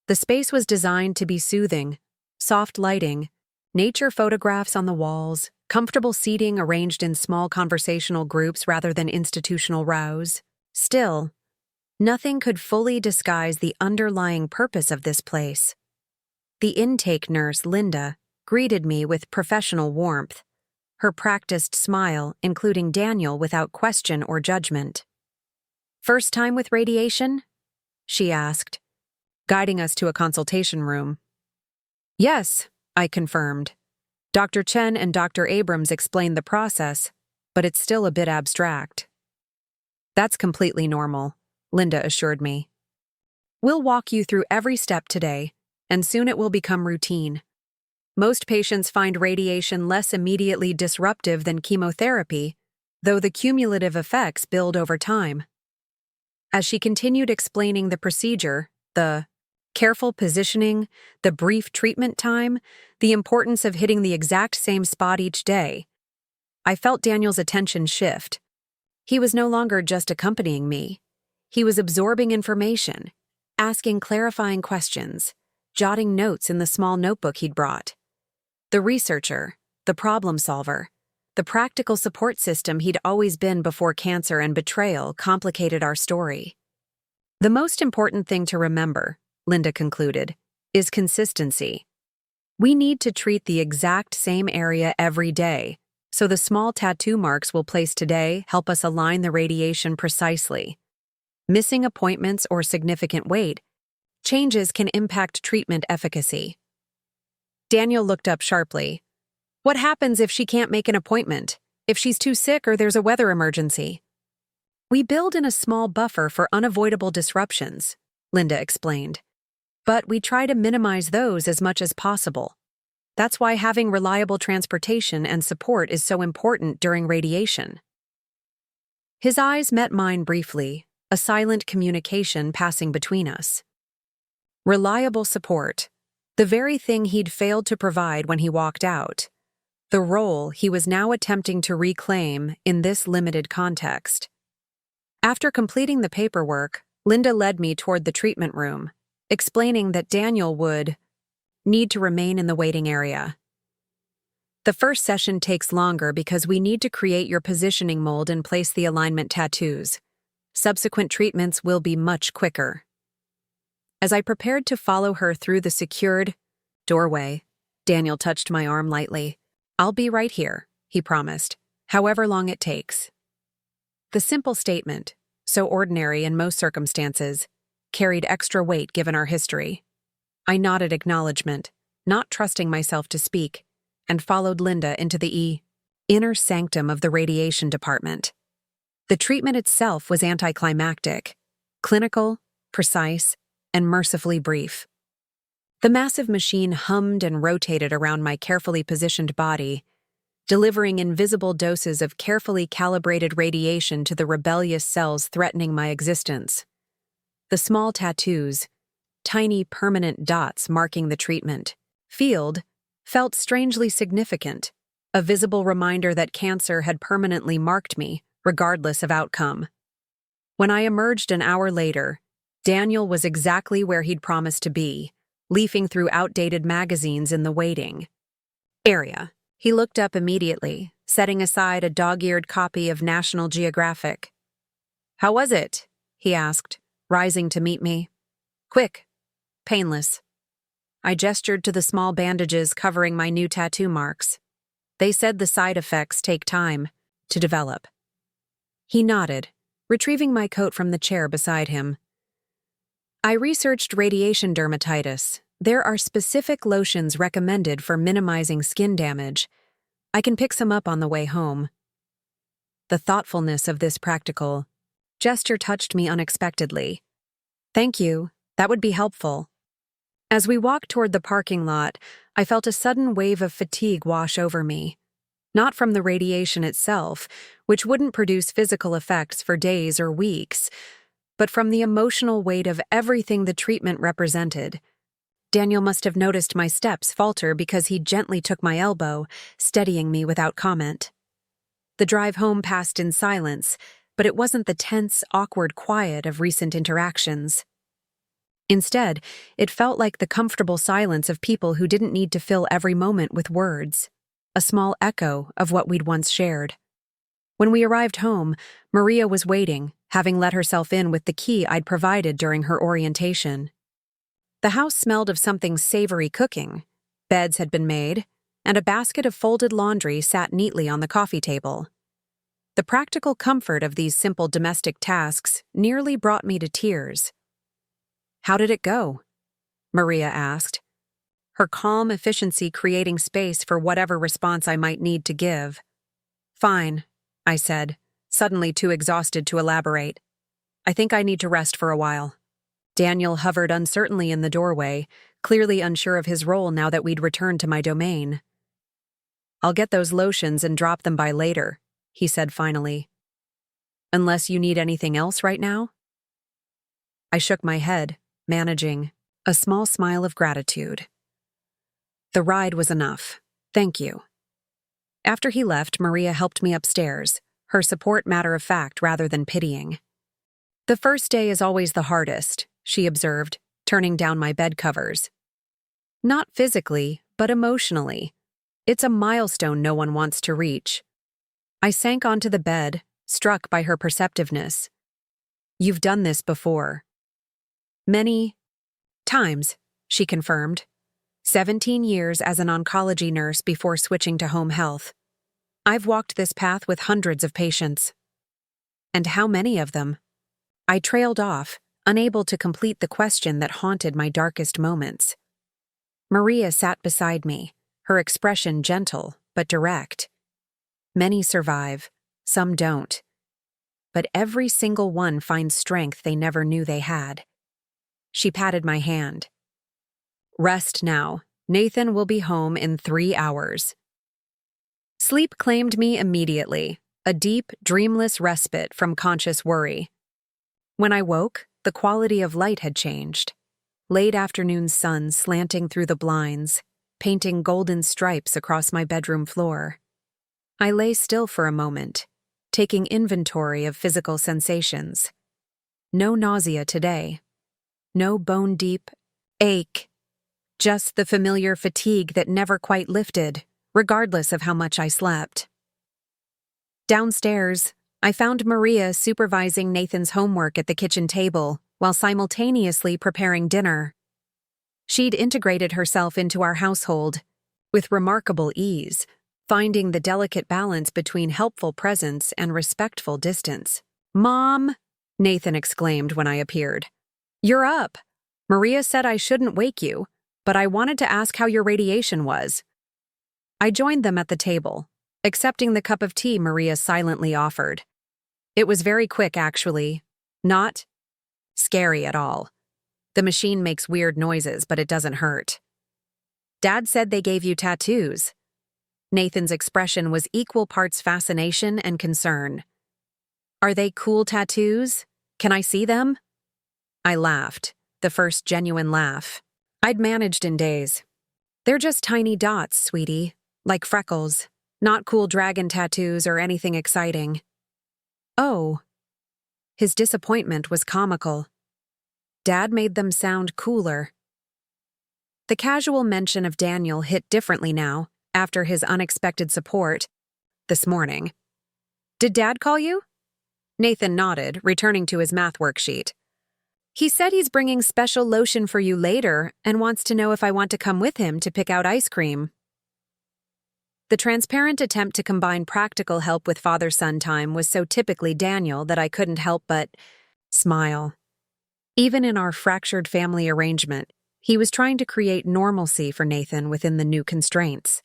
The space was designed to be soothing, soft lighting, nature photographs on the walls, comfortable seating arranged in small conversational groups rather than institutional rows. Still, nothing could fully disguise the underlying purpose of this place. The intake nurse, Linda, greeted me with professional warmth, her practiced smile including Daniel without question or judgment. "First time with radiation?" she asked, guiding us to a consultation room. "Yes," I confirmed. Dr. Chen and Dr. Abrams explained the process, but it's still a bit abstract. "That's completely normal," Linda assured me. "We'll walk you through every step today, and soon it will become routine. Most patients find radiation less immediately disruptive than chemotherapy, though the cumulative effects build over time." As she continued explaining the procedure, the careful positioning, the brief treatment time, the importance of hitting the exact same spot each day, I felt Daniel's attention shift. He was no longer just accompanying me. He was absorbing information, asking clarifying questions, jotting notes in the small notebook he'd brought. The researcher, the problem solver, the practical support system he'd always been before cancer and betrayal complicated our story. The most important thing to remember, Linda concluded, is consistency. We need to treat the exact same area every day, so the small tattoo marks we'll place today help us align the radiation precisely. Missing appointments or significant weight changes can impact treatment efficacy. Daniel looked up sharply. What happens if she can't make an appointment? If she's too sick or there's a weather emergency? We build in a small buffer for unavoidable disruptions, Linda explained. But we try to minimize those as much as possible. That's why having reliable transportation and support is so important during radiation. His eyes met mine briefly, a silent communication passing between us. Reliable support, the very thing he'd failed to provide when he walked out, the role he was now attempting to reclaim in this limited context. After completing the paperwork, Linda led me toward the treatment room, explaining that Daniel would need to remain in the waiting area. The first session takes longer because we need to create your positioning mold and place the alignment tattoos. Subsequent treatments will be much quicker. As I prepared to follow her through the secured doorway, Daniel touched my arm lightly. I'll be right here, he promised, however long it takes. The simple statement, so ordinary in most circumstances, carried extra weight given our history. I nodded acknowledgement, not trusting myself to speak, and followed Linda into the inner sanctum of the radiation department. The treatment itself was anticlimactic, clinical, precise, and mercifully brief. The massive machine hummed and rotated around my carefully positioned body, delivering invisible doses of carefully calibrated radiation to the rebellious cells threatening my existence. The small tattoos, tiny permanent dots marking the treatment field, felt strangely significant, a visible reminder that cancer had permanently marked me, regardless of outcome. When I emerged an hour later, Daniel was exactly where he'd promised to be, leafing through outdated magazines in the waiting area. He looked up immediately, setting aside a dog-eared copy of National Geographic. "How was it?" he asked, rising to meet me. "Quick. Painless." I gestured to the small bandages covering my new tattoo marks. They said the side effects take time to develop. He nodded, retrieving my coat from the chair beside him. I researched radiation dermatitis. There are specific lotions recommended for minimizing skin damage. I can pick some up on the way home. The thoughtfulness of this practical gesture touched me unexpectedly. "Thank you, that would be helpful." As we walked toward the parking lot, I felt a sudden wave of fatigue wash over me. Not from the radiation itself, which wouldn't produce physical effects for days or weeks, but from the emotional weight of everything the treatment represented. Daniel must have noticed my steps falter because he gently took my elbow, steadying me without comment. The drive home passed in silence, but it wasn't the tense, awkward quiet of recent interactions. Instead, it felt like the comfortable silence of people who didn't need to fill every moment with words, a small echo of what we'd once shared. When we arrived home, Maria was waiting, having let herself in with the key I'd provided during her orientation. The house smelled of something savory cooking. Beds had been made, and a basket of folded laundry sat neatly on the coffee table. The practical comfort of these simple domestic tasks nearly brought me to tears. "How did it go?" Maria asked, her calm efficiency creating space for whatever response I might need to give. "Fine," I said, suddenly too exhausted to elaborate. "I think I need to rest for a while." Daniel hovered uncertainly in the doorway, clearly unsure of his role now that we'd returned to my domain. "I'll get those lotions and drop them by later," he said finally. "Unless you need anything else right now?" I shook my head, managing a small smile of gratitude. The ride was enough. Thank you. After he left, Maria helped me upstairs, her support matter of fact rather than pitying. "The first day is always the hardest," she observed, turning down my bed covers. Not physically, but emotionally. It's a milestone no one wants to reach. I sank onto the bed, struck by her perceptiveness. You've done this before. Many times, she confirmed. 17 years as an oncology nurse before switching to home health. I've walked this path with hundreds of patients. And how many of them? I trailed off, unable to complete the question that haunted my darkest moments. Maria sat beside me, her expression gentle but direct. Many survive, some don't. But every single one finds strength they never knew they had. She patted my hand. Rest now. Nathan will be home in 3 hours. Sleep claimed me immediately, a deep, dreamless respite from conscious worry. When I woke, the quality of light had changed. Late afternoon sun slanting through the blinds, painting golden stripes across my bedroom floor. I lay still for a moment, taking inventory of physical sensations. No nausea today. No bone-deep ache. Just the familiar fatigue that never quite lifted, regardless of how much I slept. Downstairs, I found Maria supervising Nathan's homework at the kitchen table while simultaneously preparing dinner. She'd integrated herself into our household with remarkable ease, finding the delicate balance between helpful presence and respectful distance. "Mom!" Nathan exclaimed when I appeared. "You're up. Maria said I shouldn't wake you, but I wanted to ask how your radiation was." I joined them at the table, accepting the cup of tea Maria silently offered. It was very quick, actually. Not scary at all. The machine makes weird noises, but it doesn't hurt. "Dad said they gave you tattoos." Nathan's expression was equal parts fascination and concern. "Are they cool tattoos? Can I see them?" I laughed, the first genuine laugh I'd managed in days. "They're just tiny dots, sweetie, like freckles, not cool dragon tattoos or anything exciting." "Oh." His disappointment was comical. Dad made them sound cooler. The casual mention of Daniel hit differently now, after his unexpected support this morning. "Did Dad call you?" Nathan nodded, returning to his math worksheet. "He said he's bringing special lotion for you later and wants to know if I want to come with him to pick out ice cream." The transparent attempt to combine practical help with father-son time was so typically Daniel that I couldn't help but smile. Even in our fractured family arrangement, he was trying to create normalcy for Nathan within the new constraints.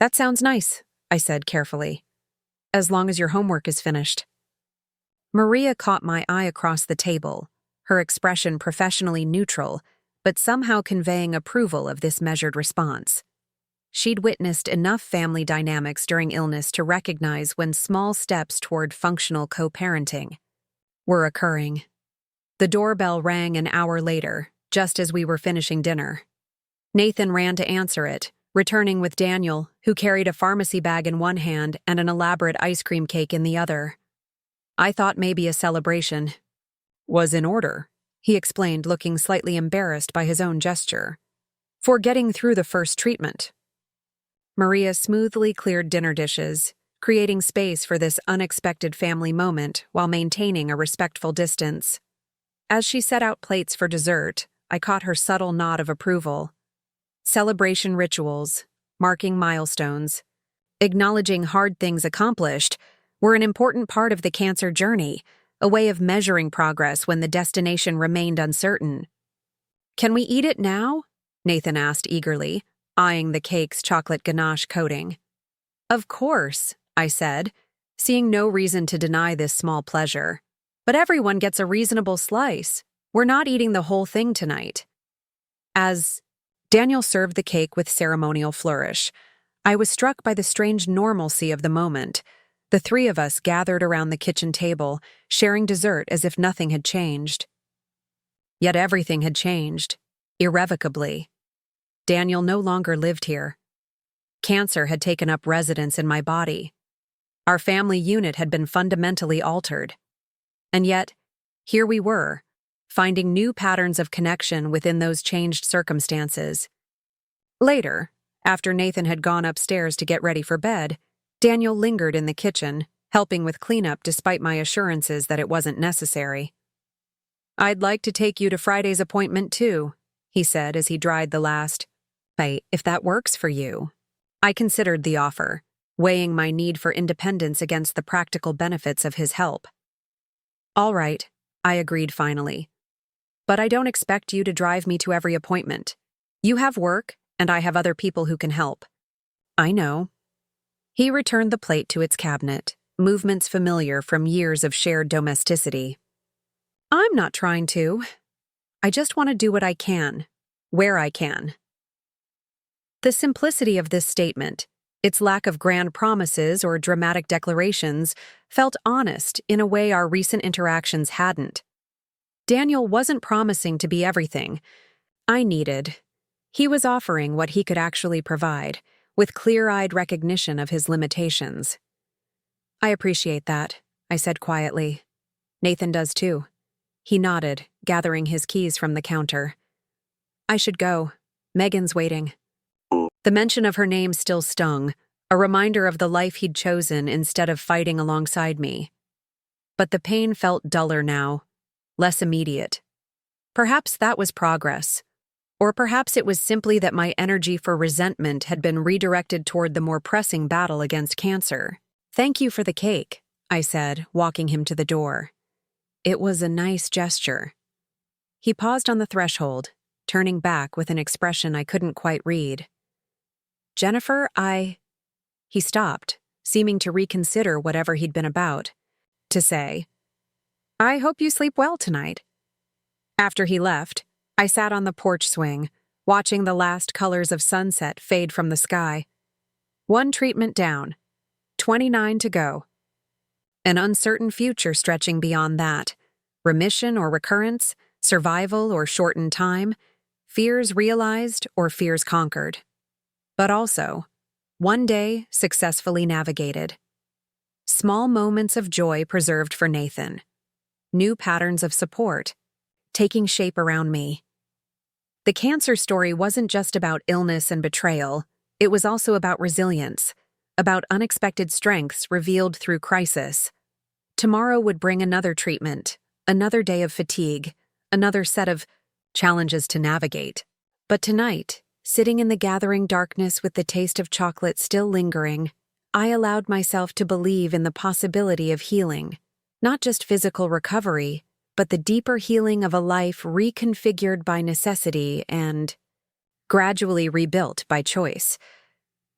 "That sounds nice," I said carefully. "As long as your homework is finished." Maria caught my eye across the table, her expression professionally neutral, but somehow conveying approval of this measured response. She'd witnessed enough family dynamics during illness to recognize when small steps toward functional co-parenting were occurring. The doorbell rang an hour later, just as we were finishing dinner. Nathan ran to answer it, returning with Daniel, who carried a pharmacy bag in one hand and an elaborate ice cream cake in the other. I thought maybe a celebration was in order, he explained, looking slightly embarrassed by his own gesture. "For getting through the first treatment." Maria smoothly cleared dinner dishes, creating space for this unexpected family moment while maintaining a respectful distance. As she set out plates for dessert, I caught her subtle nod of approval. Celebration rituals, marking milestones, acknowledging hard things accomplished, were an important part of the cancer journey, a way of measuring progress when the destination remained uncertain. "Can we eat it now?" Nathan asked eagerly, eyeing the cake's chocolate ganache coating. "Of course," I said, seeing no reason to deny this small pleasure. "But everyone gets a reasonable slice. We're not eating the whole thing tonight." As Daniel served the cake with ceremonial flourish, I was struck by the strange normalcy of the moment. The three of us gathered around the kitchen table, sharing dessert as if nothing had changed. Yet everything had changed, irrevocably. Daniel no longer lived here. Cancer had taken up residence in my body. Our family unit had been fundamentally altered. And yet, here we were, finding new patterns of connection within those changed circumstances. Later, after Nathan had gone upstairs to get ready for bed, Daniel lingered in the kitchen, helping with cleanup despite my assurances that it wasn't necessary. "I'd like to take you to Friday's appointment too," he said as he dried the last. If that works for you." I considered the offer, weighing my need for independence against the practical benefits of his help. "All right," I agreed finally. "But I don't expect you to drive me to every appointment. You have work, and I have other people who can help." "I know." He returned the plate to its cabinet, movements familiar from years of shared domesticity. "I'm not trying to. I just want to do what I can, where I can." The simplicity of this statement, its lack of grand promises or dramatic declarations, felt honest in a way our recent interactions hadn't. Daniel wasn't promising to be everything I needed. He was offering what he could actually provide, with clear-eyed recognition of his limitations. "I appreciate that," I said quietly. "Nathan does too." He nodded, gathering his keys from the counter. "I should go. Megan's waiting." The mention of her name still stung, a reminder of the life he'd chosen instead of fighting alongside me. But the pain felt duller now, less immediate. Perhaps that was progress. Or perhaps it was simply that my energy for resentment had been redirected toward the more pressing battle against cancer. "Thank you for the cake," I said, walking him to the door. It was a nice gesture. He paused on the threshold, turning back with an expression I couldn't quite read. "Jennifer, He stopped, seeming to reconsider whatever he'd been about. To say, "I hope you sleep well tonight." After he left, I sat on the porch swing, watching the last colors of sunset fade from the sky. 1 treatment down, 29 to go. An uncertain future stretching beyond that. Remission or recurrence, survival or shortened time, fears realized or fears conquered. But also, one day successfully navigated. Small moments of joy preserved for Nathan. New patterns of support, taking shape around me. The cancer story wasn't just about illness and betrayal, it was also about resilience, about unexpected strengths revealed through crisis. Tomorrow would bring another treatment, another day of fatigue, another set of challenges to navigate. But tonight, sitting in the gathering darkness with the taste of chocolate still lingering, I allowed myself to believe in the possibility of healing, not just physical recovery, but the deeper healing of a life reconfigured by necessity and gradually rebuilt by choice.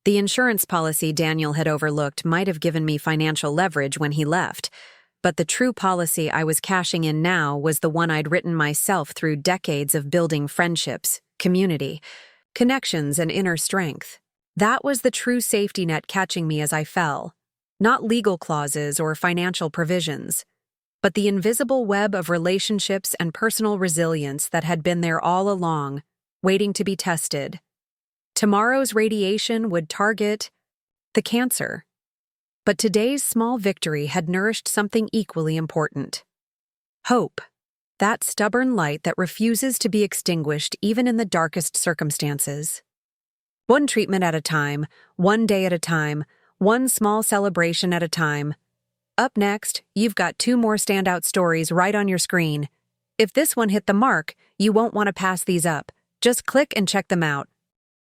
The insurance policy Daniel had overlooked might have given me financial leverage when he left, but the true policy I was cashing in now was the one I'd written myself through decades of building friendships, community, connections, and inner strength. That was the true safety net catching me as I fell, not legal clauses or financial provisions, but the invisible web of relationships and personal resilience that had been there all along, waiting to be tested. Tomorrow's radiation would target the cancer, but today's small victory had nourished something equally important. Hope. That stubborn light that refuses to be extinguished even in the darkest circumstances. One treatment at a time, one day at a time, one small celebration at a time. Up next, you've got 2 more standout stories right on your screen. If this one hit the mark, you won't want to pass these up. Just click and check them out.